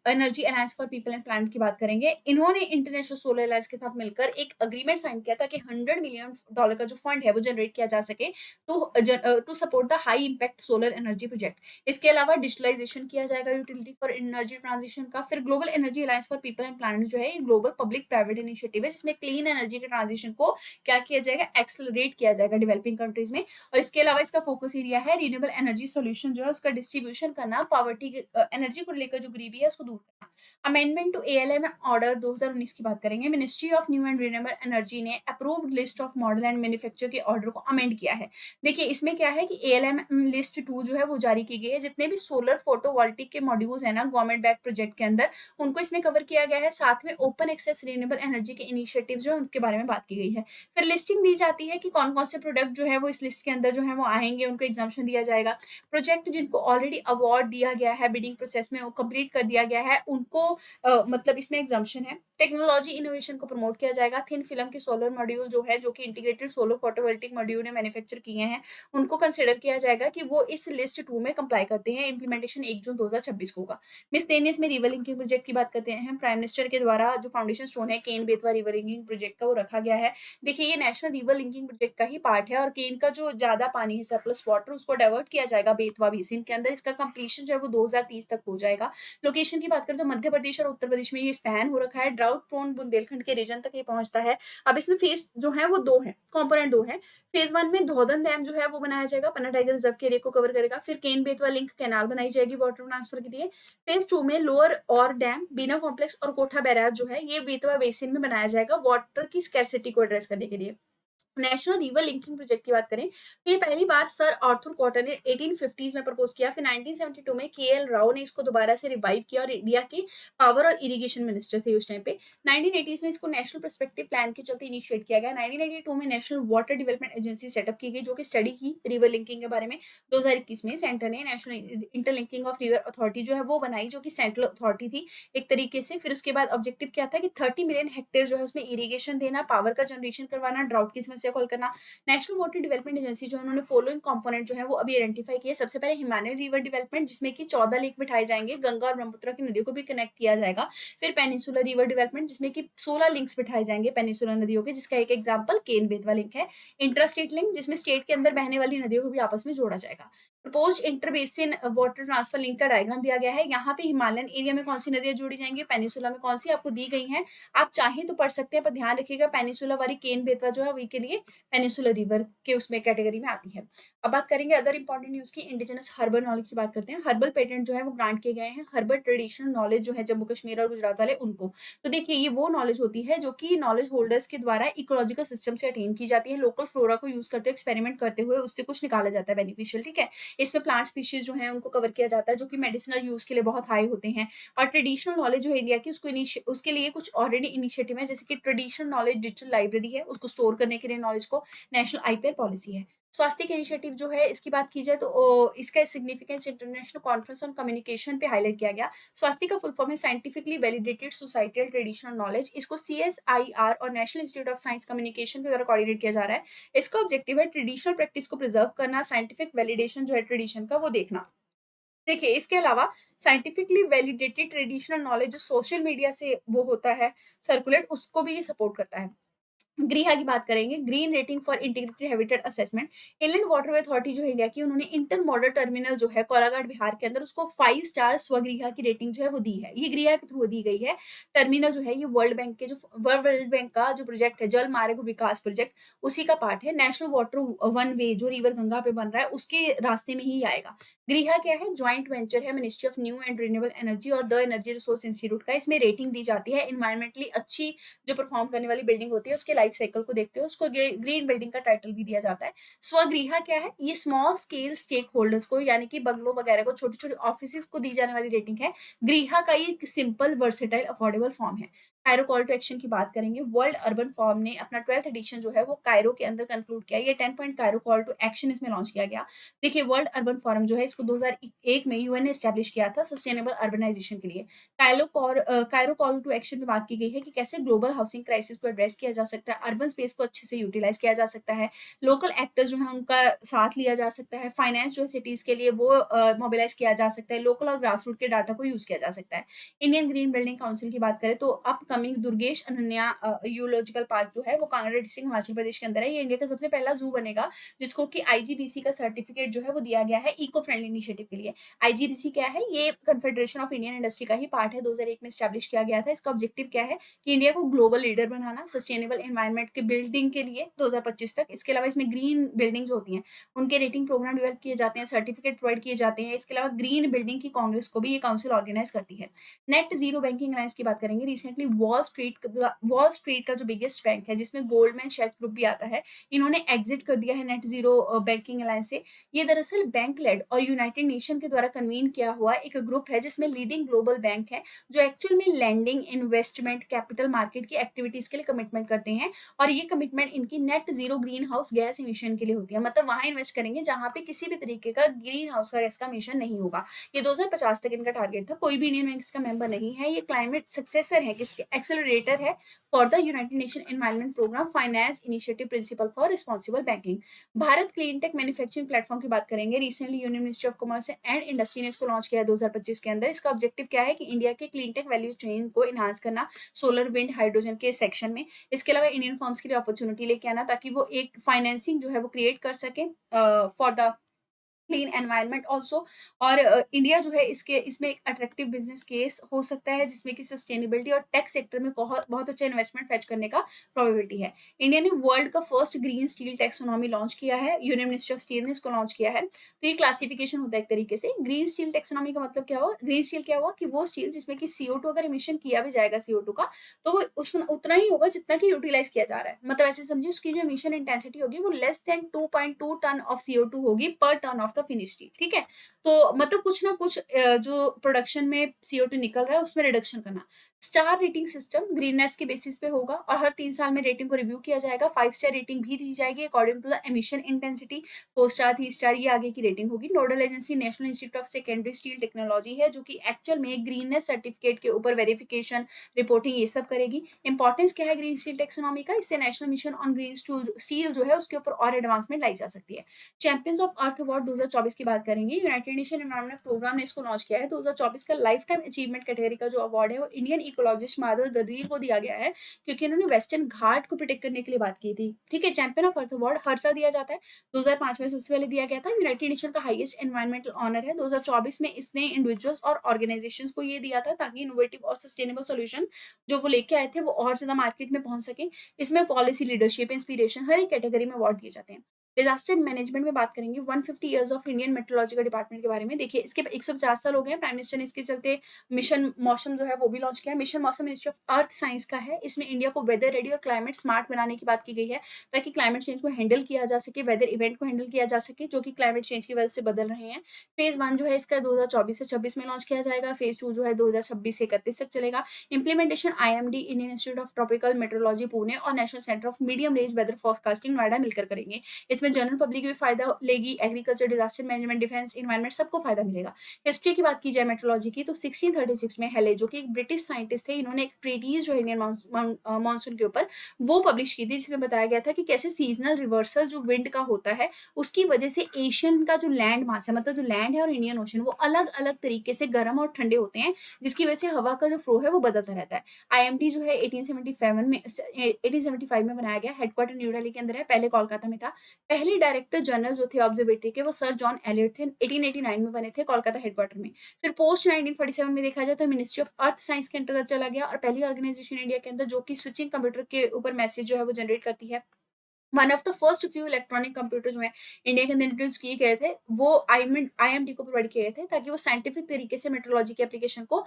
energy alliance for people and plant की बात करेंगे। इन्होंने इंटरनेशनल सोलर अलायंस के साथ मिलकर एक अग्रीमेंट साइन किया था कि $100 मिलियन का जो फंड है वो जनरेट किया जा सके to support the high impact solar energy project. इसके अलावा डिजिटलाइजेशन किया जाएगा यूटिलिटी फॉर एनर्जी ट्रांजिशन का। फिर global energy alliance for people and plant जो है ये ग्लोबल पब्लिक प्राइवेट इनिशिएटिव है जिसमें क्लीन एनर्जी के ट्रांजिशन को क्या किया जाएगा, एक्सेलरेट किया जाएगा डेवलपिंग कंट्रीज में। और इसके अलावा इसका फोकस एरिया है रिन्यूएबल एनर्जी सोल्यूशन जो है उसका डिस्ट्रीब्यूशन करना, पॉवर्टी एनर्जी को लेकर जो गरीबी है उसको दूर करना। अमेंडमेंट टू एएलएम ऑर्डर 2019 की बात करेंगे। Ministry of New and Renewable Energy ने approved list of model and manufacture के ऑर्डर को अमेंड किया है। देखिए इसमें क्या है कि एएलएम लिस्ट 2 जो है वो जारी की गई है। जितने भी सोलर फोटोवोल्टिक के मॉड्यूल्स है ना गवर्नमेंट बैक प्रोजेक्ट के अंदर उनको इसमें कवर किया गया है। साथ में ओपन एक्सेस रिन्यूएबल एनर्जी के इनिशिएटिव जो है उनके बारे में बात की गई है। फिर लिस्टिंग दी जाती है कि कौन कौन से प्रोडक्ट जो है वो इस लिस्ट के अंदर जो है वो आएंगे, उनको एग्जाम्पशन दिया जाएगा। प्रोजेक्ट जिनको ऑलरेडी अवार्ड दिया गया है बिडिंग प्रोसेस में वो कंप्लीट कर दिया गया है उनको मतलब इसमें एग्जाम्पशन है। टेक्नोलॉजी इनोवेशन को प्रमोट किया जाएगा। थिन फिल्म के सोलर मॉड्यूल जो है जो कि इंटीग्रेटेड सोलर फोटोवोल्टिक मॉड्यूल ने मैन्युफैक्चर किए हैं उनको कंसिडर किया जाएगा कि वो इस लिस्ट 2 में कंप्लाई करते हैं। इंप्लीमेंटेशन 1 जून 2026 को होगा। मिसलेनियस में रिवर लिंकिंग प्रोजेक्ट की बात करते हैं। प्राइम मिनिस्टर के द्वारा जो फाउंडेशन स्टोन है Ken Betwa river linking project का वो रखा गया है। देखिए ये नेशनल रिवर लिंकिंग प्रोजेक्ट का ही पार्ट है और केन का जो ज्यादा पानी है सरप्लस वाटर उसको डाइवर्ट किया जाएगा बेतवा बेसिन के अंदर। इसका कंप्लीशन जो है वो 2030 तक हो जाएगा। लोकेशन की बात करें तो मध्य प्रदेश और उत्तर प्रदेश में ये स्पैन हो रखा है। ड्राउट प्रोन बुंदेलखंड के रीजन तक ये पहुंचता है। अब इसमें फेज जो है वो 2 है, कंपोनेंट 2 है। फेज 1 में धौधन डैम जो है वो बनाया जाएगा, पन्ना टाइगर रिजर्व के एरिया को कवर करेगा। फिर केन बेतवा लिंक कैनाल बनाई जाएगी वाटर ट्रांसफर के लिए। फेज 2 में लोअर और डैम, बीना कॉम्प्लेक्स और कोठा बैराज जो है ये बेतवा बेसिन में बनाया जाएगा वाटर की स्कैरसिटी को एड्रेस करने के लिए। नेशनल रिवर लिंकिंग प्रोजेक्ट की बात करें तो ये पहली बार सर आर्थर कॉटन ने 1850s में प्रपोज किया। फिर 1972 में केएल राव ने इसको दोबारा से रिवाइव किया और इंडिया के पावर और इरिगेशन मिनिस्टर थे उस टाइम पे। 1980s में इसको नेशनल पर्सपेक्टिव प्लान के चलते इनिशिएट किया गया। 1982 में national water development agency setup की गई जो कि स्टडी की रिवर लिंकिंग के बारे में। 2021 में सेंटर ने national interlinking of river authority जो है वो बनाई जो कि सेंट्रल अथॉरिटी थी एक तरीके से। फिर उसके बाद ऑब्जेक्टिव क्या था कि 30 मिलियन हेक्टेयर जो है उसमें इरिगेशन देना, पावर का जनरेशन करवाना, ड्राउट की समस्या को हल करना। नेशनल वाटर डेवलपमेंट एजेंसी जो है उन्होंने फॉलोइंग कंपोनेंट जो है वो अभी आइडेंटिफाई किए। सबसे पहले हिमालयन रिवर डेवलपमेंट जिसमें कि 14 लेक बिठाए जाएंगे, गंगा और ब्रह्मपुत्र की नदियों को भी कनेक्ट किया जाएगा। फिर पेनिसुलर रिवर डेवलपमेंट जिसमें कि 16 लिंक्स बिठाए जाएंगे पेनिसुलर नदियों के, जिसका एक एग्जाम्पल केन बेतवा लिंक है। इंट्रास्टेट लिंक जिसमें स्टेट के अंदर बहने वाली नदियों को भी आपस में जोड़ा जाएगा। प्रपोज इंटरबेसिन वाटर ट्रांसफर लिंक का डायग्राम दिया गया है। यहाँ पे हिमालयन एरिया में कौन सी नदियां जोड़ी जाएंगी, पेनिसुला में कौन सी आपको दी गई है। आप चाहें तो पढ़ सकते हैं पर ध्यान रखिएगा पेनिसुला वाली केन बेतवा जो है वही के लिए पेनिसुलर रिवर के उसमें कैटेगरी में आती है। अब बात करेंगे अदर इंपॉर्टेंट न्यूज की। इंडिजिनस हर्बल नॉलेज की बात करते हैं। हर्बल पेटेंट जो है वो ग्रांट किए गए हैं हर्बल ट्रेडिशनल नॉलेज जो है जम्मू कश्मीर और गुजरात वाले उनको। तो देखिए ये वो नॉलेज होती है जो कि नॉलेज होल्डर्स के द्वारा इकोलॉजिकल सिस्टम से अटेन की जाती है। लोकल फ्लोरा को यूज करते हुए एक्सपेरिमेंट करते हुए उससे कुछ निकाला जाता है बेनिफिशियल। ठीक है, इसमें प्लांट स्पीशीज जो है उनको कवर किया जाता है जो कि मेडिसिनल यूज के लिए बहुत हाई होते हैं। और ट्रेडिशनल नॉलेज जो है इंडिया की उसके लिए कुछ ऑलरेडी इनिशिएटिव है जैसे कि ट्रेडिशनल नॉलेज डिजिटल लाइब्रेरी है उसको स्टोर करने के लिए नॉलेज को, नेशनल आईपीआर पॉलिसी है। स्वास्थ्य के इनिशिएटिव जो है इसकी बात की जाए तो इसका significance international conference on communication पे हाईलाइट किया गया। स्वास्थ्य का फुल फॉर्म है scientifically validated societal traditional knowledge. इसको CSIR और national institute of science communication के द्वारा कोऑर्डिनेट किया जा रहा है। इसका ऑब्जेक्टिव है ट्रेडिशनल प्रैक्टिस को प्रिजर्व करना, साइंटिफिक वैलिडेशन जो है ट्रेडिशन का वो देखना। देखिए इसके अलावा साइंटिफिकली वैलिडेटेड ट्रेडिशनल नॉलेज जो सोशल मीडिया से वो होता है सर्कुलेट, उसको भी ये सपोर्ट करता है। गृहा की बात करेंगे, green rating for integrated habitat assessment. Inland waterway authority जो है इंडिया की, उन्होंने इंटर मॉडल टर्मिनल जो है कोलाघाट बिहार के अंदर, उसको 5 स्टार स्वगृहा की रेटिंग जो है वो दी है। ये गृहा के थ्रू दी गई है। टर्मिनल जो है ये वर्ल्ड बैंक का जो प्रोजेक्ट है, जल मार्ग विकास प्रोजेक्ट, उसी का पार्ट है। नेशनल वाटर वन वे जो रिवर गंगा पे बन रहा है, उसके रास्ते में ही आएगा। गृहा क्या है? ज्वाइंट वेंचर है ministry of New and Renewable energy और द एनर्जी रिसोर्स इंस्टीट्यूट का। इसमें रेटिंग दी जाती है इन्वायरमेंटली अच्छी जो परफॉर्म करने वाली बिल्डिंग होती है, उसके लाइफ साइकिल को देखते हुए उसको ग्रीन बिल्डिंग का टाइटल भी दिया जाता है। स्वगृहा क्या है? ये स्मॉल स्केल स्टेक होल्डर्स को, यानी कि बंगलों वगैरह को, छोटे छोटे ऑफिस को दी जाने वाली रेटिंग है। गृहा का ये सिंपल वर्सेटाइल अफोर्डेबल फॉर्म है। कायरो कॉल टू एक्शन की बात करेंगे। वर्ल्ड अर्बन फॉर्म ने अपना 12th एडिशन जो है वो कायरो के अंदर कंक्लूड किया। ये 10 point Cairo call to action इसमें लॉन्च किया गया। देखिए, वर्ल्ड अर्बन फोरम जो है इसको 2001 में यूएन ने एस्टेब्लिश किया था सस्टेनेबल अर्बनाइजेशन के लिए। कायरो कॉल टू एक्शन में बात की गई है कि कैसे ग्लोबल हाउसिंग क्राइसिस को एड्रेस किया जा सकता है, अर्बन स्पेस को अच्छे से यूटिलाइज किया जा सकता है, लोकल एक्टर्स जो है उनका साथ लिया जा सकता है, फाइनेंस जो है सिटीज के लिए वो मोबिलाइज किया जा सकता है, लोकल और ग्रास रूट के डाटा को यूज किया जा सकता है। इंडियन ग्रीन बिल्डिंग काउंसिल की बात करें तो अपकमिंग दुर्गेश अनन्या यूलॉजिकल पार्क जो है वो कांगड़ा डिस्ट्रिक्ट हिमाचल प्रदेश के अंदर है। ये इंडिया का सबसे पहला जू बनेगा जिसको कि आईजीबीसी का सर्टिफिकेट जो है वो दिया गया है इको फ्रेंडली इनिशिएटिव के लिए। आईजीबीसी क्या है? ये कन्फेडरेशन ऑफ इंडियन इंडस्ट्री का ही पार्ट है, 2001 में स्टैब्लिश किया गया था। इसका ऑब्जेक्टिव क्या है कि इंडिया को ग्लोबल लीडर बनाना सस्टेनेबल एनवायरनमेंट के बिल्डिंग के लिए 2025 तक। इसके अलावा इसमें ग्रीन बिल्डिंग जो होती हैं उनके रेटिंग प्रोग्राम डेवलप किए जाते हैं, सर्टिफिकेट प्रोवाइड किए जाते हैं। इसके अलावा ग्रीन बिल्डिंग की कांग्रेस को भी ये काउंसिल ऑर्गेनाइज करती है। नेट जीरो बैंकिंग अलायंस की बात करेंगे। रिसेंटली वॉल स्ट्रीट का जो बिगेस्ट बैंक है जिसमें गोल्डमैन शेल्स ग्रुप भी आता है, इन्होंने एग्जिट कर दिया है नेट जीरो बैंकिंग अलायंस से। ये दरअसल बैंक लेड और यूनाइटेड नेशन के द्वारा कन्वीन किया हुआ एक ग्रुप है जिसमें लीडिंग ग्लोबल बैंक है जो एक्चुअल में लैंडिंग, इन्वेस्टमेंट, कैपिटल मार्केट की एक्टिविटीज के लिए कमिटमेंट करते हैं। और ये कमिटमेंट इनकी net zero green house gas emission के लिए होती है, मतलब वहां इन्वेस्ट करेंगे जहां पे किसी भी तरीके का ग्रीन हाउस गैस का इमिशन नहीं होगा। ये 2050 तक इनका टारगेट था। कोई भी इंडियन बैंक इसका मेंबर नहीं है। ये क्लाइमेट सक्सेसर है, किसके? एक्सेलरेटर है for the united nation environment programme finance initiative principle for responsible banking. Bharat clean tech manufacturing platform की बात करेंगे। Recently union ministry of commerce and industry ने इसको लॉन्च किया है 2025 के अंदर। इसका ऑब्जेक्टिव क्या है कि इंडिया के क्लीन टेक वैल्यू चेन को इनहांस करना सोलर, विंड, हाइड्रोजन के सेक्शन में। इसके अलावा इंडियन फर्म्स के लिए अपॉर्चुनिटी लेके आना ताकि वो एक फाइनेंसिंग जो है वो क्रिएट कर सके for the clean environment also. और इंडिया जो है इसके इसमें एक अट्रैक्टिव बिजनेस केस हो सकता है जिसमें कि सस्टेनेबिलिटी और टेक सेक्टर में बहुत बहुत अच्छा इन्वेस्टमेंट फेच करने का प्रोबेबिलिटी है। इंडिया ने वर्ल्ड का first green steel taxonomy launch किया है। यूनियन मिनिस्ट्री ऑफ स्टील ने इसको लॉन्च किया है। तो ये क्लासिफिकेशन होता है एक तरीके से। ग्रीन स्टील टैक्सोनॉमी का मतलब क्या हुआ? ग्रीन स्टील क्या हुआ कि वो स्टील जिसमें कि CO2 अगर इमिशन किया भी जाएगा CO2 का, तो वो उतना ही होगा जितना कि यूटिलाइज किया जा रहा है। मतलब ऐसे समझिए उसकी जो इमिशन इंटेंसिटी होगी वो less than 2.2 ton of CO2 होगी per ton of the finish steel. ठीक है? तो मतलब कुछ ना कुछ जो प्रोडक्शन में CO2 निकल रहा है उसमें रिडक्शन करना। स्टार रेटिंग सिस्टम ग्रीननेस के बेसिस पे होगा और हर 3 साल में रेटिंग को रिव्यू किया जाएगा। 5 स्टार रेटिंग भी दी जाएगी according to the emission intensity. 4 star, 3 star ये आगे की रेटिंग होगी। Nodal agency national institute of secondary steel technology है जो कि एक्चुअल में ग्रीननेस सर्टिफिकेट के ऊपर वेरिफिकेशन, रिपोर्टिंग ये सब करेगी। इंपॉर्टेंस क्या है ग्रीन स्टील टेक्सोनॉमी का? इससे national mission on green steel जो है उसके ऊपर और एडवांसमेंट लाई जा सकती है। चैंपियंस ऑफ अर्थ अवार्ड 2024 की बात करेंगे। यूनाइटेड नेशन एनवायरमेंट प्रोग्राम ने इसको लॉन्च किया है। 2024 का लाइफ टाइम अचीवमेंट कैटेगरी का जो अवार्ड है वो इंडियन इकोलॉजिस्ट माधव गदीर को दिया गया है क्योंकि इन्होंने वेस्टर्न घाट को प्रोटेक्ट करने के लिए बात की थी। ठीक है? चैंपियन ऑफ अर्थ अवार्ड हर साल दिया जाता है। 2005 में सबसे पहले दिया गया था। यूनाइटेड नेशन का हाईएस्ट एनवायरमेंटल ऑनर है। 2024 में इसने इंडिविजुअल्स और ऑर्गेनाइजेशंस को ये दिया था ताकि इनोवेटिव और सस्टेनेबल सॉल्यूशन जो वो लेके आए थे वो और ज्यादा मार्केट में पहुंच सके। इसमें पॉलिसी, लीडरशिप, इंस्पिरेशन हर एक कैटेगरी में अवार्ड दिए जाते हैं। डिजास्टर मैनेजमेंट में बात करेंगे। 150 years of Indian meteorological department के बारे में। देखिए, इसके 150 साल हो गए हैं। प्राइम मिनिस्टर ने इसके चलते मिशन मौसम जो है वो भी लॉन्च किया है। मिशन मौसम मिनिस्ट्री ऑफ अर्थ साइंस का है। इसमें इंडिया को वेदर रेडी और क्लाइमेट स्मार्ट बनाने की बात की गई है ताकि क्लाइमेट चेंज को हैंडल किया जा सके, वेदर इवेंट को हैंडल किया जा सके जो कि क्लाइमेट चेंज की वजह से बदल रहे हैं। फेज 1 जो है इसका 2024 से 26 में लॉन्च किया जाएगा। फेज 2 जो है 2026 से 31 तक चलेगा। Implementation IMD, Indian Institute of Tropical Meteorology Pune और National Centre of Medium Range Weather Forecasting Noida मिलकर करेंगे। इसमें इसमें जनरल पब्लिक भी फ़ायदा लेगी, agriculture, disaster management, defence, environment सबको फ़ायदा मिलेगा। हिस्ट्री की बात की जाए मेट्रोलॉजी की तो 1636 में हेले जो कि एक ब्रिटिश साइंटिस्ट थे, इन्होंने एक ट्रीटीज़ जो है इंडियन मानसून के ऊपर वो पब्लिश की थी, जिसमें बताया गया था कि कैसे सीज़नल रिवर्सल जो विंड का होता है, उसकी वजह से एशियन का जो लैंड मास है, मतलब जो लैंड है और इंडियन ओशन, वो अलग-अलग तरीके से गर्म और ठंडे होते हैं, जिसकी वजह से हवा का जो फ्लो है वो बदलता रहता है। आईएमडी जो है 1875 में बनाया गया, हेडक्वार्टर न्यू दिल्ली के अंदर है, पहले कोलकाता में था। पहले डायरेक्टर जनरल जो थे ऑब्जर्वेटरी के वो सर जॉन एलियट थे, 1889 में बने थे कोलकाता हेडक्वार्टर में। फिर पोस्ट 1947 में देखा जाए तो मिनिस्ट्री ऑफ अर्थ साइंस के अंतर्गत चला गया और पहली ऑर्गेनाइजेशन इंडिया के अंदर जो कि स्विचिंग कंप्यूटर के ऊपर मैसेज जो है वो जनरेट करती है। One of the first few electronic computer जो है इंडिया के अंदर इंट्रोड्यूस किए गए थे, वो आईएमडी को प्रोवाइड किए गए थे ताकि वो साइंटिफिक तरीके से मेट्रोलॉजी के एप्लीकेशन को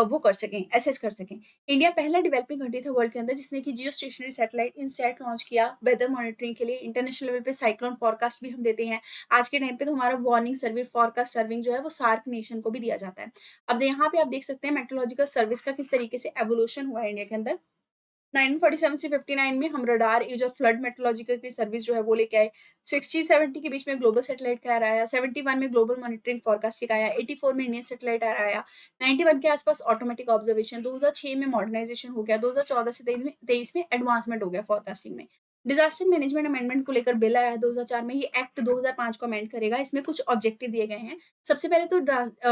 वो कर सकें, एसेस कर सकें। इंडिया पहला डेवलपिंग कंट्री था वर्ल्ड के अंदर जिसने कि जियो स्टेशनरी सैटेलाइट इनसैट लॉन्च किया वेदर मॉनिटरिंग के लिए। इंटरनेशनल लेवल पे साइक्लोन फॉरकास्ट भी हम देते हैं। आज के टाइम पे तो हमारा वार्निंग सर्विस फॉरकास्ट सर्विंग जो है वो सार्क नेशन को भी दिया जाता है। अब यहाँ पे आप देख सकते हैं मेट्रोलॉजिकल सर्विस का किस तरीके से एवोल्यूशन हुआ है इंडिया के अंदर। 1947 से 59 में हम रडार एज और फ्लड मेट्रोलॉजिकल की सर्विस जो है वो लेके आए। 60-70 के बीच में ग्लोबल सैटेलाइट का एरा आया। 71 में ग्लोबल मॉनिटरिंग फोरकास्टिंग आया। 84 में इंडियन सैटेलाइट एरा आया। 91 के आसपास ऑटोमेटिक ऑब्जर्वेशन। 2006 में मॉडर्नाइजेशन हो गया। 2014 से 23 में एडवांसमेंट हो गया फोरकास्टिंग में। डिजास्टर मैनेजमेंट अमेंडमेंट को लेकर बिल आया 2004 में। ये एक्ट 2005 को अमेंड करेगा। इसमें कुछ ऑब्जेक्टिव दिए गए हैं। सबसे पहले तो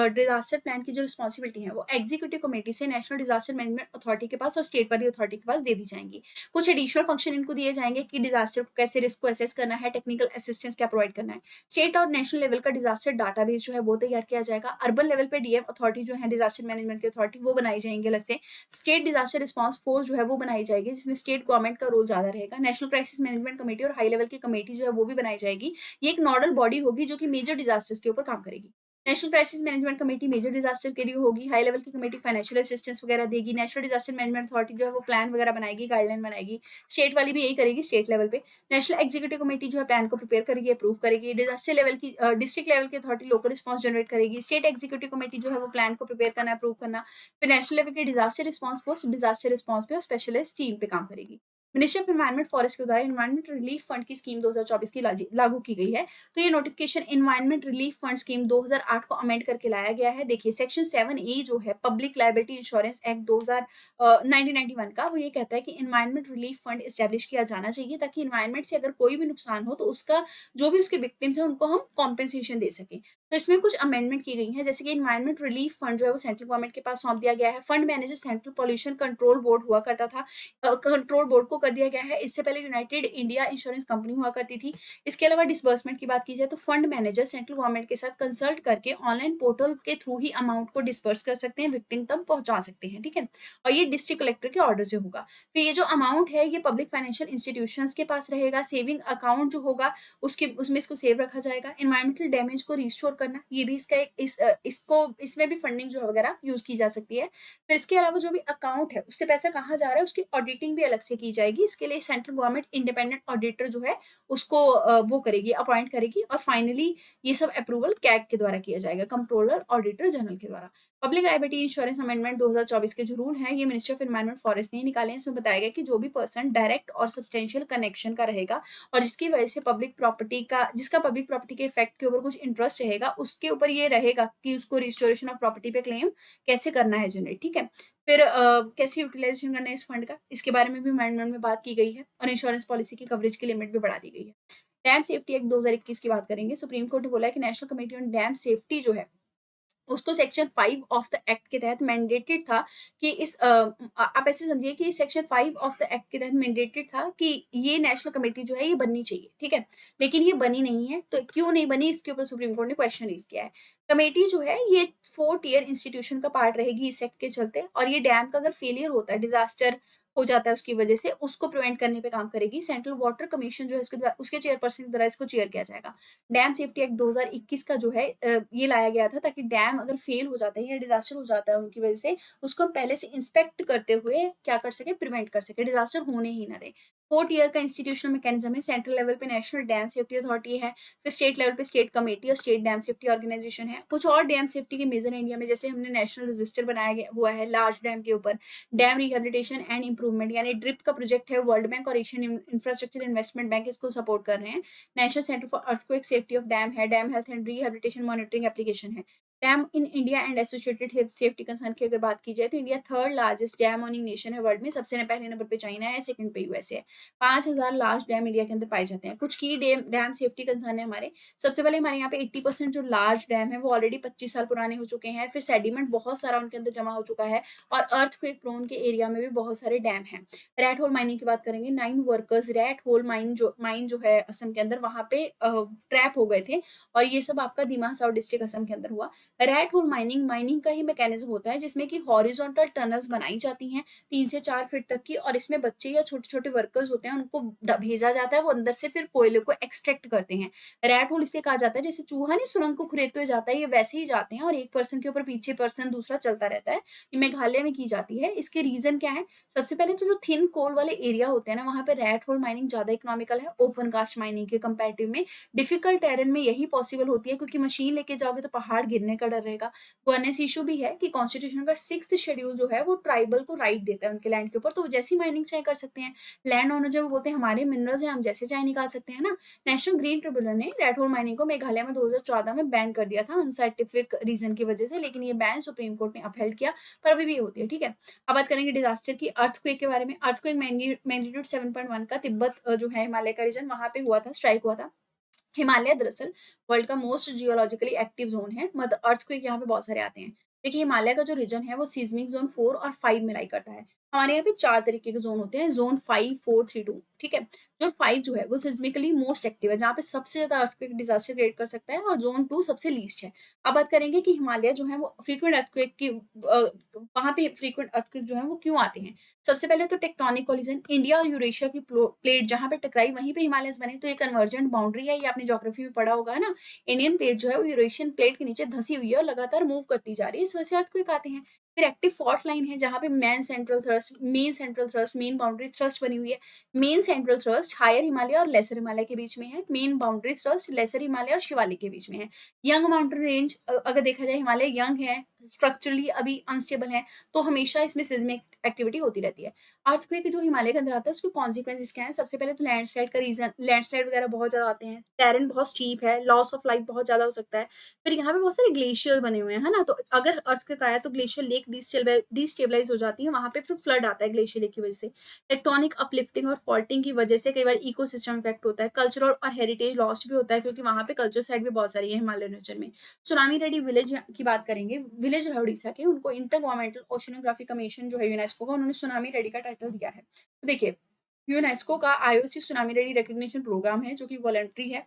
डिजास्टर प्लान की जो रिस्पॉन्सिबिलिटी है वो एग्जीक्यूटिव कमेटी से नेशनल डिजास्टर मैनेजमेंट अथॉरिटी के पास और स्टेट वाली अथॉरिटी के पास दे दी जाएंगी। कुछ एडिशनल फंक्शन इनको दिए जाएंगे कि डिजास्टर को कैसे रिस्क को असेस करना है, टेक्निकल असिस्टेंस क्या प्रोवाइड करना है। स्टेट और नेशनल लेवल का डिजास्टर डाटाबेस जो है वो तैयार किया जाएगा। अर्बन लेवल पे डीएम अथॉरिटी जो है डिजास्टर मैनेजमेंट की अथॉरिटी वो बनाई जाएंगे अलग से। स्टेट डिजास्टर रिस्पॉन्स फोर्स जो है वो बनाई जाएगी जिसमें स्टेट गवर्नमेंट का रोल ज्यादा रहेगा। नेशनल क्राइसिस मैनेजमेंट कमेटी और हाई लेवल की कमेटी जो है वो भी बनाई जाएगी। ये एक नोडल बॉडी होगी जो कि मेजर डिजास्टर्स के ऊपर काम करेगी। National crisis management committee major disaster के लिए होगी। हाई लेवल की कमेटी फाइनेंशियल असिस्टेंस वगैरह देगी। नेशनल डिजास्टर मैनेजमेंट अथॉरिटी जो है वो प्लान वगैरह बनाएगी, गाइडलाइन बनाएगी। स्टेट वाली भी यही करेगी स्टेट लेवल पे। नेशनल एग्जीक्यूटिव कमेटी जो है प्लान को प्रिपेयर करेगी, अप्रूव करेगी। डिजास्टर लेवल की डिस्ट्रिक्ट लेवल की अथॉरिटी लोकल रिस्पॉन्स जनरेट करेगी। स्टेट एग्जीक्यूटिव कमेटी जो है वो प्लान को प्रिपेयर करना, अप्रूव करना। फिर नेशनल लेवल की disaster response force disaster response पे और स्पेशलिस्ट टीम पे काम करेगी। मिनिस्ट्री ऑफ एनवायरमेंट फॉरेस्ट के द्वारा एनवायरमेंट रिलीफ फंड की स्कीम 2024 की लागू की गई है। तो ये notification environment relief fund scheme 2008 को अमेंड करके लाया गया है। देखिए सेक्शन 7A जो है पब्लिक लायबिलिटी इंश्योरेंस एक्ट 1991 का, वो ये कहता है कि एनवायरमेंट रिलीफ फंड एस्टेब्लिश किया जाना चाहिए ताकि एनवायरमेंट से अगर कोई भी नुकसान हो तो उसका जो भी उसके विक्टिम्स है उनको हम कॉम्पेंसेशन दे सकें। तो इसमें कुछ अमेंडमेंट की गई है, जैसे कि एनवायरमेंट रिलीफ फंड जो है वो सेंट्रल गवर्नमेंट के पास सौंप दिया गया है। Fund manager central pollution control board हुआ करता था, कंट्रोल बोर्ड को कर दिया गया है। इससे पहले यूनाइटेड इंडिया इंश्योरेंस कंपनी हुआ करती थी। इसके अलावा डिसबर्समेंट की बात की जाए तो फंड मैनेजर सेंट्रल गवर्नमेंट के साथ कंसल्ट करके ऑनलाइन पोर्टल के थ्रू ही अमाउंट को डिस्पर्स कर सकते हैं, विक्टिम तक पहुंचा सकते हैं, ठीक है। और ये डिस्ट्रिक्ट कलेक्टर के ऑर्डर से होगा। फिर ये जो अमाउंट है ये पब्लिक फाइनेंशियल इंस्टीट्यूशंस के पास रहेगा। सेविंग अकाउंट जो होगा उसके उसमें इसको सेव रखा जाएगा। एनवायरमेंटल डैमेज को रिस्टोर करना ये भी इसका एक इसको इसमें भी फंडिंग जो है वगैरह यूज की जा सकती है। फिर इसके अलावा जो भी अकाउंट है उससे पैसा कहाँ जा रहा है उसकी ऑडिटिंग भी अलग से की जाएगी। इसके लिए सेंट्रल गवर्नमेंट इंडिपेंडेंट ऑडिटर जो है उसको वो करेगी, अपॉइंट करेगी। और फाइनली ये सब अप्रूवल कैग के द्वारा किया जाएगा, कंट्रोलर ऑडिटर जनरल के द्वारा। पब्लिक लायबिलिटी इंश्योरेंस अमेंडमेंट 2024 के जो रूल हैं ये मिनिस्ट्री ऑफ एनवायरमेंट फॉरेस्ट ने निकाले हैं। इसमें बताया गया कि जो भी पर्सन डायरेक्ट और सब्सटेंशियल कनेक्शन का रहेगा और जिसकी वजह से पब्लिक प्रॉपर्टी का जिसका पब्लिक प्रॉपर्टी के इफेक्ट के ऊपर कुछ इंटरेस्ट रहेगा उसके ऊपर ये रहेगा कि उसको रिस्टोरेशन ऑफ प्रॉपर्टी पे क्लेम कैसे करना है जनरेट, ठीक है। फिर कैसे यूटिलाइजेशन करना है इस फंड का, इसके बारे में भी अमेंडमेंट में बात की गई है। और इंश्योरेंस पॉलिसी की कवरेज की लिमिट भी बढ़ा दी गई है। डैम सेफ्टी एक्ट 2021 की बात करेंगे। सुप्रीम कोर्ट ने बोला है कि national committee on dam safety जो है उसको सेक्शन 5 ऑफ द एक्ट के तहत मैंडेटेड था कि आप ऐसे समझिए कि सेक्शन 5 ऑफ द एक्ट के तहत मैंडेटेड था कि ये नेशनल कमेटी जो है ये बननी चाहिए, ठीक है। लेकिन ये बनी नहीं है, तो क्यों नहीं बनी इसके ऊपर सुप्रीम कोर्ट ने क्वेश्चन रेज किया है। कमेटी जो है ये 4 टियर इंस्टीट्यूशन का पार्ट रहेगी इस एक्ट के चलते। और ये डैम का अगर फेलियर होता है, डिजास्टर हो जाता है उसकी वजह से, उसको प्रिवेंट करने पे काम करेगी। सेंट्रल वाटर कमीशन जो है उसके चेयरपर्सन के द्वारा इसको चेयर किया जाएगा। डैम सेफ्टी एक्ट 2021 का जो है ये लाया गया था ताकि डैम अगर फेल हो जाते हैं या डिजास्टर हो जाता है उनकी वजह से, उसको हम पहले से इंस्पेक्ट करते हुए क्या कर सके, प्रिवेंट कर सके, डिजास्टर होने ही ना दे। 4 ईयर का इंस्टीट्यूशनल मैकेनिज्म है। सेंट्रल लेवल पे नेशनल डैम सेफ्टी अथॉरिटी है, फिर स्टेट लेवल पे स्टेट कमेटी और स्टेट डैम सेफ्टी ऑर्गेनाइजेशन है। कुछ और डैम सेफ्टी के मेजर इंडिया में, जैसे हमने नेशनल रजिस्टर बनाया गया हुआ है लार्ज डैम के ऊपर, डैम रिहेबिलिटेशन एंड इंप्रूवमेंट यानी ड्रिप का प्रोजेक्ट है, वर्ल्ड बैंक और एशियन इंफ्रास्ट्रक्चर इन्वेस्टमेंट बैंक इसको सपोर्ट कर रहे हैं। National centre for Earthquake Safety of Dam है, dam health and rehabilitation monitoring application है। Dam in India and associated safety concern की अगर बात की जाए तो India third largest dam owning nation है वर्ल्ड में। सबसे पहले नंबर पे चाइना है, सेकंड पे यूएसए है। 5,000 लार्ज डैम इंडिया के अंदर पाए जाते हैं। कुछ की डैम सेफ्टी कंसर्न है हमारे। सबसे पहले हमारे यहाँ पे 80% जो लार्ज डैम है वो ऑलरेडी 25 साल पुराने हो चुके हैं, फिर सेडिमेंट बहुत सारा उनके अंदर जमा हो चुका है, और अर्थक्वेक प्रोन के एरिया में भी बहुत सारे डैम हैं। रैट होल माइनिंग की बात करेंगे, 9 वर्कर्स रैट होल माइन जो है असम के अंदर, वहां पे ट्रैप हो गए थे, और ये सब आपका दिमा हासाओ डिस्ट्रिक्ट असम के अंदर हुआ। रैट होल माइनिंग का ही मैकेनिज्म होता है जिसमें कि हॉरिजॉन्टल टनल्स बनाई जाती हैं 3 से 4 फीट तक की, और इसमें बच्चे या छोटे छोटे वर्कर्स होते हैं उनको भेजा जाता है, वो अंदर से फिर कोयले को एक्सट्रैक्ट करते हैं। रैट होल इसलिए कहा जाता है, जैसे चूहा नहीं सुरंग को खुरेदते हुए जाता है, ये वैसे ही जाते हैं, और एक पर्सन के ऊपर पीछे पर्सन दूसरा चलता रहता है। ये मेघालय में की जाती है। इसके रीजन क्या है? सबसे पहले तो जो थिन कोल वाले एरिया होते हैं ना, वहां पे रैट होल माइनिंग ज्यादा इकोनॉमिकल है ओपन कास्ट माइनिंग के कंपेरेटिव में। डिफिकल्ट टेरेन में यही पॉसिबल होती है, क्योंकि मशीन लेके जाओगे तो पहाड़ गिरने का डर रहेगा। गवर्नेंस इशू भी है कि कॉन्स्टिट्यूशन का 6th शेड्यूल जो है वो ट्राइबल को राइट देता है उनके लैंड के ऊपर, तो वो जैसी माइनिंग चाहे कर सकते हैं। लैंड ओनर जब बोलते हैं हमारे मिनरल्स हैं, हम जैसे चाहे निकाल सकते हैं ना। नेशनल ग्रीन ट्रिब्यूनल ने रैट होल माइनिंग को मेघालय में 2014 में बैन कर दिया था अनसाइंटिफिक रीजन की वजह से, लेकिन ये बैन सुप्रीम कोर्ट ने अपहेल्ड किया, पर अभी भी होती है। ठीक है, अब बात करेंगे डिजास्टर की, अर्थक्वेक के बारे में। अर्थक्वेक मैग्नीट्यूड 7.1 का तिब्बत जो है हिमालय का रीजन, वहां पे हुआ था, स्ट्राइक हुआ था। हिमालय दरअसल वर्ल्ड का मोस्ट जियोलॉजिकली एक्टिव जोन है, मतलब अर्थक्वेक यहाँ पे बहुत सारे आते हैं। देखिए, हिमालय का जो रीजन है वो सीस्मिक जोन 4 और 5 में लाई करता है। हमारे यहाँ पे 4 तरीके के जोन होते हैं, जोन 5, 4, 3, 2। ठीक है, जोन 5 जो है वो सिस्मिकली मोस्ट एक्टिव है, जहाँ पे सबसे ज्यादा अर्थक्वेक डिजास्टर क्रिएट कर सकता है, और जोन 2 सबसे लीस्ट है। अब बात करेंगे कि हिमालय जो है वो फ्रीक्वेंट अर्थक्वेक की वहां पे फ्रीक्वेंट अर्थक्वेक जो है वो क्यों आते हैं। सबसे पहले तो टेक्टोनिक कोलिजन, इंडिया और यूरेशिया की प्लेट जहां पे टकराई वहीं पे हिमालयस बने, तो ये कन्वर्जेंट बाउंड्री है, ये आपने ज्योग्राफी में पढ़ा होगा ना। इंडियन प्लेट जो है वो यूरेशियन प्लेट के नीचे धसी हुई है और लगातार मूव करती जा रही है, इस वजह से अर्थक्वेक आते हैं। फिर एक्टिव फॉल्ट लाइन है, जहां पे main central thrust main boundary thrust बनी हुई है। Main central thrust higher Himalaya और लेसर हिमालय के बीच में है, main boundary thrust lesser Himalaya और शिवालिक के बीच में है। यंग माउंटेन रेंज, अगर देखा जाए हिमालय यंग है, स्ट्रक्चरली अभी अनस्टेबल है, तो हमेशा इसमें सिस्मिक एक्टिविटी होती रहती है। अर्थक्वेक जो हिमालय के अंदर आता है उसके कॉन्सिक्वेंसेस क्या है? सबसे पहले तो लैंडस्लाइड का रीजन, लैंडस्लाइड वगैरह बहुत ज्यादा आते हैं, टेरेन बहुत स्टीप है, लॉस ऑफ लाइफ बहुत ज्यादा हो सकता है। फिर यहाँ पे बहुत सारे ग्लेशियर बने हुए हैं, है ना, तो अगर अर्थक्वेक आया तो ग्लेशियर लेक डिस्टेबलाइज हो जाती है, वहां पे फिर फ्लड आता है ग्लेशियर लेक की वजह से। टेक्टोनिक अपलिफ्टिंग और फॉल्टिंग की वजह से कई बार इकोसिस्टम इफेक्ट होता है, कल्चरल और हेरिटेज लॉस्ट भी होता है, क्योंकि वहां पे कल्चर साइड भी बहुत सारी है हिमालय रीजन में। सुनामी रेडी विलेज की बात करेंगे, विलेज है उड़ीसा के, उनको इंटर गवर्नमेंटल ओशनोग्राफी कमीशन जो है यूनेस्को का, उन्होंने सुनामी रेडी का टाइटल दिया है। तो देखिए, यूनेस्को का IOC tsunami ready recognition programme है जो कि वॉलंटरी है,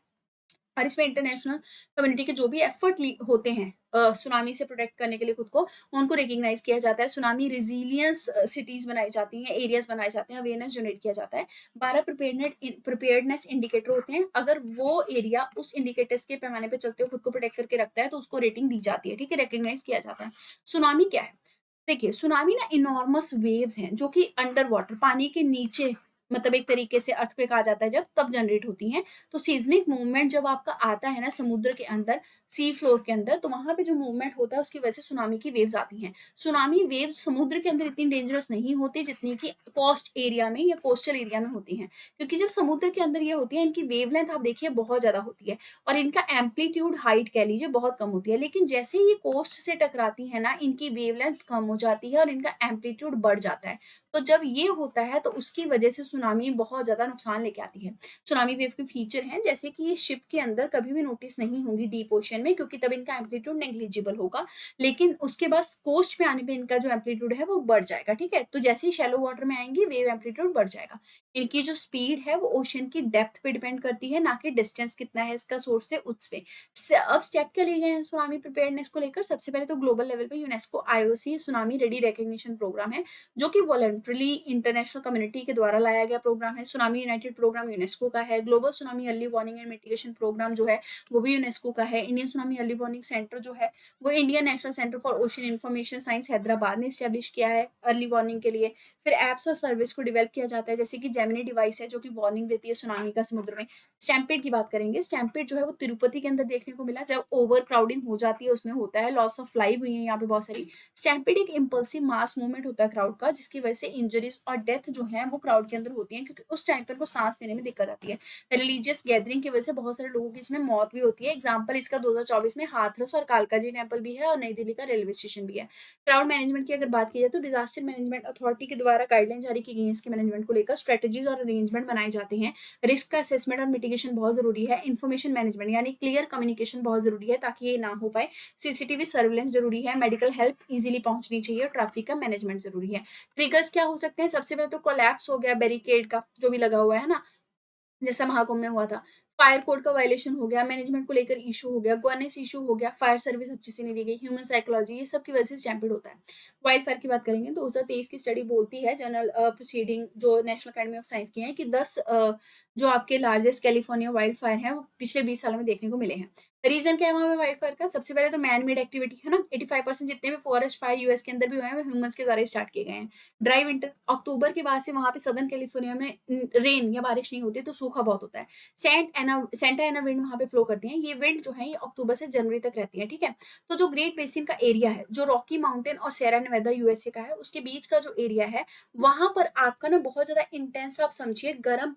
और इसमें इंटरनेशनल कम्युनिटी के जो भी एफर्ट होते हैं सुनामी से प्रोटेक्ट करने के लिए खुद को, उनको रिकग्नाइज किया जाता है। सुनामी रिजिलियंस सिटीज बनाई जाती हैं, एरियाज बनाए जाते हैं, अवेयरनेस जनरेट किया जाता है। 12 प्रिपेयर्डनेस इंडिकेटर होते हैं, अगर वो एरिया उस इंडिकेटर्स के पैमाने पे चलते हुए खुद को प्रोटेक्ट करके रखता है तो उसको रेटिंग दी जाती है। ठीक है, रिकग्नाइज किया जाता है। सुनामी क्या है? देखिए, सुनामी ना इनॉर्मस वेव्स हैं जो कि अंडर वाटर, पानी के नीचे, मतलब एक तरीके से अर्थक्वेक आ जाता है जब, तब जनरेट होती हैं। तो सीज्मिक मूवमेंट जब आपका आता है ना समुद्र के अंदर, सी फ्लोर के अंदर, तो वहां पे जो मूवमेंट होता है उसकी वजह से सुनामी की वेव्स आती हैं। सुनामी वेव्स समुद्र के अंदर इतनी डेंजरस नहीं होती जितनी कि कोस्ट एरिया में या कोस्टल एरिया में होती हैं, क्योंकि जब समुद्र के अंदर ये होती है, इनकी वेवलेंथ आप देखिए बहुत ज्यादा होती है, और इनका एम्पलीट्यूड हाइट कह लीजिए बहुत कम होती है। लेकिन जैसे ये कोस्ट से टकराती है ना, इनकी वेवलेंथ कम हो जाती है और इनका एम्पलीट्यूड बढ़ जाता है। तो जब ये होता है तो उसकी वजह से सुनामी बहुत ज्यादा नुकसान लेके आती है। सुनामी वेव के फीचर हैं जैसे कि ये शिप के अंदर कभी भी नोटिस नहीं होंगी डीप ओशन में, क्योंकि तब इनका एम्पलीट्यूड नेग्लिजिबल होगा, लेकिन उसके बाद कोस्ट पे आने पे इनका जो एम्पलीट्यूड है वो बढ़ जाएगा। ठीक है, तो जैसे ही शैलो वाटर में आएंगी वेव एम्पलीट्यूड बढ़ जाएगा। इनकी जो स्पीड है वो ओशन की डेप्थ पे डिपेंड करती है, ना कि डिस्टेंस कितना है इसका सोर्स से उस पे। अब स्टेप क्या लिए गए हैं सुनामी प्रिपेयरनेस को लेकर? सबसे पहले तो ग्लोबल लेवल पे UNESCO IOC tsunami ready recognition programme है, जो कि वॉलंटरी न्यूट्रली इंटरनेशनल कम्युनिटी के द्वारा लाया गया प्रोग्राम है। सुनामी यूनाइटेड प्रोग्राम यूनेस्को का है। Global tsunami early warning and mitigation programme जो है वो भी यूनेस्को का है। Indian tsunami early warning centre जो है वो Indian national centre for ocean information science Hyderabad ने स्टैब्लिश किया है अर्ली वार्निंग के लिए। फिर एप्स और सर्विस को डेवलप किया जाता है, जैसे कि जेमिनी डिवाइस है जो कि वार्निंग देती है सुनामी का समुद्र में। स्टैम्पेड की बात करेंगे, स्टैम्पेड जो है वो तिरुपति के अंदर देखने को मिला, जब ओवर क्राउडिंग हो जाती है उसमें होता है, लॉस ऑफ लाइफ हुई है यहाँ पे बहुत सारी। स्टैम्पेड एक इम्पल्सिव मास मूवमेंट होता है क्राउड का, जिसकी वजह से इंजरीज और डेथ जो है वो क्राउड के अंदर होती है, क्योंकि उस टाइम पर उनको सांस लेने में दिक्कत आती है। रिलीजियस गैदरिंग की वजह से बहुत सारे लोगों की इसमें मौत भी होती है। एग्जाम्पल इसका 2024 में हाथरस और कालका जी टेम्पल भी है और नई दिल्ली का रेलवे स्टेशन भी है। क्राउड मैनेजमेंट की अगर बात की जाए तो डिजास्टर मैनेजमेंट अथॉरिटी के द्वारा गाइडलाइन जारी की गई है इसके मैनेजमेंट को लेकर। स्ट्रेटेजीज और अरेंजमेंट बनाए जाते हैं। रिस्क का असेसमेंट और मिटिगेशन बहुत जरूरी है। इन्फॉर्मेशन मैनेजमेंट यानी क्लियर कम्युनिकेशन बहुत जरूरी है ताकि ये ना हो पाए। सीसीटीवी सर्विलेंस जरूरी है। मेडिकल हेल्प इजीली पहुंचनी चाहिए और ट्रैफिक का मैनेजमेंट जरूरी है। ट्रिगर्स क्या हो सकते हैं? सबसे पहले तो कोलैप्स हो गया बैरिकेड का जो भी लगा हुआ है ना, जैसा महाकुंभ में हुआ था। फायर कोड का वायलेशन हो गया, मैनेजमेंट को लेकर इशू हो गया, गवर्नेंस इशू हो गया, फायर सर्विस अच्छी से नहीं दी गई, ह्यूमन साइकोलॉजी, ये सब की वजह से स्टैम्पेड होता है। वाइल्ड फायर की बात करेंगे, 2023 की स्टडी बोलती है, जर्नल प्रोसीडिंग जो नेशनल अकेडमी ऑफ साइंस की है, कि 10 जो आपके लार्जेस्ट कैलिफोर्निया वाइल्ड फायर है वो पिछले 20 सालों में देखने को मिले हैं। रीजन क्या है वहां पे वाइल्ड फायर का? सबसे पहले तो मैन मेड एक्टिविटी है ना। 85% जितने भी फॉरेस्ट फायर यूएस के अंदर भी हुए हैं वो ह्यूमंस के द्वारा स्टार्ट किए गए हैं। ड्राई विंटर, अक्टूबर के बाद से वहां पे सदर्न कैलिफोर्निया में रेन या बारिश नहीं होती तो सूखा बहुत होता है। सेंटा एना विंड वहां पे फ्लो करती है। ये विंड जो है ये अक्टूबर से जनवरी तक रहती है, ठीक है। तो जो ग्रेट बेसिन का एरिया है, जो रॉकी माउंटेन और सेरा नेवादा यूएसए का है, उसके बीच का जो एरिया है वहां पर आपका ना बहुत ज्यादा इंटेंस, आप समझिए गर्म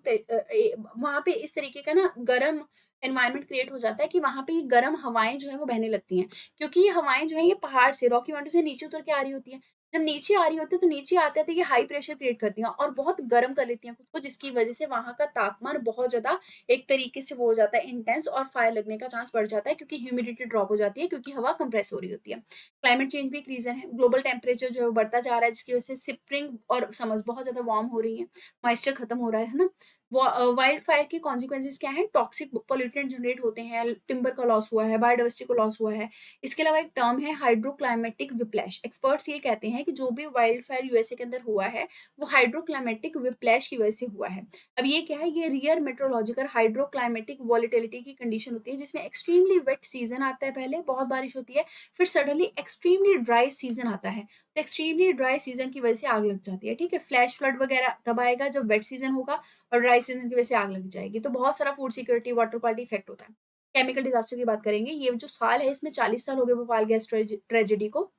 वहां पे इस तरीके का ना गर्म एनवायरमेंट क्रिएट हो जाता है कि वहां पे ये गर्म हवाएं जो है वो बहने लगती हैं, क्योंकि ये हवाएं जो है ये पहाड़ से, रॉकी माउंटेन से नीचे उतर के आ रही होती है। जब नीचे आ रही होती है तो नीचे आते आते ये हाई प्रेशर क्रिएट करती हैं और बहुत गर्म कर लेती हैं खुद को, जिसकी वजह से वहां का तापमान बहुत ज्यादा एक तरीके से वो हो जाता है इंटेंस और फायर लगने का चांस बढ़ जाता है, क्योंकि ह्यूमिडिटी ड्रॉप हो जाती है, क्योंकि हवा कंप्रेस हो रही होती है। क्लाइमेट चेंज भी एक रीजन है। ग्लोबल टेम्परेचर जो है वो बढ़ता जा रहा है, जिसकी वजह से स्प्रिंग और समर्स बहुत ज्यादा वार्म हो रही है, मॉइस्चर खत्म हो रहा है ना। वाइल्ड फायर के कॉन्सिक्वेंसेज क्या है? टॉक्सिक पोल्यूटेंट जनरेट होते हैं, टिम्बर का लॉस हुआ है, बायोडाइवर्सिटी को लॉस हुआ है। इसके अलावा एक टर्म है हाइड्रोक्लाइमेटिक विप्लैश। एक्सपर्ट्स ये कहते हैं कि जो भी वाइल्ड फायर यूएसए के अंदर हुआ है वो हाइड्रोक्लाइमेटिक विप्लैश की वजह से हुआ है। अब ये क्या है? ये रियर मेट्रोलॉजिकल हाइड्रोक्लाइमेटिक वॉलिटिलिटी की कंडीशन होती है, जिसमें एक्सट्रीमली वेट सीजन आता है, पहले बहुत बारिश होती है, फिर सडनली एक्सट्रीमली ड्राई सीजन आता है। तो एक्सट्रीमली ड्राई सीजन की वजह से आग लग जाती है, ठीक है। फ्लैश फ्लड वगैरह तब आएगा जब वेट सीजन होगा और ड्राई सीजन की वजह से आग लग जाएगी। तो बहुत सारा food security, water quality effect होता है। केमिकल डिजास्टर की बात करेंगे, ये जो साल है इसमें 40 साल हो गए भोपाल गैस ट्रेजेडी को।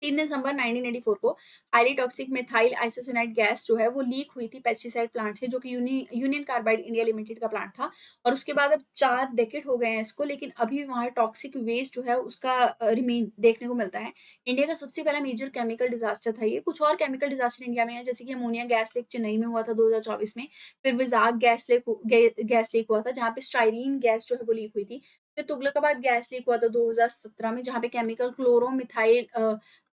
3 दिसंबर 1984 को हाईली टॉक्सिक मिथाइल आइसोसिनाइड गैस जो है वो लीक हुई थी पेस्टिसाइड प्लांट से, जो कि यूनियन कार्बाइड इंडिया लिमिटेड का प्लांट था। और उसके बाद अब 4 डेकेड हो गए हैं इसको, लेकिन अभी वहाँ टॉक्सिक वेस्ट जो है उसका रिमेन देखने को मिलता है। इंडिया का सबसे पहला मेजर केमिकल डिजास्टर था ये। कुछ और केमिकल डिजास्टर इंडिया में है, जैसे कि अमोनिया गैस लीक चेन्नई में हुआ था 2024 में। फिर विजाग गैस लीक हुआ था, जहाँ पे स्टाइरीन गैस जो है वो लीक हुई थी। फिर तुगलकाबाद गैस लीक हुआ था 2017 में, जहाँ पे केमिकल क्लोरोमिथाइल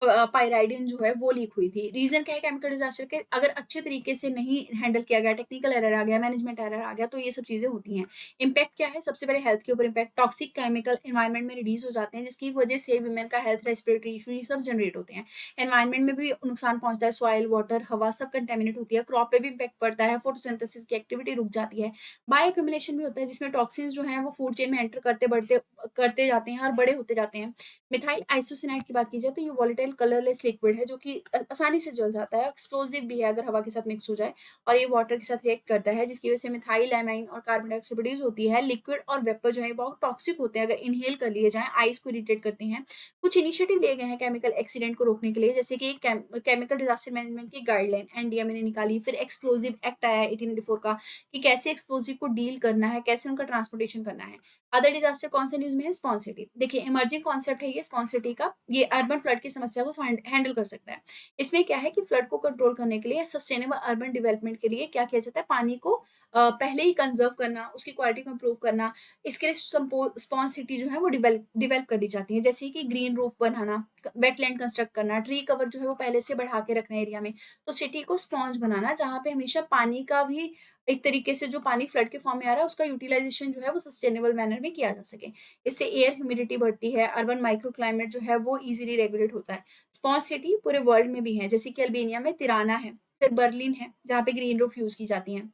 पायराइडिन जो है वो लीक हुई थी। रीजन क्या है केमिकल डिजास्टर के? अगर अच्छे तरीके से नहीं हैंडल किया गया, टेक्निकल एरर आ गया, मैनेजमेंट एरर आ गया, तो ये सब चीजें होती हैं। इम्पैक्ट क्या है? सबसे पहले हेल्थ के ऊपर इम्पैक्ट। टॉक्सिक केमिकल एनवायरमेंट में रिलीज हो जाते हैं, जिसकी वजह से वुमेन का हेल्थ, रेस्पिरेटरी इशू, ये सब जनरेट होते हैं। एनवायरमेंट में भी नुकसान पहुंचता है, सॉइल, वाटर, हवा सब कंटेमिनेट होती है। क्रॉप पे भी इम्पैक्ट पड़ता है, फोटोसिंथेसिस की एक्टिविटी रुक जाती है। बायो एक्यूमुलेशन भी होता है, जिसमें टॉक्सिन्स जो है वो फूड चेन में एंटर करते जाते हैं और बड़े होते जाते हैं। मिथाइल आइसोसिनाइड की बात की जाए तो ये वॉलेटाइल कलरलेस लिक्विड है, जो कि आसानी से जल जाता है, एक्सप्लोजिव भी है अगर हवा के साथ मिक्स हो जाए, और ये वाटर के साथ रिएक्ट करता है, जिसकी वजह से मिथाइल एमाइन और कार्बन डाइऑक्साइड प्रोड्यूस होती है। लिक्विड और वेपर जो है बहुत टॉक्सिक होते हैं अगर इनहेल कर लिए जाएं, आइस को इरिटेट करते हैं। कुछ इनिशिएटिव लिए गए हैं केमिकल एक्सीडेंट को रोकने के लिए, जैसे कि केमिकल डिजास्टर मैनेजमेंट की गाइडलाइन एनडीएमए ने निकाली। फिर एक्सप्लोजिव एक्ट आया 1884 का, कि कैसे एक्सप्लोजिव को डील करना है, कैसे उनका ट्रांसपोर्टेशन करना है। अदर डिजास्टर कौन से न्यूज में है? स्पॉन्सिटी। देखिए इमर्जिंग कॉन्सेप्ट है ये स्पॉन्सिटी का, ये अर्बन फ्लड की समस्या को हैंडल कर सकता है। इसमें क्या है कि फ्लड को कंट्रोल करने के लिए, सस्टेनेबल अर्बन डेवलपमेंट के लिए क्या किया जाता है? पानी को पहले ही कंजर्व करना, उसकी क्वालिटी को इम्प्रूव करना। इसके लिए स्पॉन्सिटी जो है वो डिवेल्प कर दी जाती है, जैसे कि ग्रीन रूफ बनाना, वेटलैंड कंस्ट्रक्ट करना, ट्री कवर जो है वो पहले से बढ़ा के रखना एरिया में। तो सिटी को स्पॉन्ज बनाना, जहाँ पे हमेशा पानी का भी एक तरीके से, जो पानी फ्लड के फॉर्म में आ रहा है उसका यूटिलाइजेशन जो है वो सस्टेनेबल मैनर में किया जा सके। इससे एयर ह्यूमिडिटी बढ़ती है, अर्बन माइक्रो क्लाइमेट जो है वो इजीली रेगुलेट होता है। स्पॉन्ज सिटी पूरे वर्ल्ड में भी है, जैसे कि अल्बेनिया में तिराना है, फिर बर्लिन है जहाँ पे ग्रीन रूफ यूज की जाती हैं।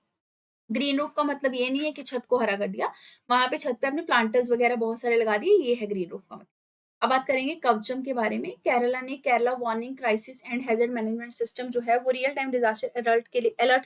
ग्रीन रूफ का मतलब ये नहीं है कि छत को हरा कर दिया, वहां पे छत पे आपने प्लांटर्स वगैरह बहुत सारे लगा दिए, ये है ग्रीन रूफ का मतलब। अब बात करेंगे कवचम के बारे में। केरला ने Kerala warning crisis and hazard management system जो है वो रियल टाइम डिजास्टर अलर्ट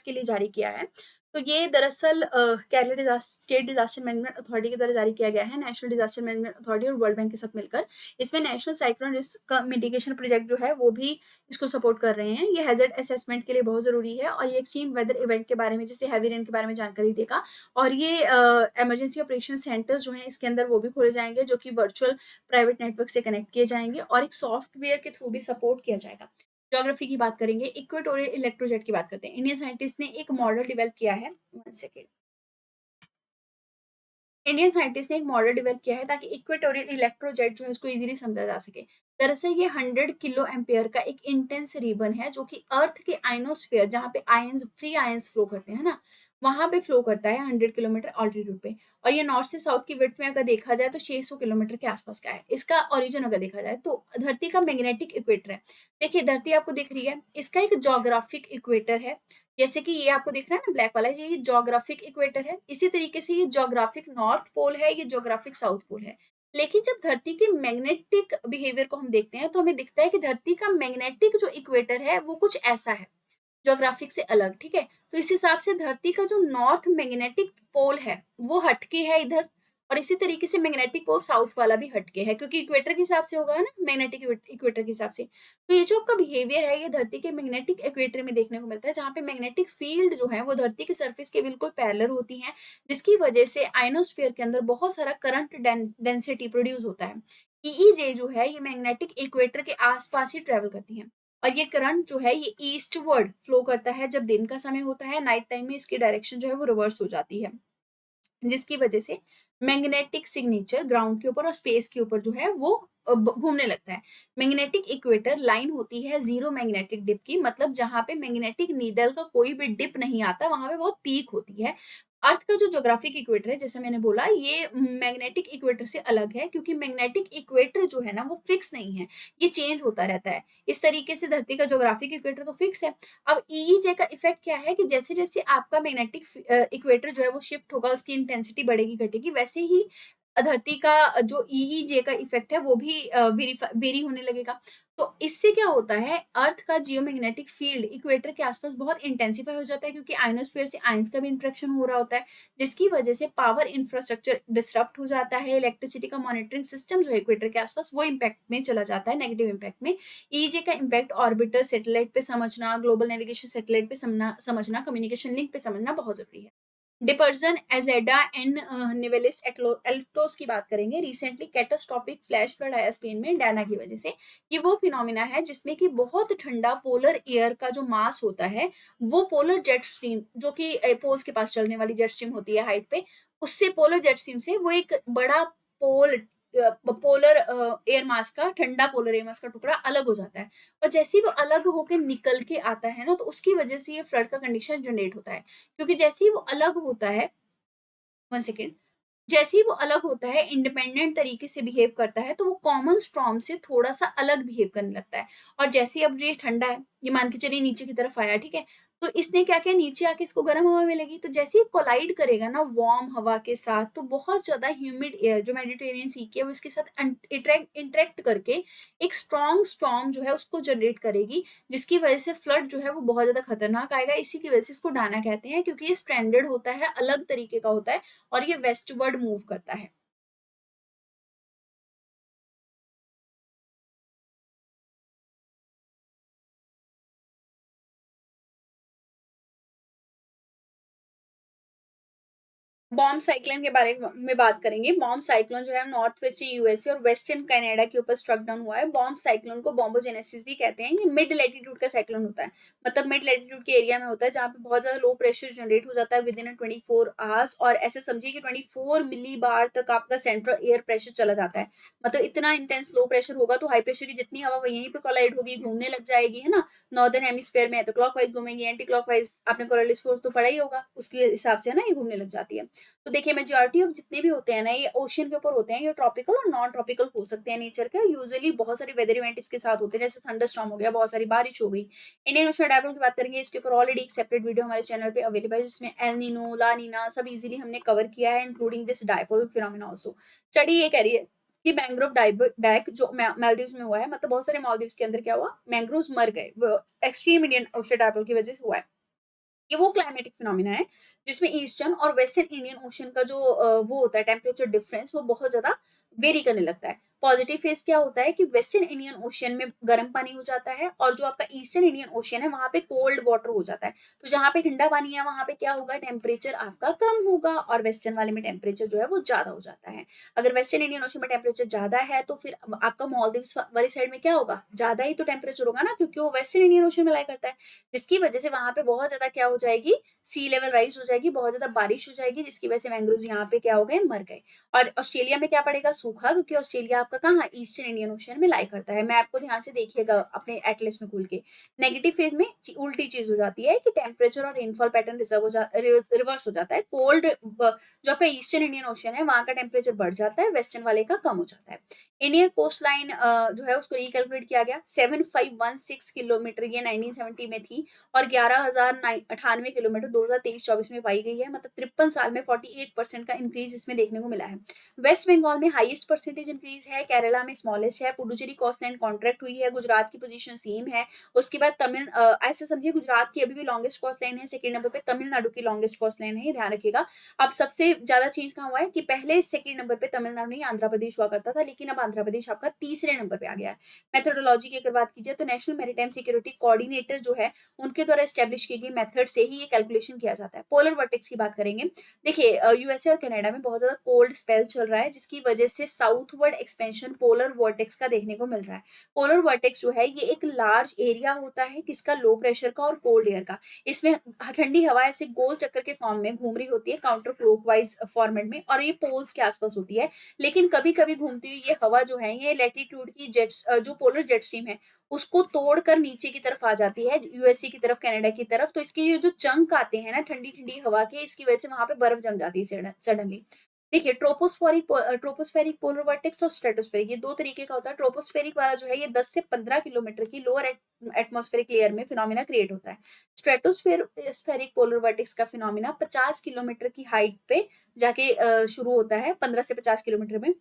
के लिए जारी किया है। तो ये दरअसल Kerala state disaster management authority के द्वारा जारी किया गया है, नेशनल डिजास्टर मैनेजमेंट अथॉरिटी और वर्ल्ड बैंक के साथ मिलकर। इसमें नेशनल साइक्लोन रिस्क का मिटिगेशन प्रोजेक्ट जो है वो भी इसको सपोर्ट कर रहे हैं। ये हैजर्ड असेसमेंट के लिए बहुत जरूरी है और ये एक्सट्रीम वेदर इवेंट के बारे में जैसे हैवी रेन के बारे में जानकारी देगा। और ये इमरजेंसी ऑपरेशन सेंटर्स जो हैं इसके अंदर वो भी खोले जाएंगे जो कि वर्चुअल प्राइवेट नेटवर्क से कनेक्ट किए जाएंगे और एक सॉफ्टवेयर के थ्रू भी सपोर्ट किया जाएगा। ज्योग्राफी की बात करेंगे, इक्वेटोरियल इलेक्ट्रोजेट की बात करते हैं। इंडियन साइंटिस्ट ने एक मॉडल डेवलप किया है, 1 सेकेंड। इंडियन साइंटिस्ट ने एक मॉडल डेवलप किया है ताकि इक्वेटोरियल इलेक्ट्रोजेट जो है उसको इजीली समझा जा सके। दरअसल ये 100 किलो एम्पेयर का एक इंटेंस रिबन है जो कि अर्थ के आइनोस्फीयर जहाँ पे आयंस फ्री आयंस फ्लो करते हैं ना, वहां पे फ्लो करता है 100 किलोमीटर ऑल्टीट्यूड पे। और ये नॉर्थ से साउथ की विड्थ में अगर देखा जाए तो 600 किलोमीटर के आसपास का है। इसका ओरिजिन अगर देखा जाए तो धरती का मैग्नेटिक इक्वेटर है। देखिए धरती आपको दिख रही है, इसका एक जोग्राफिक इक्वेटर है। जैसे कि ये आपको दिख रहा है ना ब्लैक वाला, ये जोग्राफिक इक्वेटर है। इसी तरीके से ये जोग्राफिक नॉर्थ पोल है, ये जोग्राफिक साउथ पोल है। लेकिन जब धरती के मैग्नेटिक बिहेवियर को हम देखते हैं तो हमें दिखता है कि धरती का मैग्नेटिक जो इक्वेटर है वो कुछ ऐसा है, ज्योग्राफिक से अलग। ठीक है, तो इस हिसाब से धरती का जो नॉर्थ मैग्नेटिक पोल है वो हटके है इधर, और इसी तरीके से मैग्नेटिक पोल साउथ वाला भी हटके है क्योंकि इक्वेटर के हिसाब से होगा ना, मैग्नेटिक इक्वेटर के हिसाब से। तो ये जो आपका बिहेवियर है ये धरती के मैग्नेटिक इक्वेटर में देखने को मिलता है जहाँ पे मैग्नेटिक फील्ड जो है वो धरती के सरफेस के बिल्कुल पैरेलल होती है, जिसकी वजह से आइनोस्फीयर के अंदर बहुत सारा करंट डेंसिटी प्रोड्यूस होता है। ईईजे जो है ये मैग्नेटिक इक्वेटर के आसपास ही ट्रेवल करती है और ये करंट जो है ये ईस्टवर्ड फ्लो करता है जब दिन का समय होता है, नाइट टाइम में इसकी डायरेक्शन जो है वो रिवर्स हो जाती है, जिसकी वजह से मैग्नेटिक सिग्नेचर ग्राउंड के ऊपर और स्पेस के ऊपर जो है वो घूमने लगता है। मैग्नेटिक इक्वेटर लाइन होती है जीरो मैग्नेटिक डिप की, मतलब जहां पे मैग्नेटिक नीडल का कोई भी डिप नहीं आता वहां पे बहुत पीक होती है। अर्थ का जो ज्योग्राफिक इक्वेटर है जैसे मैंने बोला ये मैग्नेटिक इक्वेटर से अलग है क्योंकि मैग्नेटिक इक्वेटर जो है ना वो फिक्स नहीं है, ये चेंज होता रहता है। इस तरीके से धरती का ज्योग्राफिक इक्वेटर तो फिक्स है। अब ईईजे का इफेक्ट क्या है कि जैसे जैसे आपका मैग्नेटिक इक्वेटर जो है वो शिफ्ट होगा उसकी इंटेंसिटी बढ़ेगी घटेगी, वैसे ही धरती का जो ईईजे का इफेक्ट है वो भी वेरी होने लगेगा। तो इससे क्या होता है, अर्थ का जियोमैग्नेटिक फील्ड इक्वेटर के आसपास बहुत इंटेंसिफाई हो जाता है क्योंकि आयनोस्फीयर से आयंस का भी इंटरेक्शन हो रहा होता है, जिसकी वजह से पावर इंफ्रास्ट्रक्चर डिसरप्ट हो जाता है। इलेक्ट्रिसिटी का मॉनिटरिंग सिस्टम जो है इक्वेटर के आसपास वो इम्पैक्ट में चला जाता है, नेगेटिव इम्पैक्ट में। ईजे का इम्पैक्ट ऑर्बिटर सैटेलाइट पे समझना, ग्लोबल नेविगेशन सैटेलाइट पे समझना, कम्युनिकेशन लिंक पे समझना बहुत जरूरी है। डिपर्सन एजेडा एंड निवेलिस एल्टोस की बात करेंगे। रिसेंटली कैटास्ट्रॉफिक फ्लैश फ्लड आया स्पेन में डायना की वजह से। ये वो फिनोमिना है जिसमें कि बहुत ठंडा पोलर एयर का जो मास होता है वो पोलर जेट स्ट्रीम जो कि पोल्स के पास चलने वाली जेट स्ट्रीम होती है हाइट पे, उससे पोलर जेट स्ट्रीम से वो एक बड़ा पोल पोलर एयर मास का, ठंडा पोलर एयर मास का टुकड़ा अलग हो जाता है। और जैसे ही वो अलग होकर निकल के आता है ना तो उसकी वजह से ये फ्लड का कंडीशन जनरेट होता है। क्योंकि जैसे ही वो अलग होता है, 1 सेकेंड, जैसे ही वो अलग होता है इंडिपेंडेंट तरीके से बिहेव करता है तो वो कॉमन स्टॉर्म से थोड़ा सा अलग बिहेव करने लगता है। और जैसे ही अब ये ठंडा है, ये मान के चलिए नीचे की तरफ आया, ठीक है, तो इसने क्या किया, नीचे आके इसको गर्म हवा मिलेगी तो जैसे ही कोलाइड करेगा ना वार्म हवा के साथ तो बहुत ज्यादा ह्यूमिड एयर जो मेडिटेरियन सी की है वो इसके साथ इंटरेक्ट करके एक स्ट्रॉन्ग स्टॉर्म जो है उसको जनरेट करेगी, जिसकी वजह से फ्लड जो है वो बहुत ज्यादा खतरनाक आएगा। इसी की वजह से इसको डाना कहते हैं क्योंकि ये स्ट्रैंडेड होता है, अलग तरीके का होता है और ये वेस्टवर्ड मूव करता है। बॉम्ब साइक्लोन के बारे में बात करेंगे। बॉम्ब साइक्लोन जो है नॉर्थ वेस्टर्न यूएसए और वेस्टर्न कनाडा के ऊपर स्ट्रक डाउन हुआ है। बॉम्ब साइक्लोन को बॉम्बोजेनेसिस भी कहते हैं। ये मिड लैटिट्यूड का साइक्लोन होता है, मतलब मिड लैटिट्यूड के एरिया में होता है जहाँ पे बहुत ज्यादा लो प्रेशर जनरेट हो जाता है विद इन 24 आवर्स, और ऐसे समझिए कि 24 मिली बार तक आपका सेंट्रल एयर प्रेशर चला जाता है। मतलब इतना इंटेंस लो प्रेशर होगा तो हाई प्रेशर की जितनी हवा वो यहीं पे कोलाइड होगी, घूमने लग जाएगी, है ना। नॉर्दर्न हेमिस्फेयर में है तो क्लॉकवाइज घूमेंगी, एंटी क्लॉकवाइज आपने कोरोलिस फोर्स तो पढ़ा ही होगा, उसके हिसाब से है ना ये घूमने लग जाती है। तो देखिए मेजॉरिटी ऑफ जितने भी होते हैं ना ये ओशियन के ऊपर होते हैं, ये ट्रॉपिकल और नॉन ट्रॉपिकल हो सकते हैं नेचर के, यूजुअली बहुत सारे वेदर इवेंट इसके साथ होते हैं, जैसे थंडरस्टॉर्म हो गया, बहुत सारी बारिश हो गई। इंडियन ओशन डायपोल की बात करेंगे, इसके ऊपर ऑलरेडी एक सेपरेट वीडियो हमारे चैनल पे अवेलेबल है, जिसमें एल नीनो, ला नीना सब इजीली हमने कवर किया है, including this dipole phenomena also. Study ये कह रही है कि मैंग्रोव डाइबैक जो मालदीव्स में हुआ है, मतलब बहुत सारे मालदीव्स के अंदर क्या हुआ, मैंग्रोव्स मर गए, एक्सट्रीम इंडियन ओशन डायपोल की वजह से हुआ है। ये वो क्लाइमेटिक फिनोमिना है जिसमें ईस्टर्न और वेस्टर्न इंडियन ओशन का जो वो होता है टेम्परेचर डिफरेंस, वो बहुत ज्यादा वेरी करने लगता है। पॉजिटिव फेस क्या होता है कि वेस्टर्न इंडियन ओशन में गर्म पानी हो जाता है, और जो आपका ईस्टर्न इंडियन ओशन है वहां पे कोल्ड वाटर हो जाता है। तो जहां पे ठंडा पानी है वहां पे क्या होगा, टेम्परेचर आपका कम होगा, और वेस्टर्न वाले में टेम्परेचर जो है वो ज्यादा हो जाता है। अगर वेस्टर्न इंडियन ओशन में टेम्परेचर ज्यादा है तो फिर आपका मालदीव्स वाली साइड में क्या होगा, ज्यादा ही तो टेम्परेचर होगा ना, क्योंकि वो वेस्टर्न इंडियन ओशन में लाई करता है, जिसकी वजह से वहां पे बहुत ज्यादा क्या हो जाएगी, सी लेवल राइज हो जाएगी, बहुत ज्यादा बारिश हो जाएगी, जिसकी वजह से मैंग्रोव यहाँ पे क्या हो गए, मर गए। और ऑस्ट्रेलिया में क्या पड़ेगा, सूखा, क्योंकि ऑस्ट्रेलिया आपका कहाँ, ईस्टर्न इंडियन ओशन में लाई करता है। मैप को ध्यान से देखिएगा अपने एटलस में खोल के। नेगेटिव फेज में उल्टी चीज हो जाती है कि टेम्परेचर और रेनफॉल पैटर्न रिवर्स हो जाता है। कोल्ड जो आपका ईस्टर्न इंडियन ओशन है वहां का टेम्परेचर बढ़ जाता है, वेस्टर्न वाले का कम हो जाता है। इंडियन कोस्ट लाइन जो है उसको रिकैलकुलेट किया गया, 7516 किलोमीटर ये 1970 में थी, और 11,098 किलोमीटर 2023-24 में पाई गई है, मतलब 53 साल में 48% का इंक्रीज इसमें देखने को मिला है। वेस्ट बंगाल में हाईएस्ट परसेंटेज इंक्रीज है, केरला में स्मॉलेस्ट है, पुडुचेरी कोस्ट लाइन कॉन्ट्रैक्ट हुई है, गुजरात की पोजीशन सेम है। उसके बाद तमिल ऐसे समझिए गुजरात की अभी भी लॉन्गेस्ट कोस्ट लाइन है, सेकंड नंबर पे तमिलनाडु की लॉन्गेस्ट कोस्ट लाइन है, ये ध्यान रखिएगा। अब सबसे ज्यादा चेंज कहाँ हुआ है कि पहले सेकंड नंबर पे तमिलनाडु नहीं आंध्र प्रदेश हुआ करता था, लेकिन अब आंध्र प्रदेश आपका तीसरे नंबर पे आ गया है। मेथोडोलॉजी की अगर बात कीजिए तो नेशनल मैरीटाइम सिक्योरिटी कोऑर्डिनेटर जो है उनके द्वारा एस्टेब्लिश की गई मेथड से ही ये कैलकुलेशन किया जाता है। पोलर वर्टेक्स की बात करेंगे, देखिए यूएसए और कनाडा में बहुत ज्यादा कोल्ड स्पेल चल रहा है, जिसकी वजह से साउथवर्ड एक्सपेंशन पोलर वर्टेक्स का देखने को मिल रहा है। पोलर वर्टेक्स जो है ये एक लार्ज एरिया होता है किसका, लो प्रेशर का और कोल्ड एयर का। इसमें ठंडी हवा ऐसे गोल चक्कर के फॉर्म में घूम रही होती है, काउंटर क्लॉकवाइज फॉर्मेट में, और ये पोल्स के आसपास होती है। लेकिन कभी कभी घूमती हुई ये हवा जो है, ये लैटिट्यूड की जेट्स जो पोलर जेट स्ट्रीम है उसको तोड़कर नीचे की तरफ आ जाती है, यूएसए की तरफ, कनाडा की तरफ। तो इसके ये जो चंक आते हैं ना ठंडी ठंडी हवा के, इसकी वजह से वहां पे बर्फ जम जाती है सडनली। देखिए ट्रोपोस्फेरिक पोलर वर्टेक्स और स्ट्रेटोस्फेरिक, ये दो तरीके का होता है। ट्रोपोस्फेरिक वाला जो है ये 10 से 15 किलोमीटर की लोअर एटमॉस्फेरिक लेयर में फिनोमिना क्रिएट होता है। स्ट्रेटोस्फेरिक पोलर वर्टेक्स का फिनोमिना 50 किलोमीटर की हाइट पे जाके शुरू होता है, 15 से 50 किलोमीटर में।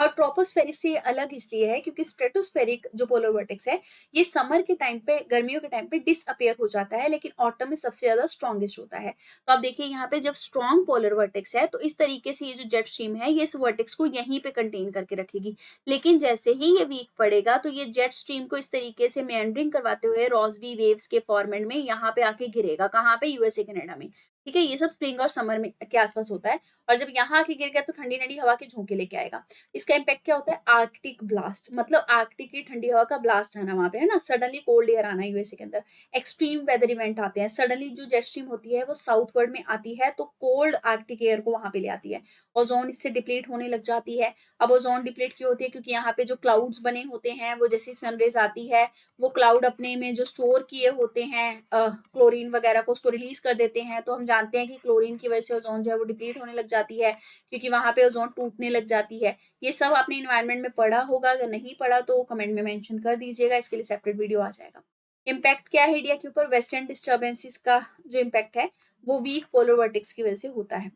और ट्रोपोस्फेरिक से अलग इसलिए है क्योंकि स्ट्रेटोस्फेरिक जो पोलर वर्टेक्स है ये समर के टाइम पे, गर्मियों के टाइम पे डिसअपियर हो जाता है, लेकिन ऑटम में सबसे ज्यादा स्ट्रॉन्गेस्ट होता है। तो आप देखिए यहाँ पे जब स्ट्रॉन्ग पोलर वर्टेक्स है तो इस तरीके से ये जो जेट स्ट्रीम है ये इस वर्टेक्स को यहीं पे कंटेन करके रखेगी। लेकिन जैसे ही ये वीक पड़ेगा तो ये जेट स्ट्रीम को इस तरीके से मेंडरिंग करवाते हुए रॉसबी वेव्स के फॉर्मेट में यहाँ पे आके गिरेगा, कहाँ पे, यूएसए कनाडा में। ठीक है, ये सब स्प्रिंग और समर में के आसपास होता है। और जब यहाँ आके गिर गया तो ठंडी ठंडी हवा के झोंके लेके आएगा। इसका इम्पैक्ट क्या होता है, आर्कटिक ब्लास्ट, मतलब आर्कटिक की ठंडी हवा का ब्लास्ट आना वहां पे, है ना, सडनली कोल्ड एयर आना यूएसए के अंदर। एक्सट्रीम वेदर इवेंट आते हैं, सडनली जो जेट स्ट्रीम होती है वो साउथवर्ड में आती है तो कोल्ड आर्कटिक एयर को वहां पे ले आती है। ओजोन इससे डिप्लीट होने लग जाती है। अब ओजोन डिप्लीट क्यों होती है, क्योंकि यहाँ पे जो क्लाउड्स बने होते हैं वो जैसे सनरेज आती है वो क्लाउड अपने में जो स्टोर किए होते हैं क्लोरीन वगैरह को, उसको रिलीज कर देते हैं। तो हम जानते हैं कि क्लोरीन की वजह से ओजोन जो है वो डिप्लीट होने लग जाती है, क्योंकि वहां पे ओजोन टूटने लग जाती है। ये सब आपने इन्वायरमेंट में पढ़ा होगा, अगर नहीं पढ़ा तो कमेंट में मेंशन कर दीजिएगा, इसके लिए सेपरेट वीडियो आ जाएगा। इम्पैक्ट क्या है इंडिया के ऊपर, वेस्टर्न डिस्टर्बेंसेस का जो इम्पैक्ट है वो वीक पोलर वर्टेक्स की वजह से होता है।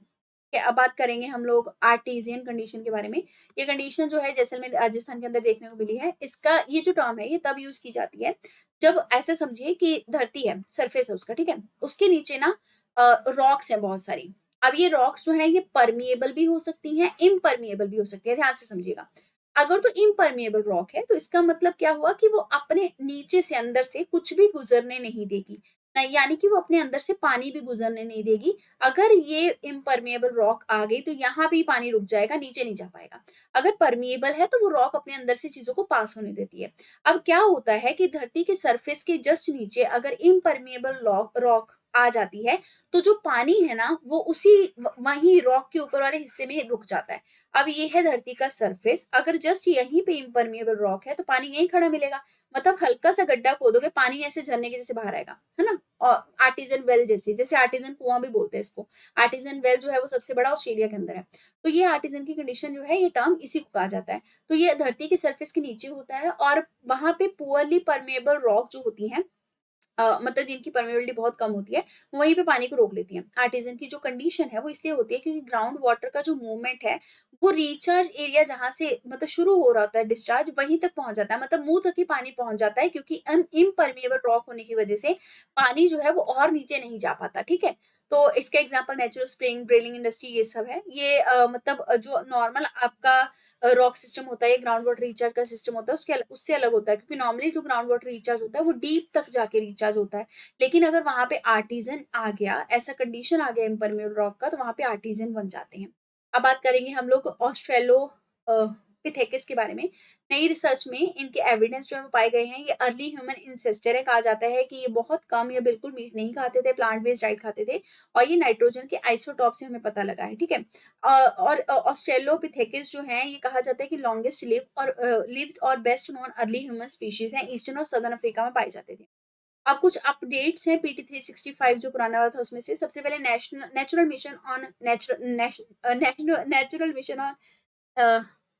अब बात करेंगे हम लोग आर्टेजियन कंडीशन के बारे में। ये कंडीशन जो है जैसलमेर राजस्थान के अंदर देखने को मिली है। इसका ये जो टर्म है ये तब यूज की जाती है जब ऐसे समझिए कि धरती है, सरफेस है उसका, ठीक है, उसके नीचे ना रॉक्स है बहुत सारी। अब ये रॉक्स जो है ये परमिएबल भी हो सकती हैं, इम्परमिएबल भी हो सकती है, ध्यान से समझिएगा। अगर तो इम्परमिएबल रॉक है तो इसका मतलब क्या हुआ कि वो अपने नीचे से अंदर से कुछ भी गुजरने नहीं देगी, नहीं, यानी कि वो अपने अंदर से पानी भी गुजरने नहीं देगी। अगर ये इम्परमिएबल रॉक आ गई तो यहाँ भी पानी रुक जाएगा, नीचे नहीं जा पाएगा। अगर परमिएबल है तो वो रॉक अपने अंदर से चीजों को पास होने देती है। अब क्या होता है कि धरती के सरफेस के जस्ट नीचे अगर इम्परमिएबल रॉक आ जाती है, तो जो पानी है ना वो उसी वहीं रॉक के ऊपर वाले हिस्से में रुक जाता है। अब ये है धरती का सरफेस, अगर जस्ट यहीं पे इम्परमिएबल रॉक है तो पानी यहीं खड़ा मिलेगा। मतलब हल्का सा गड्ढा खोदोगे, पानी ऐसे झरने के जैसे बाहर आएगा, है ना। और आर्टिजन वेल जैसे आर्टिजन कुआं भी बोलते हैं इसको। आर्टिजन वेल जो है वो सबसे बड़ा ऑस्ट्रेलिया के अंदर है। तो ये आर्टिजन की कंडीशन जो है, ये टर्म इसी को कहा जाता है। तो ये धरती के सरफेस के नीचे होता है और वहां पे पुअरली परमेबल रॉक जो होती है, मतलब जिनकी परमेबिलिटी बहुत कम होती है, वहीं पे पानी को रोक लेती है। आर्टिजन की जो कंडीशन है वो इसलिए होती है क्योंकि ग्राउंड वाटर का जो मूवमेंट है वो रिचार्ज एरिया जहां से मतलब शुरू हो रहा होता है डिस्चार्ज, वहीं तक पहुंच जाता है, मतलब मुंह तक ही पानी पहुंच जाता है, क्योंकि इम्परमेबल रॉक होने की वजह से पानी जो है वो और नीचे नहीं जा पाता। ठीक है। तो इसका example natural spring, drilling industry, ये सब है। ये मतलब जो नॉर्मल आपका रॉक सिस्टम होता है, ग्राउंड वाटर रिचार्ज का सिस्टम होता है, उससे अलग होता है, क्योंकि नॉर्मली जो ग्राउंड वाटर रिचार्ज होता है वो डीप तक जाके रिचार्ज होता है। लेकिन अगर वहां पे आर्टिजन आ गया, ऐसा कंडीशन आ गया इम्परमेबल रॉक का, तो वहां पे आर्टिजन बन जाते हैं। अब बात करेंगे हम लोग ऑस्ट्रेलो पिथेकिस के बारे में। नई रिसर्च में इनके एविडेंस जो है वो पाए गए हैं। ये अर्ली ह्यूमन इंसेस्टर है। कहा जाता है कि ये बहुत कम या बिल्कुल मीट नहीं खाते थे, प्लांट बेस्ड डाइट खाते थे, और ये नाइट्रोजन के आइसोटॉप से हमें पता लगा है। ठीक है। और ऑस्ट्रेलोपिथेकिस जो है, ये कहा जाता है कि लॉन्गेस्ट लिव्ड और best known early human species है, ईस्टर्न और सदर्न अफ्रीका में पाए जाते थे। अब कुछ अपडेट्स हैं पीटी 365 जो पुराना वाला था उसमें से। सबसे पहले natural mission on natural mission on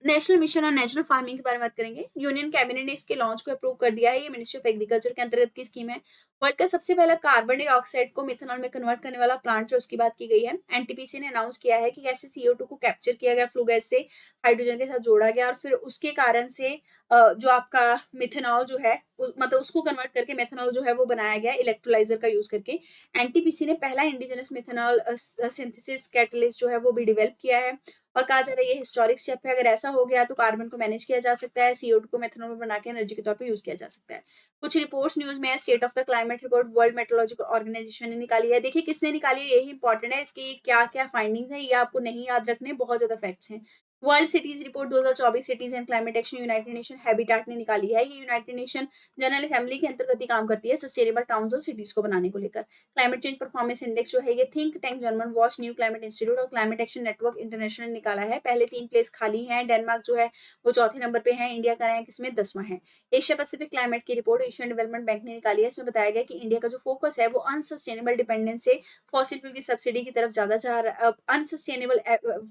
national mission on natural farming के बारे में बात करेंगे। यूनियन कैबिनेट ने इसके लॉन्च को अप्रूव कर दिया है। ये मिनिस्ट्री ऑफ एग्रीकल्चर के अंतर्गत की स्कीम है। वर्ल्ड का सबसे पहला कार्बन डाइऑक्साइड को मिथेनॉल में कन्वर्ट करने वाला प्लांट जो, उसकी बात की गई है। एनटीपीसी ने अनाउंस किया है कि कैसे CO2 को कैप्चर किया गया, फ्लू गैस से हाइड्रोजन के साथ जोड़ा गया, और फिर उसके कारण से जो आपका मिथेनॉल जो है मतलब उसको कन्वर्ट करके मेथेनॉल जो है वो बनाया गया इलेक्ट्रोलाइजर का यूज करके। एनटीपीसी ने पहला इंडिजिनस मिथेनॉल सिंथेसिस कैटलिस्ट जो है वो भी डेवलप किया है, और कहा जा रहा है ये हिस्टोरिक स्टेप है। अगर ऐसा हो गया तो कार्बन को मैनेज किया जा सकता है, CO2 को मेथेनॉल में बना के एनर्जी के तौर पर यूज किया जा सकता है। कुछ रिपोर्ट्स न्यूज में है। State of the climate report world meteorological organisation ने निकाली है। देखिए किसने निकाली है, यही इंपॉर्टेंट है। इसकी क्या क्या फाइंडिंग्स है ये आपको नहीं याद रखने, बहुत ज्यादा फैक्ट्स हैं। World cities report 2024 cities and climate action United nation habitat ने निकाली है। ये यूनाइटेड नेशन जनरल असेंबली के अंतर्गत ही काम करती है सस्टेनेबल टाउन्स और सिटीज को बनाने को लेकर। क्लाइमेट चेंज परफॉर्मेंस इंडेक्स जो है, ये think tank German watch new climate institute और क्लाइमेट एक्शन नेटवर्क इंटरनेशनल ने निकाला है। पहले 3 प्लेस खाली हैं। डेनमार्क जो है वो चौथे नंबर पे है। इंडिया का रैंक इसमें 10वां है। एशिया पैसिफिक क्लाइमेट की रिपोर्ट एशियन डेवलपमेंट बैंक ने निकाली है। इसमें बताया गया कि इंडिया का जो फोकस है वो अनसस्टेनेबल डिपेंडेंस से फॉसिल फ्यूल की सब्सिडी की तरफ ज्यादा जा रहा है। अनसस्टेनेबल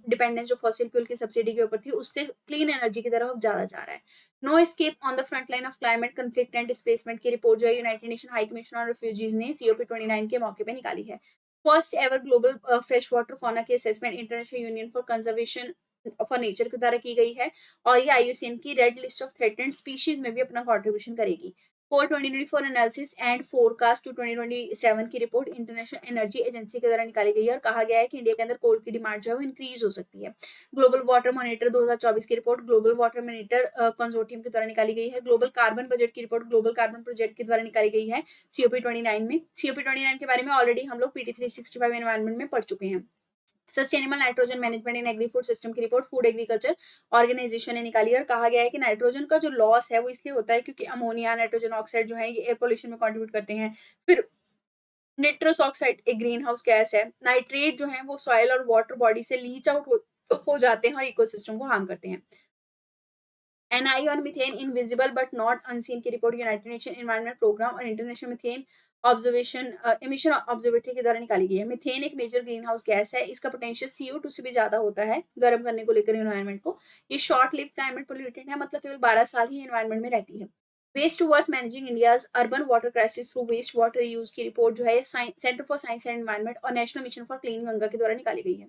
डिपेंडेंस जो फॉसिल फ्यूल की सब्सिडी के ऊपर थी, उससे क्लीन एनर्जी की तरफ ज्यादा जा रहा है। No escape on the front line of climate conflict and displacement की रिपोर्ट जो है United Nation High Commission on Refugees ने COP29 के मौके पे निकाली है। First ever global fresh water fauna की assessment International Union for Conservation for Nature के द्वारा की गई है, और ये IUCN की red list of threatened species में भी अपना कॉन्ट्रीब्यूशन करेगी। Coal 2024 analysis and forecast to 2027 की रिपोर्ट इंटरनेशनल एनर्जी एजेंसी के द्वारा निकाली गई है, और कहा गया है कि इंडिया के अंदर कोल की डिमांड जो है वो इंक्रीज हो सकती है। ग्लोबल वाटर मॉनिटर 2024 की report global water monitor consortium के द्वारा निकाली गई है। ग्लोबल कार्बन बजट की रिपोर्ट ग्लोबल कार्बन प्रोजेक्ट के द्वारा निकाली गई है COP29 में। COP29 के बारे में ऑलरेडी हम लोग PT 365 एनवायरमेंट में पढ़ चुके हैं। सस्टेनेबल नाइट्रोजन मैनेजमेंट इन एग्री फूड सिस्टम की रिपोर्ट फूड एग्रीकल्चर ऑर्गेनाइजेशन ने निकाली है, और कहा गया है कि नाइट्रोजन का जो लॉस है वो इसलिए होता है क्योंकि अमोनिया, नाइट्रोजन ऑक्साइड जो है ये एयर पोल्यूशन में कंट्रीब्यूट करते हैं। फिर निट्रस ऑक्साइड एक ग्रीन हाउस गैस है। नाइट्रेट जो है वो सॉइल और वाटर बॉडी से लीच आउट हो जाते हैं और इकोसिस्टम को हार्म करते हैं। NI और methane invisible but not unseen की report United Nation Environment Programme और International Methane Observation Emission Observatory के द्वारा निकाली गई है। मीथेन एक मेजर ग्रीन हाउस गैस है। इसका पोटेंशियल CO2 से भी ज्यादा होता है गर्म करने को लेकर एनवायरनमेंट को। ये शॉर्ट लिव क्लाइमेट पोल्यूटेंट है, मतलब केवल 12 साल ही एनवायरनमेंट में रहती है। Waste to worth managing India's urban water crisis through waste water use की रिपोर्ट जो है Centre for Science and Environment और National Mission for Clean Ganga के द्वारा निकाली गई है।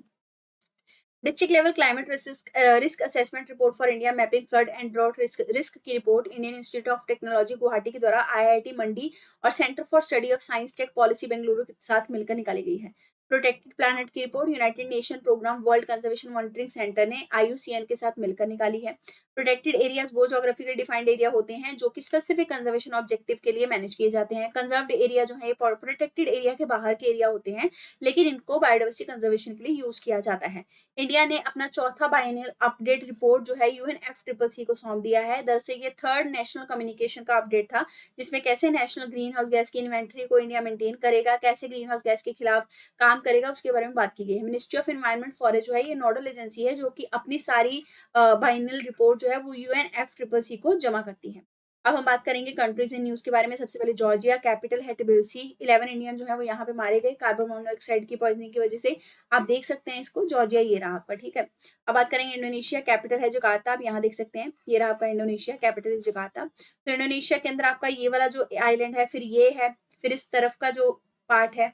District level climate risk assessment report for India mapping flood and drought risk की report Indian Institute of Technology Guwahati के द्वारा IIT मंडी और Centre for Study of Science Tech Policy Bengaluru के साथ मिलकर निकाली गई है। प्रोटेक्टेड प्लैनेट की report United nation programme world conservation monitoring centre ने IUCN के साथ मिलकर निकाली है। प्रोटेक्टेड एरियाज वो ज्योग्राफिकली डिफाइंड एरिया होते हैं जो कि स्पेसिफिक कंजर्वेशन ऑब्जेक्टिव के लिए मैनेज किए जाते हैं। कंजर्व्ड एरिया जो है ये प्रोटेक्टेड एरिया के बाहर के एरिया होते हैं, लेकिन इनको बायोडाइवर्सिटी कंजर्वेशन के लिए यूज किया जाता है। इंडिया ने अपना चौथा बाइएनियल अपडेट रिपोर्ट जो है UNFCCC को सौंप दिया है। दरअसल ये थर्ड नेशनल कम्युनिकेशन का अपडेट था, जिसमें कैसे नेशनल ग्रीन हाउस गैस की इन्वेंट्री को इंडिया मेंटेन करेगा, कैसे ग्रीन हाउस गैस के खिलाफ काम करेगा, उसके बारे में बात की गई है। मिनिस्ट्री ऑफ एनवायरमेंट फॉरेस्ट जो है ये नोडल एजेंसी है जो कि अपनी सारी बाइनल रिपोर्ट जो है वो UNFCCC को जमा करती है। अब हम बात करेंगे कंट्रीज इन न्यूज के बारे में। सबसे पहले जॉर्जिया, कैपिटल है टिबिलिसी। 11 इंडियन जो है वो यहाँ पे मारे गए कार्बन मोनोऑक्साइड की पॉइजनिंग की वजह से। आप देख सकते हैं इसको, जॉर्जिया ये रहा आपका, ठीक है। अब बात करेंगे इंडोनेशिया, कैपिटल है जकार्ता। आप यहाँ देख सकते हैं, ये रहा आपका इंडोनेशिया, कैपिटल इज जकार्ता। तो इंडोनेशिया के अंदर आपका ये वाला जो आइलैंड है, फिर ये है, फिर इस तरफ का जो पार्ट है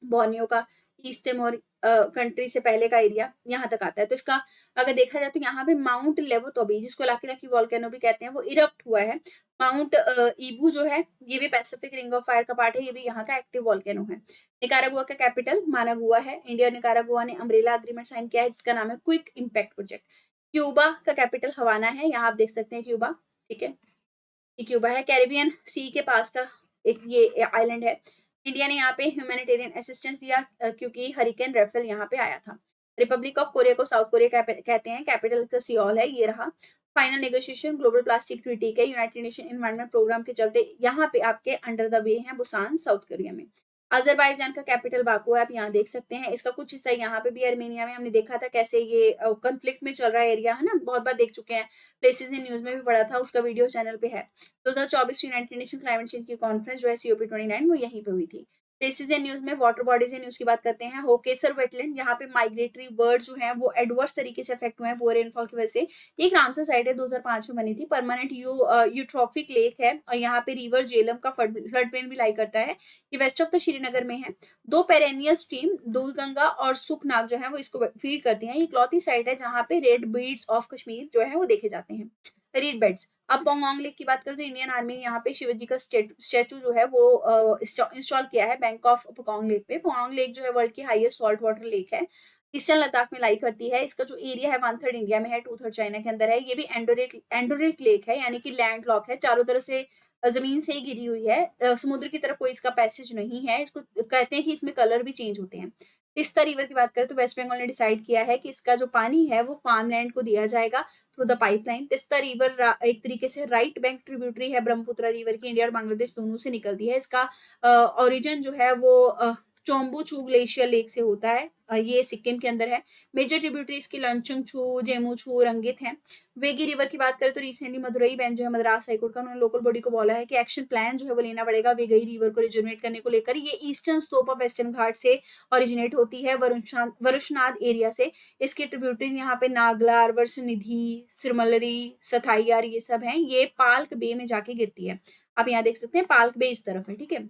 बोर्नियो का, ईस्ट तिमोर कंट्री से पहले का एरिया यहाँ तक आता है। तो इसका अगर देखा जाए तो यहाँ पे माउंट लेवोटोबी, जिसको लाकी लाकी वॉल्केनो भी कहते हैं, वो इरप्ट हुआ है। माउंट ईबू जो है ये भी पैसिफिक रिंग ऑफ फायर का पार्ट है, ये भी यहाँ का एक्टिव वॉल्केनो है। निकारागुआ का कैपिटल मानागुआ है। इंडिया और निकारागुआ ने अम्ब्रेला एग्रीमेंट साइन किया है जिसका नाम है क्विक इम्पैक्ट प्रोजेक्ट। क्यूबा का कैपिटल हवाना है, यहाँ आप देख सकते हैं क्यूबा, ठीक है, ये क्यूबा है। कैरिबियन सी के पास का एक ये आइलैंड है। इंडिया ने यहाँ पे ह्यूमैनिटेरियन असिस्टेंस दिया क्योंकि हरिकेन रेफेल यहाँ पे आया था। रिपब्लिक ऑफ कोरिया को साउथ कोरिया कहते हैं, कैपिटल का सियोल है, ये रहा। Final negotiation global plastic treaty के यूनाइटेड नेशन एनवायरमेंट प्रोग्राम के चलते यहाँ पे आपके अंडर द वे है बुसान, साउथ कोरिया में। अजरबैजान का कैपिटल बाकू है, आप यहाँ देख सकते हैं। इसका कुछ हिस्सा यहाँ पे भी आर्मेनिया में, हमने देखा था कैसे ये कॉन्फ्लिक्ट में चल रहा है एरिया है ना, बहुत बार देख चुके हैं, प्लेसेस इन न्यूज में भी पढ़ा था, उसका वीडियो चैनल पे है। 2024 यूनाइटेड नेशन क्लाइमेट चेंज की कॉन्फ्रेंस जो है COP29 वो यहीं पे हुई थी। प्लेसेस इन न्यूज में वाटर बॉडीज इन न्यूज की बात करते हैं। होकेसर वेटलैंड, यहाँ पे माइग्रेटरी बर्ड जो है वो एडवर्स तरीके से अफेक्ट हुए हैं पुअर रेनफॉल की वजह से। ये एक रामसर साइट है, 2005 में बनी थी। परमानेंट यूट्रॉफिक लेक है और यहाँ पे रिवर जेलम का फ्लड प्लेन भी लाई करता है। ये वेस्ट ऑफ द श्रीनगर में है। 2 पेरेनियल स्ट्रीम दूधगंगा और सुखनाग जो है वो इसको फीड करती हैं। ये इकलौती साइट है जहाँ पे रेड बीड्स ऑफ कश्मीर जो है वो देखे जाते हैं, रीड बेड्स। अब पोंगोंग लेक की बात करें तो इंडियन आर्मी ने यहाँ पे शिवाजी का स्टैचू जो है वो इंस्टॉल किया है बैंक ऑफ पोंगोंग लेक पे। पोंगोंग लेक जो है वर्ल्ड की हाईएस्ट सॉल्ट वाटर लेक है, ईस्टर्न लद्दाख में लाई करती है। इसका जो एरिया है 1/3 इंडिया में है, 2/3 चाइना के अंदर है। ये भी एंडोरेट लेक है, यानी कि लैंड लॉक है, चारों तरफ से जमीन से ही घिरी हुई है। समुद्र की तरफ कोई इसका पैसेज नहीं है। इसको कहते हैं कि इसमें कलर भी चेंज होते हैं। तिस्ता रिवर की बात करें तो वेस्ट बंगाल ने डिसाइड किया है कि इसका जो पानी है वो फार्मलैंड को दिया जाएगा through the pipeline. Teesta river एक तरीके से राइट बैंक ट्रिब्यूटरी है ब्रह्मपुत्र रिवर की, इंडिया और बांग्लादेश दोनों से निकलती है। इसका ओरिजिन जो है वो चोम्बू-चू ग्लेशियर लेक से होता है। ये सिक्किम के अंदर है। मेजर ट्रिब्यूटरीज की लंचुंगछू, जेमुछू, रंगित हैं। वेगी रिवर की बात करें तो रिसेंटली मदुरई बेंच जो है मद्रास हाईकोर्ट का, उन्होंने लोकल बॉडी को बोला है कि एक्शन प्लान जो है वो लेना पड़ेगा वेगई रिवर को रिजर्वेट करने को लेकर। ये ईस्टर्न स्लोप ऑफ वेस्टर्न घाट से ओरिजिनेट होती है, वरुशनाद एरिया से। इसके ट्रिब्यूटरीज यहाँ पे नागलार, वर्षनिधि, सिरमलरी, सथाइयार ये सब हैं। ये पाल्क बे में जाके गिरती है। आप यहाँ देख सकते हैं पाल्क बे इस तरफ है, ठीक है।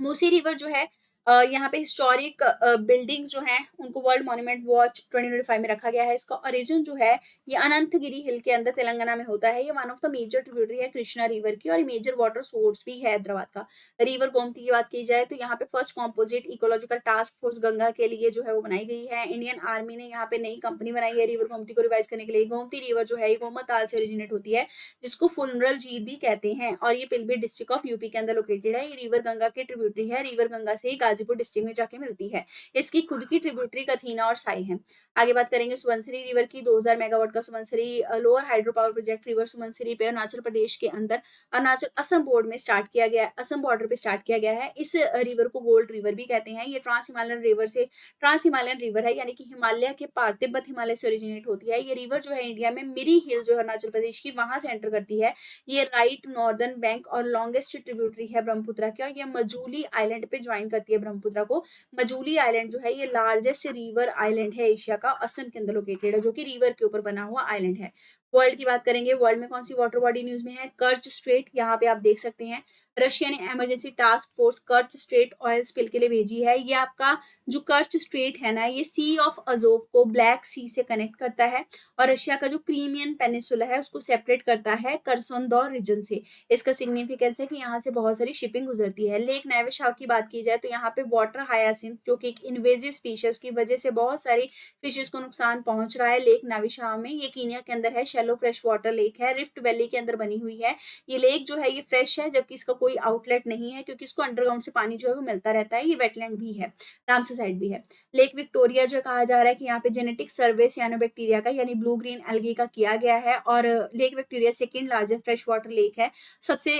मूसी रिवर जो है यहाँ पे हिस्टोरिक बिल्डिंग्स जो हैं उनको वर्ल्ड मॉन्यूमेंट वॉच 2025 में रखा गया है। इसका ओरिजिन जो है ये अनंतगिरी हिल के अंदर तेलंगाना में होता है। ये one of the major tributary है कृष्णा रिवर की और मेजर वाटर सोर्स भी है हैदराबाद का। रिवर गोमती की बात की जाए तो यहाँ पे first composite ecological task force Ganga के लिए जो है वो बनाई गई है। इंडियन आर्मी ने यहाँ पे नई कंपनी बनाई है रिवर गोमती को रिवाइज करने के लिए। गोमती रिवर जो है ये गोमत ताल से ओरिजिनेट होती है, जिसको फुलरल झील भी कहते हैं, और ये पिलबीट डिस्ट्रिक्ट ऑफ यूपी के अंदर लोकेटेड है। ये रिवर गंगा की ट्रिब्यूटरी है, रिवर गंगा से ही गाजीपुर डिस्ट्रिक्ट में जाके मिलती है। इसकी खुद की ट्रिब्यूटरी कथीना और साई है। आगे बात करेंगे सुबनसिरी रिवर की। 2000 मेगावाट का Subansiri lower hydro power project river Subansiri पे अरुणाचल प्रदेश के अंदर अरुणाचल असम बोर्ड में स्टार्ट किया गया है, असम बॉर्डर पे स्टार्ट किया गया है। इस रिवर को गोल्ड रिवर भी कहते हैं। ये ट्रांस हिमालयन रिवर है, यानी कि हिमालय के पार तिब्बत हिमालय से ओरिजिनेट होती है। ये रिवर जो है इंडिया में मिरी हिल जो है अरुणाचल प्रदेश की वहां से एंटर करती है। ये राइट नॉर्दर्न बैंक और लॉन्गेस्ट ट्रिब्यूटरी है ब्रह्मपुत्र की, और ये मजूली आइलैंड पे ज्वाइन करती है ब्रह्मपुत्र को। मजूली आइलैंड जो है ये लार्जेस्ट रिवर आइलैंड है एशिया का, असम के अंदर लोकेटेड है, जो कि रिवर के ऊपर बना हुआ आइलैंड है। वर्ल्ड की बात करेंगे, वर्ल्ड में कौन सी वाटर बॉडी न्यूज में है? कर्च स्ट्रेट, यहाँ पे आप देख सकते हैं रशिया ने emergency task force कर्च straight oil spill के लिए भेजी है। ये आपका जो कर्च स्ट्रेट है ना, ये सी ऑफ अजोव को ब्लैक सी से कनेक्ट करता है और रशिया का जो क्रीमियन पेनिसुला है उसको सेपरेट करता है करसोनदौर रीजन से। इसका सिग्निफिकेंस है कि यहाँ से बहुत सारी शिपिंग गुजरती है। लेक नैविशाव की बात की जाए तो यहाँ पे वाटर हायासिंथ जो कि एक इन्वेजिव स्पीशीज की वजह से बहुत सारी फिशेज को नुकसान पहुंच रहा है लेक नैविशाव में। ये कीनिया के अंदर है, शैलो फ्रेश वाटर लेक है, रिफ्ट वैली के अंदर बनी हुई है। ये लेक जो है ये फ्रेश है, जबकि इसका कोई आउटलेट नहीं है क्योंकि इसको अंडरग्राउंड से पानी जो है वो मिलता रहता है। ये वेटलैंड भी है, रामसर साइड भी है। लेक विक्टोरिया जो कहा जा रहा है कि यहाँ पे जेनेटिक सर्वे सियानोबैक्टीरिया का यानी ब्लू ग्रीन एल्गी का किया गया है, और lake Victoria second largest fresh water lake है। सबसे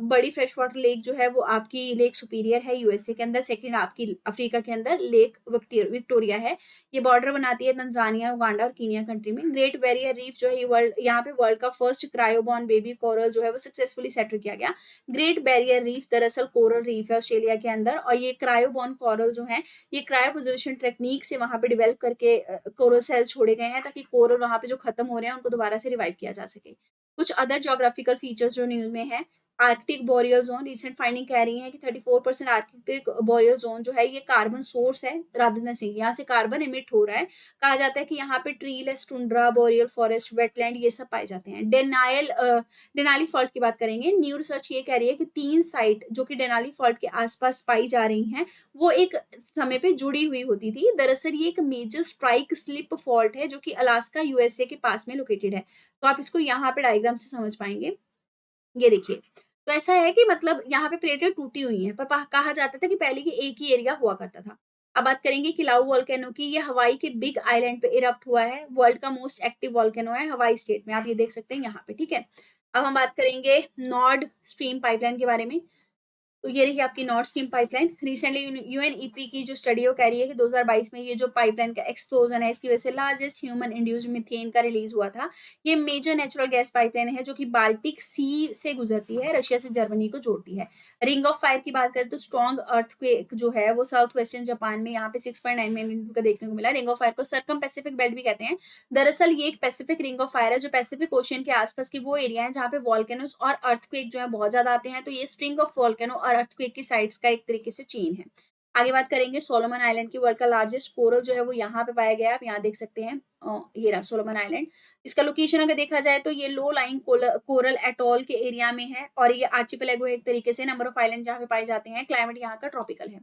बड़ी फ्रेश वाटर लेक जो है वो आपकी लेक सुपीरियर है यूएसए के अंदर, सेकंड आपकी अफ्रीका के अंदर लेक विक्टोरिया है। ये बॉर्डर बनाती है तंजानिया, उगांडा और कीनिया कंट्री में। ग्रेट बैरियर रीफ जो है वर्ल्ड, यहाँ पे वर्ल्ड का फर्स्ट क्रायोबॉर्न बेबी कोरल जो है वो सक्सेसफुली सेटल किया गया। ग्रेट बैरियर रीफ दरअसल कोरल रीफ है ऑस्ट्रेलिया के अंदर, और ये क्रायोबॉर्न कोरल जो है ये क्रायो प्रिजर्वेशन टेक्निक से वहां पे डेवलप करके कोरल सेल छोड़े गए हैं ताकि कोरल वहां पे जो खत्म हो रहे हैं उनको दोबारा से रिवाइव किया जा सके। कुछ अदर ज्योग्राफिकल फीचर्स जो न्यूज में है, Arctic boreal zone, recent finding कह रही है कि 34% आर्कटिक बोरियल जोन जो है ये कार्बन सोर्स है रादर देन सी, यहाँ से कार्बन इमिट हो रहा है। कहा जाता है कि यहाँ पे treeless tundra, boreal forest, wetland ये सब पाए जाते हैं। डेनाली फॉल्ट की बात करेंगे, न्यू रिसर्च ये कह रही है कि 3 साइट जो कि डेनाली फॉल्ट के आसपास पाई जा रही हैं वो एक समय पे जुड़ी हुई होती थी। दरअसल ये एक मेजर स्ट्राइक स्लिप फॉल्ट है जो कि अलास्का यूएसए के पास में लोकेटेड है। तो आप इसको यहाँ पे डायग्राम से समझ पाएंगे। ये देखिए, तो ऐसा है कि मतलब यहाँ पे प्लेटें टूटी हुई हैं, पर कहा जाता था कि पहले ये एक ही एरिया हुआ करता था। अब बात करेंगे किलाउ वोल्केनो की। ये हवाई के बिग आइलैंड पे इरप्ट हुआ है, वर्ल्ड का मोस्ट एक्टिव वोल्केनो है हवाई स्टेट में, आप ये देख सकते हैं यहाँ पे, ठीक है। अब हम बात करेंगे नॉर्ड स्ट्रीम पाइपलाइन के बारे में। तो ये रही आपकी north stream pipeline. Recently UNEP की जो स्टडी वो कह रही है कि 2022 में ये जो पाइपलाइन का एक्सप्लोजन है इसकी वजह से लार्जेस्ट ह्यूमन इंड्यूस्ड मीथेन का रिलीज हुआ था। ये मेजर नेचुरल गैस पाइपलाइन है जो कि बाल्टिक सी से गुजरती है, रशिया से जर्मनी को जोड़ती है। रिंग ऑफ फायर की बात करें तो स्ट्रॉन्ग अर्थक्वेक जो है वो साउथ वेस्टर्न जापान में यहाँ पे 6.9 मिलियन का देखने को मिला। रिंग ऑफ फायर को सर्कम पैसिफिक बेल्ट भी कहते हैं। दरअसल ये एक पैसिफिक रिंग ऑफ फायर है जो पैसिफिक ओशियन के आसपास की वो एरिया है जहाँ पे वॉल्केनोस और अर्थक्वेक जो है बहुत ज्यादा आते हैं। तो ये स्ट्रिंग ऑफ वॉल्केनो और अर्थक्वेक की साइड्स का एक तरीके से चेन है। आगे बात करेंगे सोलोमन आइलैंड की। वर्ल्ड का लार्जेस्ट कोरल जो है वो यहाँ पे पाया गया है, आप यहाँ देख सकते हैं। ये रहा सोलोमन आइलैंड। इसका लोकेशन अगर देखा जाए तो ये लो लाइंग कोरल एटॉल के एरिया में है, और ये आर्चिपेलागो एक तरीके से नंबर ऑफ आइलैंड जहाँ पे पाए जाते हैं। क्लाइमेट यहाँ का ट्रॉपिकल है।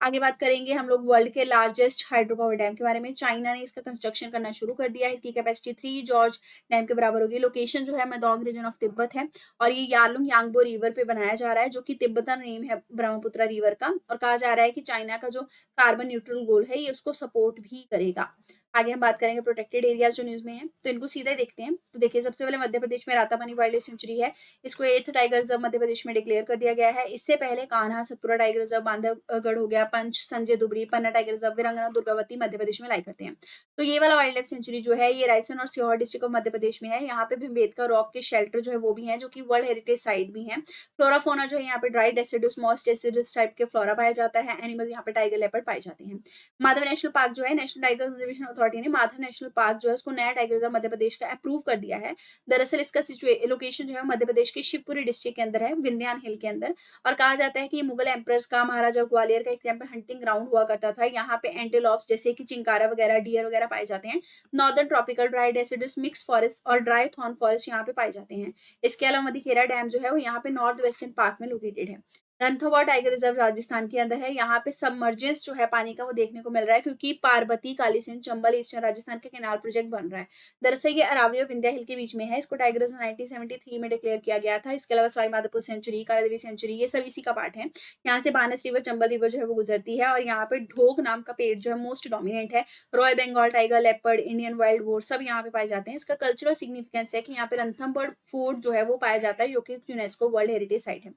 आगे बात करेंगे हम लोग वर्ल्ड के लार्जेस्ट हाइड्रो पावर डैम के बारे में। चाइना ने इसका कंस्ट्रक्शन करना शुरू कर दिया है। इसकी कैपेसिटी 3 जॉर्ज डैम के बराबर होगी। लोकेशन जो है मेडोंग रीजन ऑफ तिब्बत है, और ये यारलुंग यांगबो रिवर पे बनाया जा रहा है जो कि तिब्बतन नेम है ब्रह्मपुत्र रिवर का। और कहा जा रहा है कि चाइना का जो कार्बन न्यूट्रल गोल है ये उसको सपोर्ट भी करेगा। आगे हम बात करेंगे प्रोटेक्टेड एरियाज जो न्यूज में है, तो इनको सीधे देखते हैं। तो देखिए, सबसे पहले मध्य प्रदेश में रातापानी वाइल्ड लाइफ सेंचुरी है। इसको 8th tiger reserve Madhya Pradesh में डिक्लेयर कर दिया गया है। इससे पहले कान्हा, सतपुरा टाइगर रिजर्व, बांधवगढ़ हो गया, पंच, संजय दुबरी, पन्ना टाइगर रिजर्व, वीरांगना, दुर्गावती मध्य प्रदेश में लाई करते हैं। तो ये वाला वाइल्ड लाइफ सेंचुरी जो है ये रायसेन और सीहोर डिस्ट्रिक्ट ऑफ मध्य प्रदेश में है। यहाँ पे भीमबेटका रॉक के शेल्टर जो है वो भी है जो कि वर्ल्ड हेरिटेज साइट भी है। फ्लोरा फोना जो है यहाँ पे ड्राई डेसिडुस, मॉस डेसिडुस टाइप के फ्लोरा पाया जाता है। एनिमल यहाँ पे टाइगर लेपर्ड पाए जाते हैं। माधव नेशनल पार्क जो है, नेशनल टाइगर कंजर्वेशन अथॉरिटी ने माधव नेशनल पार्क जो है उसको नया टाइगर रिजर्व मध्य प्रदेश का अप्रूव कर दिया है। दरअसल इसका लोकेशन जो है मध्य प्रदेश के शिवपुरी डिस्ट्रिक्ट के अंदर है, विंध्यान हिल के अंदर। और कहा जाता है कि मुगल एम्परर्स का, महाराजा ग्वालियर का एक टाइम पे हंटिंग ग्राउंड हुआ करता था। यहाँ पे एंटेलॉप्स जैसे कि चिंकारा वगैरह, डियर वगैरह पाए जाते हैं। Northern tropical dry deciduous mix forest और ड्राई थॉर्न फॉरेस्ट यहाँ पे पाए जाते हैं। इसके अलावा मधिकेरा डैम जो है वो यहाँ पे नॉर्थ वेस्टर्न पार्क में लोकेटेड है। रणथंभौर टाइगर रिजर्व राजस्थान के अंदर है। यहाँ पे सबमर्जेंस जो है पानी का वो देखने को मिल रहा है क्योंकि पार्वती, कालीसिंध, चंबल, ईस्टर्न राजस्थान का कैनाल प्रोजेक्ट बन रहा है। दरअसल ये अरावली और विंध्या हिल के बीच में है। इसको टाइगर रिजर्व 1973 में डिक्लेयर किया गया था। इसके अलावा सवाई माधोपुर सेंचुरी, कालादेवी सेंचुरी ये सब इसी का पार्ट है। यहाँ से बानस रिवर, चंबल रिवर जो है वो गुजरती है, और यहाँ पे ढोक नाम का पेड़ जो है मोस्ट डोमिनेंट है। Royal Bengal tiger, leopard, Indian wild boar सब यहाँ पे पाए जाते हैं। इसका कल्चरल सिग्निफिकेंस है कि यहाँ पे रणथंभौर फोर्ट जो है वो पाया जाता है जो कि यूनेस्को वर्ल्ड हेरिटेज साइट है।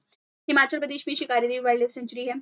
हिमाचल प्रदेश में शिकारी देवी वाइल्ड लाइफ सेंचुरी है।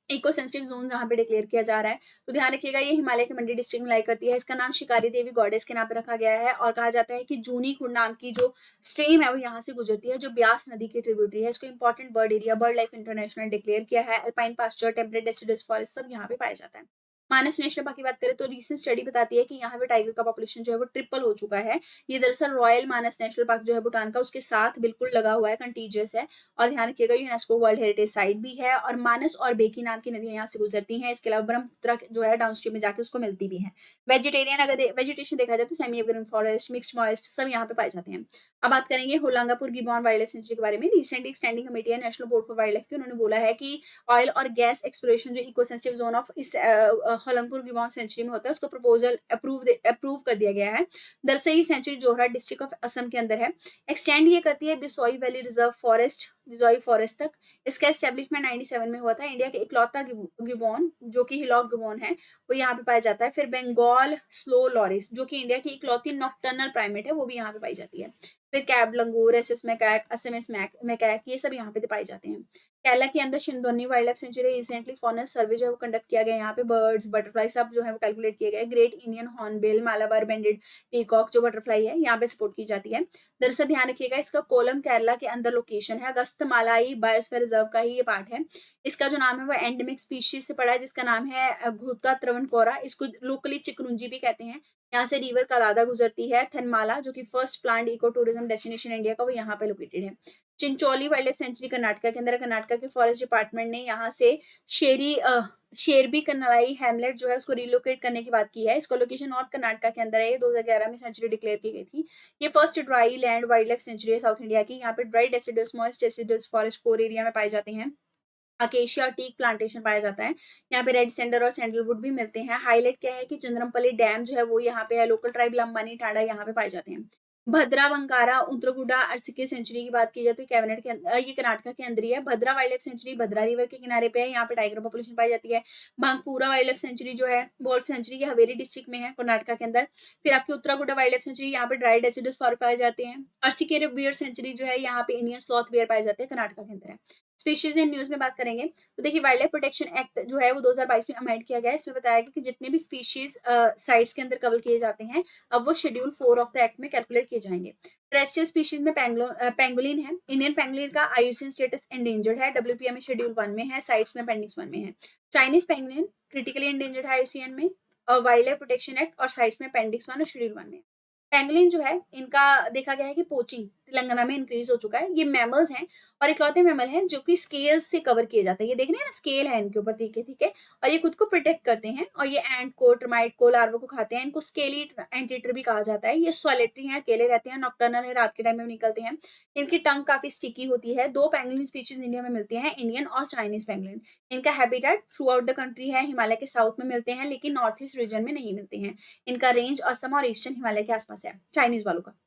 इको सेंसिटिव जोन जहाँ पे डिक्लेयर किया जा रहा है, तो ध्यान रखिएगा ये हिमालय के मंडी डिस्ट्रिक्ट में लाई करती है। इसका नाम शिकारी देवी गॉडेस के नाम पे रखा गया है, और कहा जाता है कि जूनी खुड नाम की जो स्ट्रीम है वो यहाँ से गुजरती है जो ब्यास नदी की ट्रिब्यूटरी है। इसको important bird area, bird life international declare किया है। अल्पाइन पास्चर, टेम्परेट डेसिडुस फॉरेस्ट सब यहाँ पे पाया जाता है। मानस नेशनल पार्क की बात करें तो रिसेंट स्टडी बताती है कि यहाँ पे टाइगर का पॉपुलेशन जो है वो ट्रिपल हो चुका है। ये दरअसल रॉयल मानस नेशनल पार्क जो है भूटान का उसके साथ बिल्कुल लगा हुआ है, कंटीजियस है। और ध्यान रखिएगा यूनेस्को वर्ल्ड हेरिटेज साइट भी है, और मानस और बेकी नाम की नदियां यहाँ से गुजरती हैं। इसके अलावा ब्रह्मपुत्र जो है डाउनस्ट्रीम में जाके उसको मिलती भी है। वेजिटेरियन अगर वेजिटेशन देखा जाए तो semi evergreen forest, mixed moist सब यहाँ पे पाए जाते हैं। अब बात करेंगे होलांगापुर गिबॉन वाइल्ड लाइफ सेंचुरी के बारे में। रिसेंटली स्टैंडिंग कमेटी है national board for wild life की, उन्होंने बोला है कि ऑयल और गैस एक्सप्लोरेशन जो इको सेंसिटिव जोन ऑफ इस होलंगपुर गिबॉन सेंचुरी में होता है, उसको प्रपोजल अप्रूव कर दिया गया है। दरअसल ये sanctuary Jorhat district of Assam के अंदर है। एक्सटेंड ये करती है Disoi valley reserve forest, Disoi forest तक। इसका एस्टेब्लिशमेंट 97 में हुआ था। इंडिया के इकलौता गिबॉन जो कि हिलॉक गिबॉन है वो यहाँ पे पाया जाता है। फिर बंगाल स्लो लॉरिस जो कि इंडिया की इकलौती नॉकटर्नल प्राइमेट है, वो भी यहाँ पे पाई जाती है। फिर कैब लंगूर, एसएस मैकाक, असमिस मैकाक, ये सब यहाँ पे पाए जाते हैं। केरला के अंदर Chimmony wildlife sanctuary recently forest survey जो है वो कंडक्ट किया गया। यहाँ पे बर्ड्स, बटरफ्लाई सब जो है वो कैलकुलेट किए गए। Great Indian hornbill, Malabar bended peacock जो बटरफ्लाई है यहाँ पे सपोर्ट की जाती है। दरअसल ध्यान रखिएगा इसका कोलम केरला के अंदर लोकेशन है। अगस्त मालाई बायोस्फीयर रिजर्व का ही ये पार्ट है। इसका जो नाम है वो एंडेमिक स्पीशीज से पड़ा है जिसका नाम है घूता त्रवणकोरा। इसको लोकली चिकरुंजी भी कहते हैं। यहाँ से रिवर कलादा गुजरती है। थनमाला जो कि first plant eco tourism destination India का वो यहाँ पे लोकेटेड है। Chincholi wildlife sanctuary Karnataka के अंदर है। कर्नाटका के फॉरेस्ट डिपार्टमेंट ने यहाँ से शेरबी कन्नलाई हैमलेट जो है उसको रिलोकेट करने की बात की है। इसका लोकेशन नॉर्थ कर्नाटका के अंदर है। ये 2011 में सेंचुरी डिक्लेयर की गई थी। ये first dry land wild life sanctuary है साउथ इंडिया की। यहाँ पे dry deciduous, moist deciduous forest core area में पाए जाते हैं। अकेशिया टीक प्लांटेशन पाया जाता है। यहाँ पे रेड सेंडर और सैंडलवुड भी मिलते हैं। हाईलाइट क्या है कि चंद्रमपल्ली डैम जो है वो यहाँ पे है। लोकल ट्राइब लंबानी टांडा यहाँ पे पाए जाते हैं। भद्रा, बंकारा, उत्रगुडा, अर्सिके सेंचुरी की बात की जाए तो कैबिनेट के ये कर्नाटका के अंदर ही है। भद्रा वाइल्ड लाइफ सेंचुरी भद्रा रिवर के किनारे पे है। यहाँ पे टाइगर पॉपुलेशन पाई जाती है। बांकपुरा वाइल्ड लाइफ सेंचुरी जो है वोल्फ सेंचुरी, ये हवेली डिस्ट्रिक्ट में है कर्नाटका के अंदर। फिर आपकी उत्तरागुडा वाइल्ड लाइफ सेंचुरी, यहाँ पे ड्राई डेसिडुअस फॉरेस्ट पाए जाते हैं। अर्सिके बियर सेंचुरी जो है यहाँ पे इंडियन स्लॉथ बियर पाए जाते हैं, कर्नाटका के अंदर है। स्पीशीज इन न्यूज में बात करेंगे तो देखिए वाइल्ड लाइफ प्रोटेक्शन एक्ट जो है वो 2022 में अमेंड किया गया है। इसमें बताया गया कि जितने भी स्पीशीज साइट्स के अंदर कवर किए जाते हैं अब वो शेड्यूल 4 ऑफ द एक्ट में कैलकुलेट किए जाएंगे। टेरेस्ट्रियल स्पीशीज में पेंगोलिन है। इंडियन पेंगोलिन का आईयूसीएन स्टेटस एंडेंजर्ड है, डब्ल्यूपीएम में शेड्यूल 1 में है, साइट्स में अपेंडिक्स 1 में है। चाइनीज पेंगोलिन क्रिटिकली एंडेंजर्ड है आईयूसीएन में और वाइल्ड लाइफ प्रोटेक्शन एक्ट और साइट्स में अपेंडिक्स 1 और शेड्यूल 1 में। पेंगोलिन जो है इनका देखा गया है कि पोचिंग तेलंगाना में इंक्रीज हो चुका है। ये मैमल्स हैं और इकलौते मैमल हैं जो कि स्केल से कवर किए जाते हैं। ये देख रहे हैं ना, स्केल है इनके ऊपर तीखे तीखे और ये खुद को प्रोटेक्ट करते हैं और ये एंट को, टर्माइट को, लार्वा को खाते हैं। इनको स्केली एंटीटर भी कहा जाता है। ये सॉलिटरी हैं, अकेले रहते हैं, नॉकटर्नल है, रात के टाइम में निकलते हैं। इनकी टंग काफी स्टिकी होती है। 2 पेंगोलिन स्पीशीज इंडिया में मिलते हैं, इंडियन और चाइनीज पेंगोलिन। इनका habitat through out the country है। हिमालय के साउथ में मिलते हैं लेकिन नॉर्थ ईस्ट रीजन में नहीं मिलते हैं। इनका रेंज असम और ईस्टर्न हिमालय के आसपास है चाइनीज वालों का।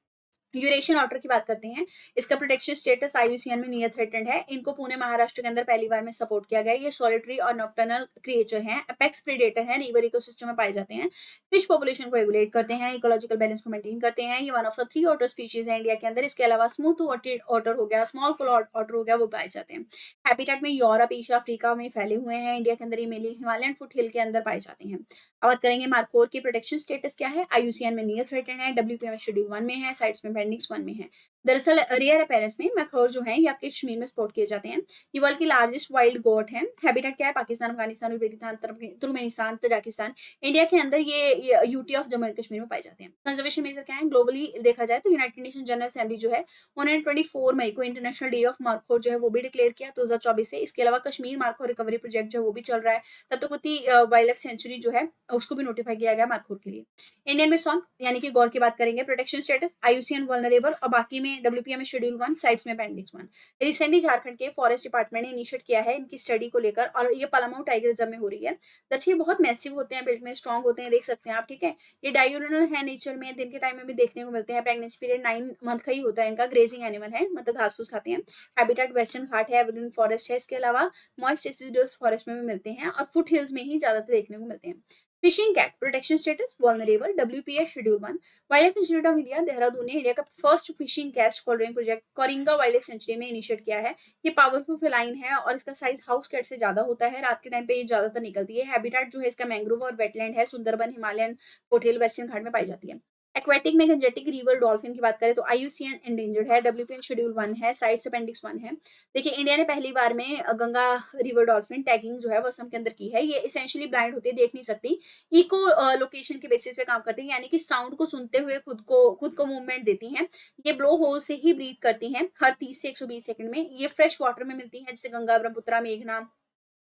यूरेशियन ऑटर की बात करते हैं। इसका प्रोटेक्शन स्टेटस आईयूसीएन में नियर थ्रेटेंड है। इनको पुणे महाराष्ट्र के अंदर पहली बार में सपोर्ट किया गया है। ये सॉलिटरी और नॉकटर्नल क्रिएचर हैं, अपेक्स प्रेडेटर हैं, रिवर इकोसिस्टम में पाए जाते हैं। फिश पॉपुलेशन को रेगुलेट करते हैं, इकोलॉजिकल बैलेंस को मेंटेन करते हैं। ये one of the 3 otter species है इंडिया के अंदर। इसके अलावा स्मूथ वॉटेड ऑटर हो गया, स्मॉल ऑटर हो गया, वो पाए जाते हैं। हैबिटेट में यूरोप, एशिया, अफ्रीका में फैले हुए हैं। इंडिया के अंदर ये मेनली हिमालयन फुट हिल के अंदर पाए जाते हैं। अब बात करेंगे मार्कोर की प्रोटेक्शन स्टेटस क्या है। आईयूसीएन में नियर थ्रेटेंड है, डब्ल्यूपीएम में शेड्यूल 1 में है, साइट्स में अपेंडिक्स 1 में है। दरअसल रेयर अपीयरेंस में मैक्रोर जो है ये आपके कश्मीर में स्पॉट किए जाते हैं। ये वर्ल्ड की लार्जेस्ट वाइल्ड गोट है। हैबिटेट क्या है, Pakistan, Afghanistan, Uzbekistan, Turkmenistan, Tajikistan, India के अंदर ये UT of Jammu and Kashmir में पाए जाते हैं। कंजर्वेशन मेजर क्या है, ग्लोबली देखा जाए तो यूनाइटेड नेशन जनरल असेंबली जो है उन्होंने 24 मई को इंटरनेशनल डे ऑफ मार्कोर जो है वो भी डिक्लेयर किया 2024 से। इसके अलावा कश्मीर मार्कोर रिकवरी प्रोजेक्ट जो वो भी चल रहा है। तत्वकुती वाइल्ड लाइफ सेंचुरी जो है उसको भी नोटिफाई किया गया मार्कोर के लिए। इंडियन में सॉन यानी कि गौर की बात करेंगे, प्रोटेक्शन स्टेटस आईयूसीएन वल्नरेबल और बाकी में डब्ल्यूपीएम में शेड्यूल 1, साइट्स में अपेंडिक्स 1। रिसेंटली झारखंड के फॉरेस्ट डिपार्टमेंट ने इनिशिएट किया है इनकी स्टडी को लेकर और ये पलामू टाइगर रिजर्व में हो रही है। दरअसल ये बहुत मैसिव होते हैं, बिल्ड में स्ट्रॉन्ग होते हैं, देख सकते हैं आप, ठीक है। ये डायूरनल है नेचर में, दिन के टाइम में भी देखने को मिलते हैं। प्रेगनेंसी पीरियड 9 मंथ का ही होता है इनका। ग्रेजिंग एनिमल है, मतलब घास फूस खाते हैं। हैबिटेट वेस्टर्न घाट है, एवरग्रीन फॉरेस्ट है। इसके अलावा मॉइस्ट डेसिडुअस फॉरेस्ट में भी मिलते हैं और फुट हिल्स में ही ज्यादातर देखने को मिलते हैं। Fishing cat protection status vulnerable, WPA schedule 1। Wildlife Institute of India Dehradun ने इंडिया का first fishing cat colony project Coringa wildlife sanctuary में इनिशिएट किया है। ये पावरफुल फेलाइन है और इसका साइज हाउस कैट से ज्यादा होता है। रात के टाइम पे ये ज्यादातर निकलती है। हैबिटेट जो है इसका मैंग्रोव और वेटलैंड है, सुंदरबन, हिमालयन फुटहिल, वेस्टर्न घाट में पाई जाती है। एक्वेटिक में गंजेटिक रिवर डॉल्फिन की बात करें तो आईयूसीएन एंडेंजर्ड है, डब्ल्यूपीएन शेड्यूल 1 है, साइट्स अपेंडिक्स 1 है। देखिए इंडिया ने पहली बार में गंगा रिवर डॉल्फिन टैगिंग जो है वो असम के अंदर की है। ये इसेंशियली ब्लाइंड होती है, देख नहीं सकती। इको लोकेशन के बेसिस पे काम करती है, यानी कि साउंड को सुनते हुए खुद को मूवमेंट देती हैं। ये ब्लो होल से ही ब्रीथ करती हैं हर 30 से 120 सेकंड में। ये फ्रेश वाटर में मिलती हैं जैसे गंगा, ब्रह्मपुत्रा, मेघना,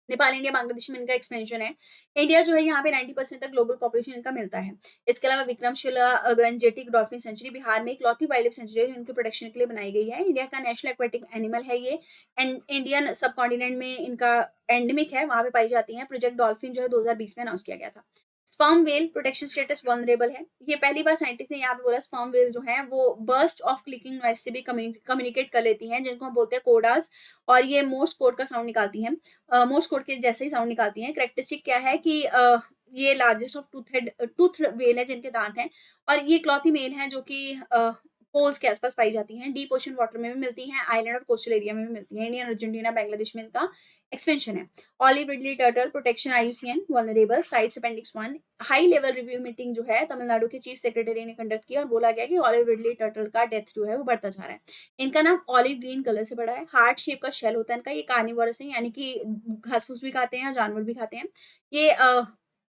नेपाल, इंडिया, बांग्लादेश में इनका एक्सपेंशन है। इंडिया जो है यहाँ पे 90% तक ग्लोबल पॉपुलेशन इनका मिलता है। इसके अलावा Vikramshila Gangetic dolphin century Bihar में इकलौती वाइल्ड लाइफ सेंचुरी है जो इनके प्रोटेक्शन के लिए बनाई गई है। इंडिया का नेशनल एक्वेटिक एनिमल है ये, एंड इंडियन सब कॉन्टिनेंट में इनका एंडेमिक है, वहां पे पाई जाती है। प्रोजेक्ट डॉल्फिन जो है 2020 में अनाउंस किया गया था। Sperm whale protection status vulnerable है। ये पहली बार साइंटिस्ट ने यहाँ पे बोला स्पर्म वेल जो है वो बर्स्ट ऑफ क्लिकिंग नॉइज से भी कम्युनिकेट कर लेती हैं, जिनको हम बोलते हैं कोडास, और ये मोर्स कोड का साउंड निकालती हैं। मोर्स कोड के जैसे ही साउंड निकालती हैं। कैरेक्टरिस्टिक क्या है कि ये लार्जेस्ट ऑफ टूथ वेल है जिनके दांत हैं, और ये क्लॉथी मेल है जो कि पोल्स के आसपास पाई जाती हैं। डीप ओशन वाटर में भी मिलती हैं, आइलैंड और कोस्टल एरिया में भी मिलती हैं। इंडिया, अर्जेंटीना, बांग्लादेश में इनका एक्सपेंशन है। Olive ridley turtle protection IUCN vulnerable CITES appendix 1 high level review meeting जो है तमिलनाडु के चीफ सेक्रेटरी ने कंडक्ट किया और बोला गया कि ऑलिव रिडली टर्टल का डेथ जो है वो बढ़ता जा रहा है। इनका नाम ऑलिव ग्रीन कलर से बड़ा है। हार्ट शेप का शेल होता है इनका। ये कार्निवोरस है, यानी कि घास फूस भी खाते हैं, जानवर भी खाते हैं। ये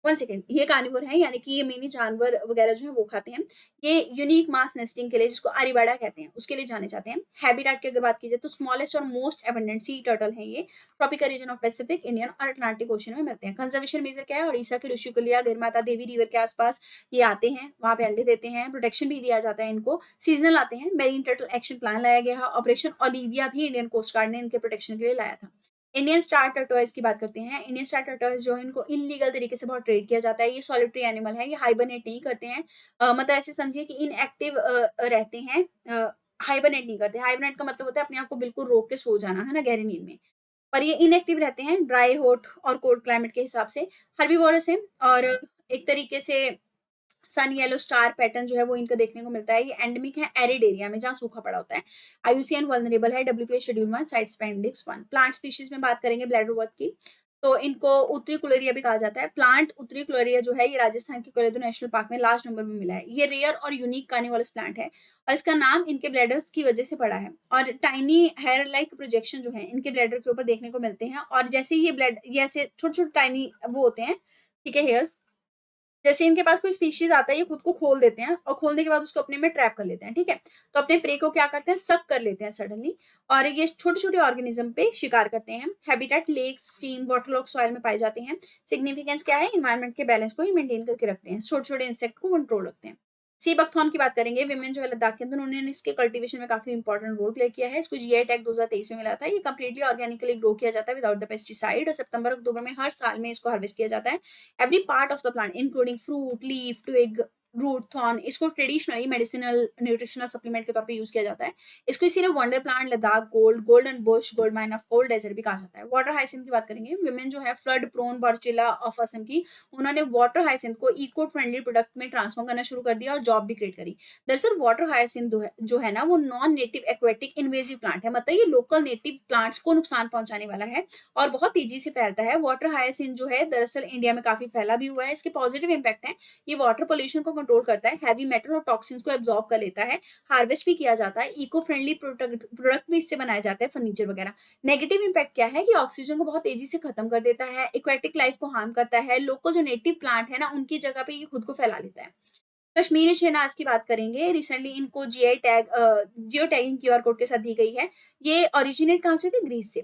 1 सेकेंड, ये कार्निवोर है, यानी कि ये मेनी जानवर वगैरह जो है वो खाते हैं। ये यूनिक मास नेस्टिंग के लिए, जिसको अरीबाड़ा कहते हैं, उसके लिए जाने जाते हैं। हैबिटेट की अगर बात की जाए तो स्मॉलेस्ट और मोस्ट एबंडेंट सी टर्टल है ये। Tropical region of Pacific, Indian और अटलांटिक ओशन में मिलते हैं। कंजर्वेशन मेजर क्या है? उड़ीसा के ऋषिकुलिया गिरमाता देवी रिवर के आसपास ये आते हैं, वहां पे अंडे देते हैं। प्रोटेक्शन भी दिया जाता है इनको। सीजनल आते हैं। मेरीन टर्टल एक्शन प्लान लाया गया है। ऑपरेशन ओलिविया भी इंडियन कोस्ट गार्ड ने इनके प्रोटेक्शन के लिए लाया था। इंडियन स्टार टर्टोइज की बात करते हैं। इंडियन स्टार टर्टोइज जो है इनको इनलीगल तरीके से बहुत ट्रेड किया जाता है। ये सॉलिटरी एनिमल है, ये हाइबरनेट नहीं करते हैं। मतलब ऐसे समझिए कि इनएक्टिव रहते हैं, हाइबरनेट नहीं करते। हाइबरनेट का मतलब होता है अपने आप को बिल्कुल रोक के सो जाना, है ना, गहरी नींद में। पर ये इनएक्टिव रहते हैं ड्राई, हॉट और कोल्ड क्लाइमेट के हिसाब से। हर्बीवोरस है, और एक तरीके से सन येलो स्टार पैटर्न जो है वो इनको देखने को मिलता है। ये एंडेमिक है एरिड एरिया में जहाँ सूखा पड़ा होता है। आईयूसीएन वल्नरेबल है। WPH schedule 1 CITES appendix 1। Plant species में बात करेंगे ब्लैडरवर्थ की, तो इनको उत्तरी कुलेरिया भी कहा जाता है। प्लांट उत्तरी कुलेरिया जो है ये राजस्थान के कोलेडो नेशनल पार्क में लास्ट नंबर में मिला है। ये रेयर और यूनिक कार्निवोरस प्लांट है, और इसका नाम इनके ब्लैडर्स की वजह से पड़ा है। और टाइनी हेयर लाइक प्रोजेक्शन जो है इनके ब्लैडर के ऊपर देखने को मिलते हैं, और जैसे ये ऐसे छोटे छोटे टाइनी वो होते हैं, ठीक है, हेयर्स। जैसे इनके पास कोई स्पीशीज आता है ये खुद को खोल देते हैं, और खोलने के बाद उसको अपने में ट्रैप कर लेते हैं, ठीक है। तो अपने प्रे को क्या करते हैं, सक कर लेते हैं सडनली, और ये छोटे छोटे ऑर्गेनिज्म पे शिकार करते हैं। हैबिटेट लेक्स, स्ट्रीम, वाटरलॉक सॉइल में पाए जाते हैं। सिग्निफिकेंस क्या है? इन्वायरमेंट के बैलेंस को ही मेंटेन करके रखते हैं, छोटे छोटे इंसेक्ट को कंट्रोल रखते हैं। सी बकथॉर्न की बात करेंगे। विमेन जो है लद्दाख के अंदर, उन्होंने इसके कल्टीवेशन में काफी इंपॉर्टेंट रोल प्ले किया है। इसको जीआई टैग 2023 में मिला था। ये कंप्लीटली ऑर्गेनिकली ग्रो किया जाता है विदाउट द पेस्टिसाइड, और सितंबर अक्टूबर में हर साल में इसको हार्वेस्ट किया जाता है। Every part of the plant including fruit, leaf, twig, root, thorn, इसको ट्रेडिशनली मेडिसिनल न्यूट्रिशनल सप्लीमेंट के तौर पे यूज किया जाता है। इसको इसीलिए wonder plant, Ladakh gold, golden bush, gold mine of cold desert भी कहा जाता है। वाटर हाइसिंथ की बात करेंगे। विमेन जो है फ्लड प्रोन बॉर्चिला ऑफ असम की, उन्होंने वाटर हाइसिंथ को इको फ्रेंडली प्रोडक्ट में ट्रांसफॉर्म करना शुरू कर दिया और जॉब भी क्रिएट करी। दरअसल वाटर हाइसिंथ जो है ना वो non native aquatic invasive plant है, मतलब ये लोकल नेटिव प्लांट्स को नुकसान पहुंचाने वाला है और बहुत तेजी से फैलता है। वाटर हाइसिंथ जो है दरअसल इंडिया में काफी फैला भी हुआ है। इसके पॉजिटिव इंपैक्ट है, ये वाटर पोल्यूशन को कंट्रोल करता है, हैवी मेटल और टॉक्सिन्स को एब्जॉर्ब कर लेता है, हार्वेस्ट भी किया जाता है, इको फ्रेंडली प्रोडक्ट भी इससे बनाए जाते हैं, फर्नीचर वगैरह। नेगेटिव इंपैक्ट क्या है कि ऑक्सीजन को बहुत तेजी से खत्म कर देता है, एक्वेटिक लाइफ को हार्म करता है, लोकल जो नेटिव प्लांट है ना उनकी जगह पे ये खुद को फैला लेता है। कश्मीरी शहनाज की बात करेंगे। रिसेंटली इनको GI tag geo tagging QR code के साथ दी गई है। ये ओरिजिनेट कहाँ से होते हैं? ग्रीस से।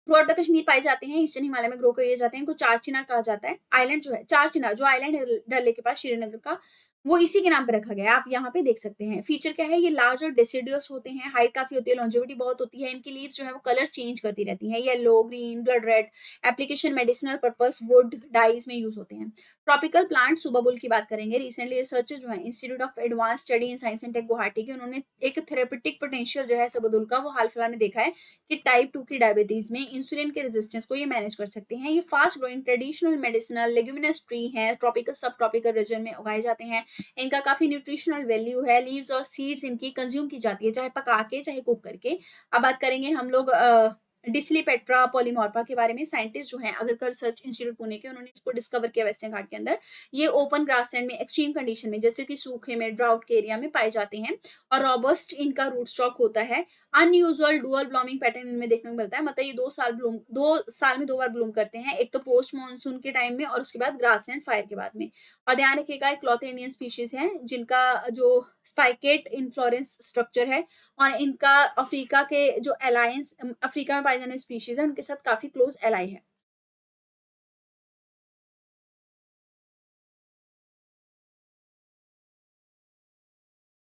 थ्रू आउट द कश्मीर पाए जाते हैं, ईस्टर्न हिमालय में ग्रो किए जाते हैं। इनको चार चिनार कहा जाता है। आइलैंड जो है चार चिनार, जो आइलैंड है डल लेक के पास श्रीनगर का, वो इसी के नाम पे रखा गया है। आप यहाँ पे देख सकते हैं। फीचर क्या है? ये लार्ज और डेसिडियस होते हैं, हाइट काफी होती है, लॉन्जेविटी बहुत होती है। इनकी लीव्स जो है वो कलर चेंज करती रहती हैं, yellow, green, blood red. Application medicinal purpose, wood, dyes में यूज होते हैं। ट्रॉपिकल प्लांट सुबाबुल की बात करेंगे। रिसेंटली रिसर्चर जो है institute of advance study in science and tech Guwahati के, उन्होंने एक थेरेपेटिक पोटेंशियल जो है सबुल का वो हाल फिलहाल में देखा है कि टाइप 2 की डायबिटीज में इंसुलिन के रेजिस्टेंस को ये मैनेज कर सकते हैं। ये fast growing traditional medicinal leguminous tree है, ट्रॉपिकल सब ट्रॉपिकल रीजन में उगाए जाते हैं। इनका काफी न्यूट्रिशनल वैल्यू है। लीव्स और सीड्स इनकी कंज्यूम की जाती है, चाहे पका के चाहे कुक करके। अब बात करेंगे हम लोग डिस्लीपेट्रा पॉलीमॉर्फा के बारे में। साइंटिस्ट जो है अग्रिकल्चर रिसर्च इंस्टीट्यूट पुणे के, उन्होंने इसको डिस्कवर किया वेस्टर्न घाट के अंदर। ये ओपन ग्रासलैंड में एक्सट्रीम कंडीशन में, जैसे कि सूखे में, ड्राउट के एरिया में पाए जाते हैं, और रॉबस्ट इनका रूट स्टॉक होता है। अनयूजुअल डुअल ब्लूमिंग पैटर्न इनमें देखने को मिलता है, मतलब ये 2 साल में 2 बार ब्लूम करते हैं, एक तो पोस्ट मानसून के टाइम में और उसके बाद ग्रासलैंड फायर के बाद में। और ध्यान रखिएगा इकलौते इंडियन स्पीशीज हैं जिनका जो स्पाइकेट इन्फ्लोरेंस स्ट्रक्चर है, और इनका अफ्रीका के जो अलायंस, अफ्रीका में पाए जाने स्पीशीज है उनके साथ काफी क्लोज एलाई है।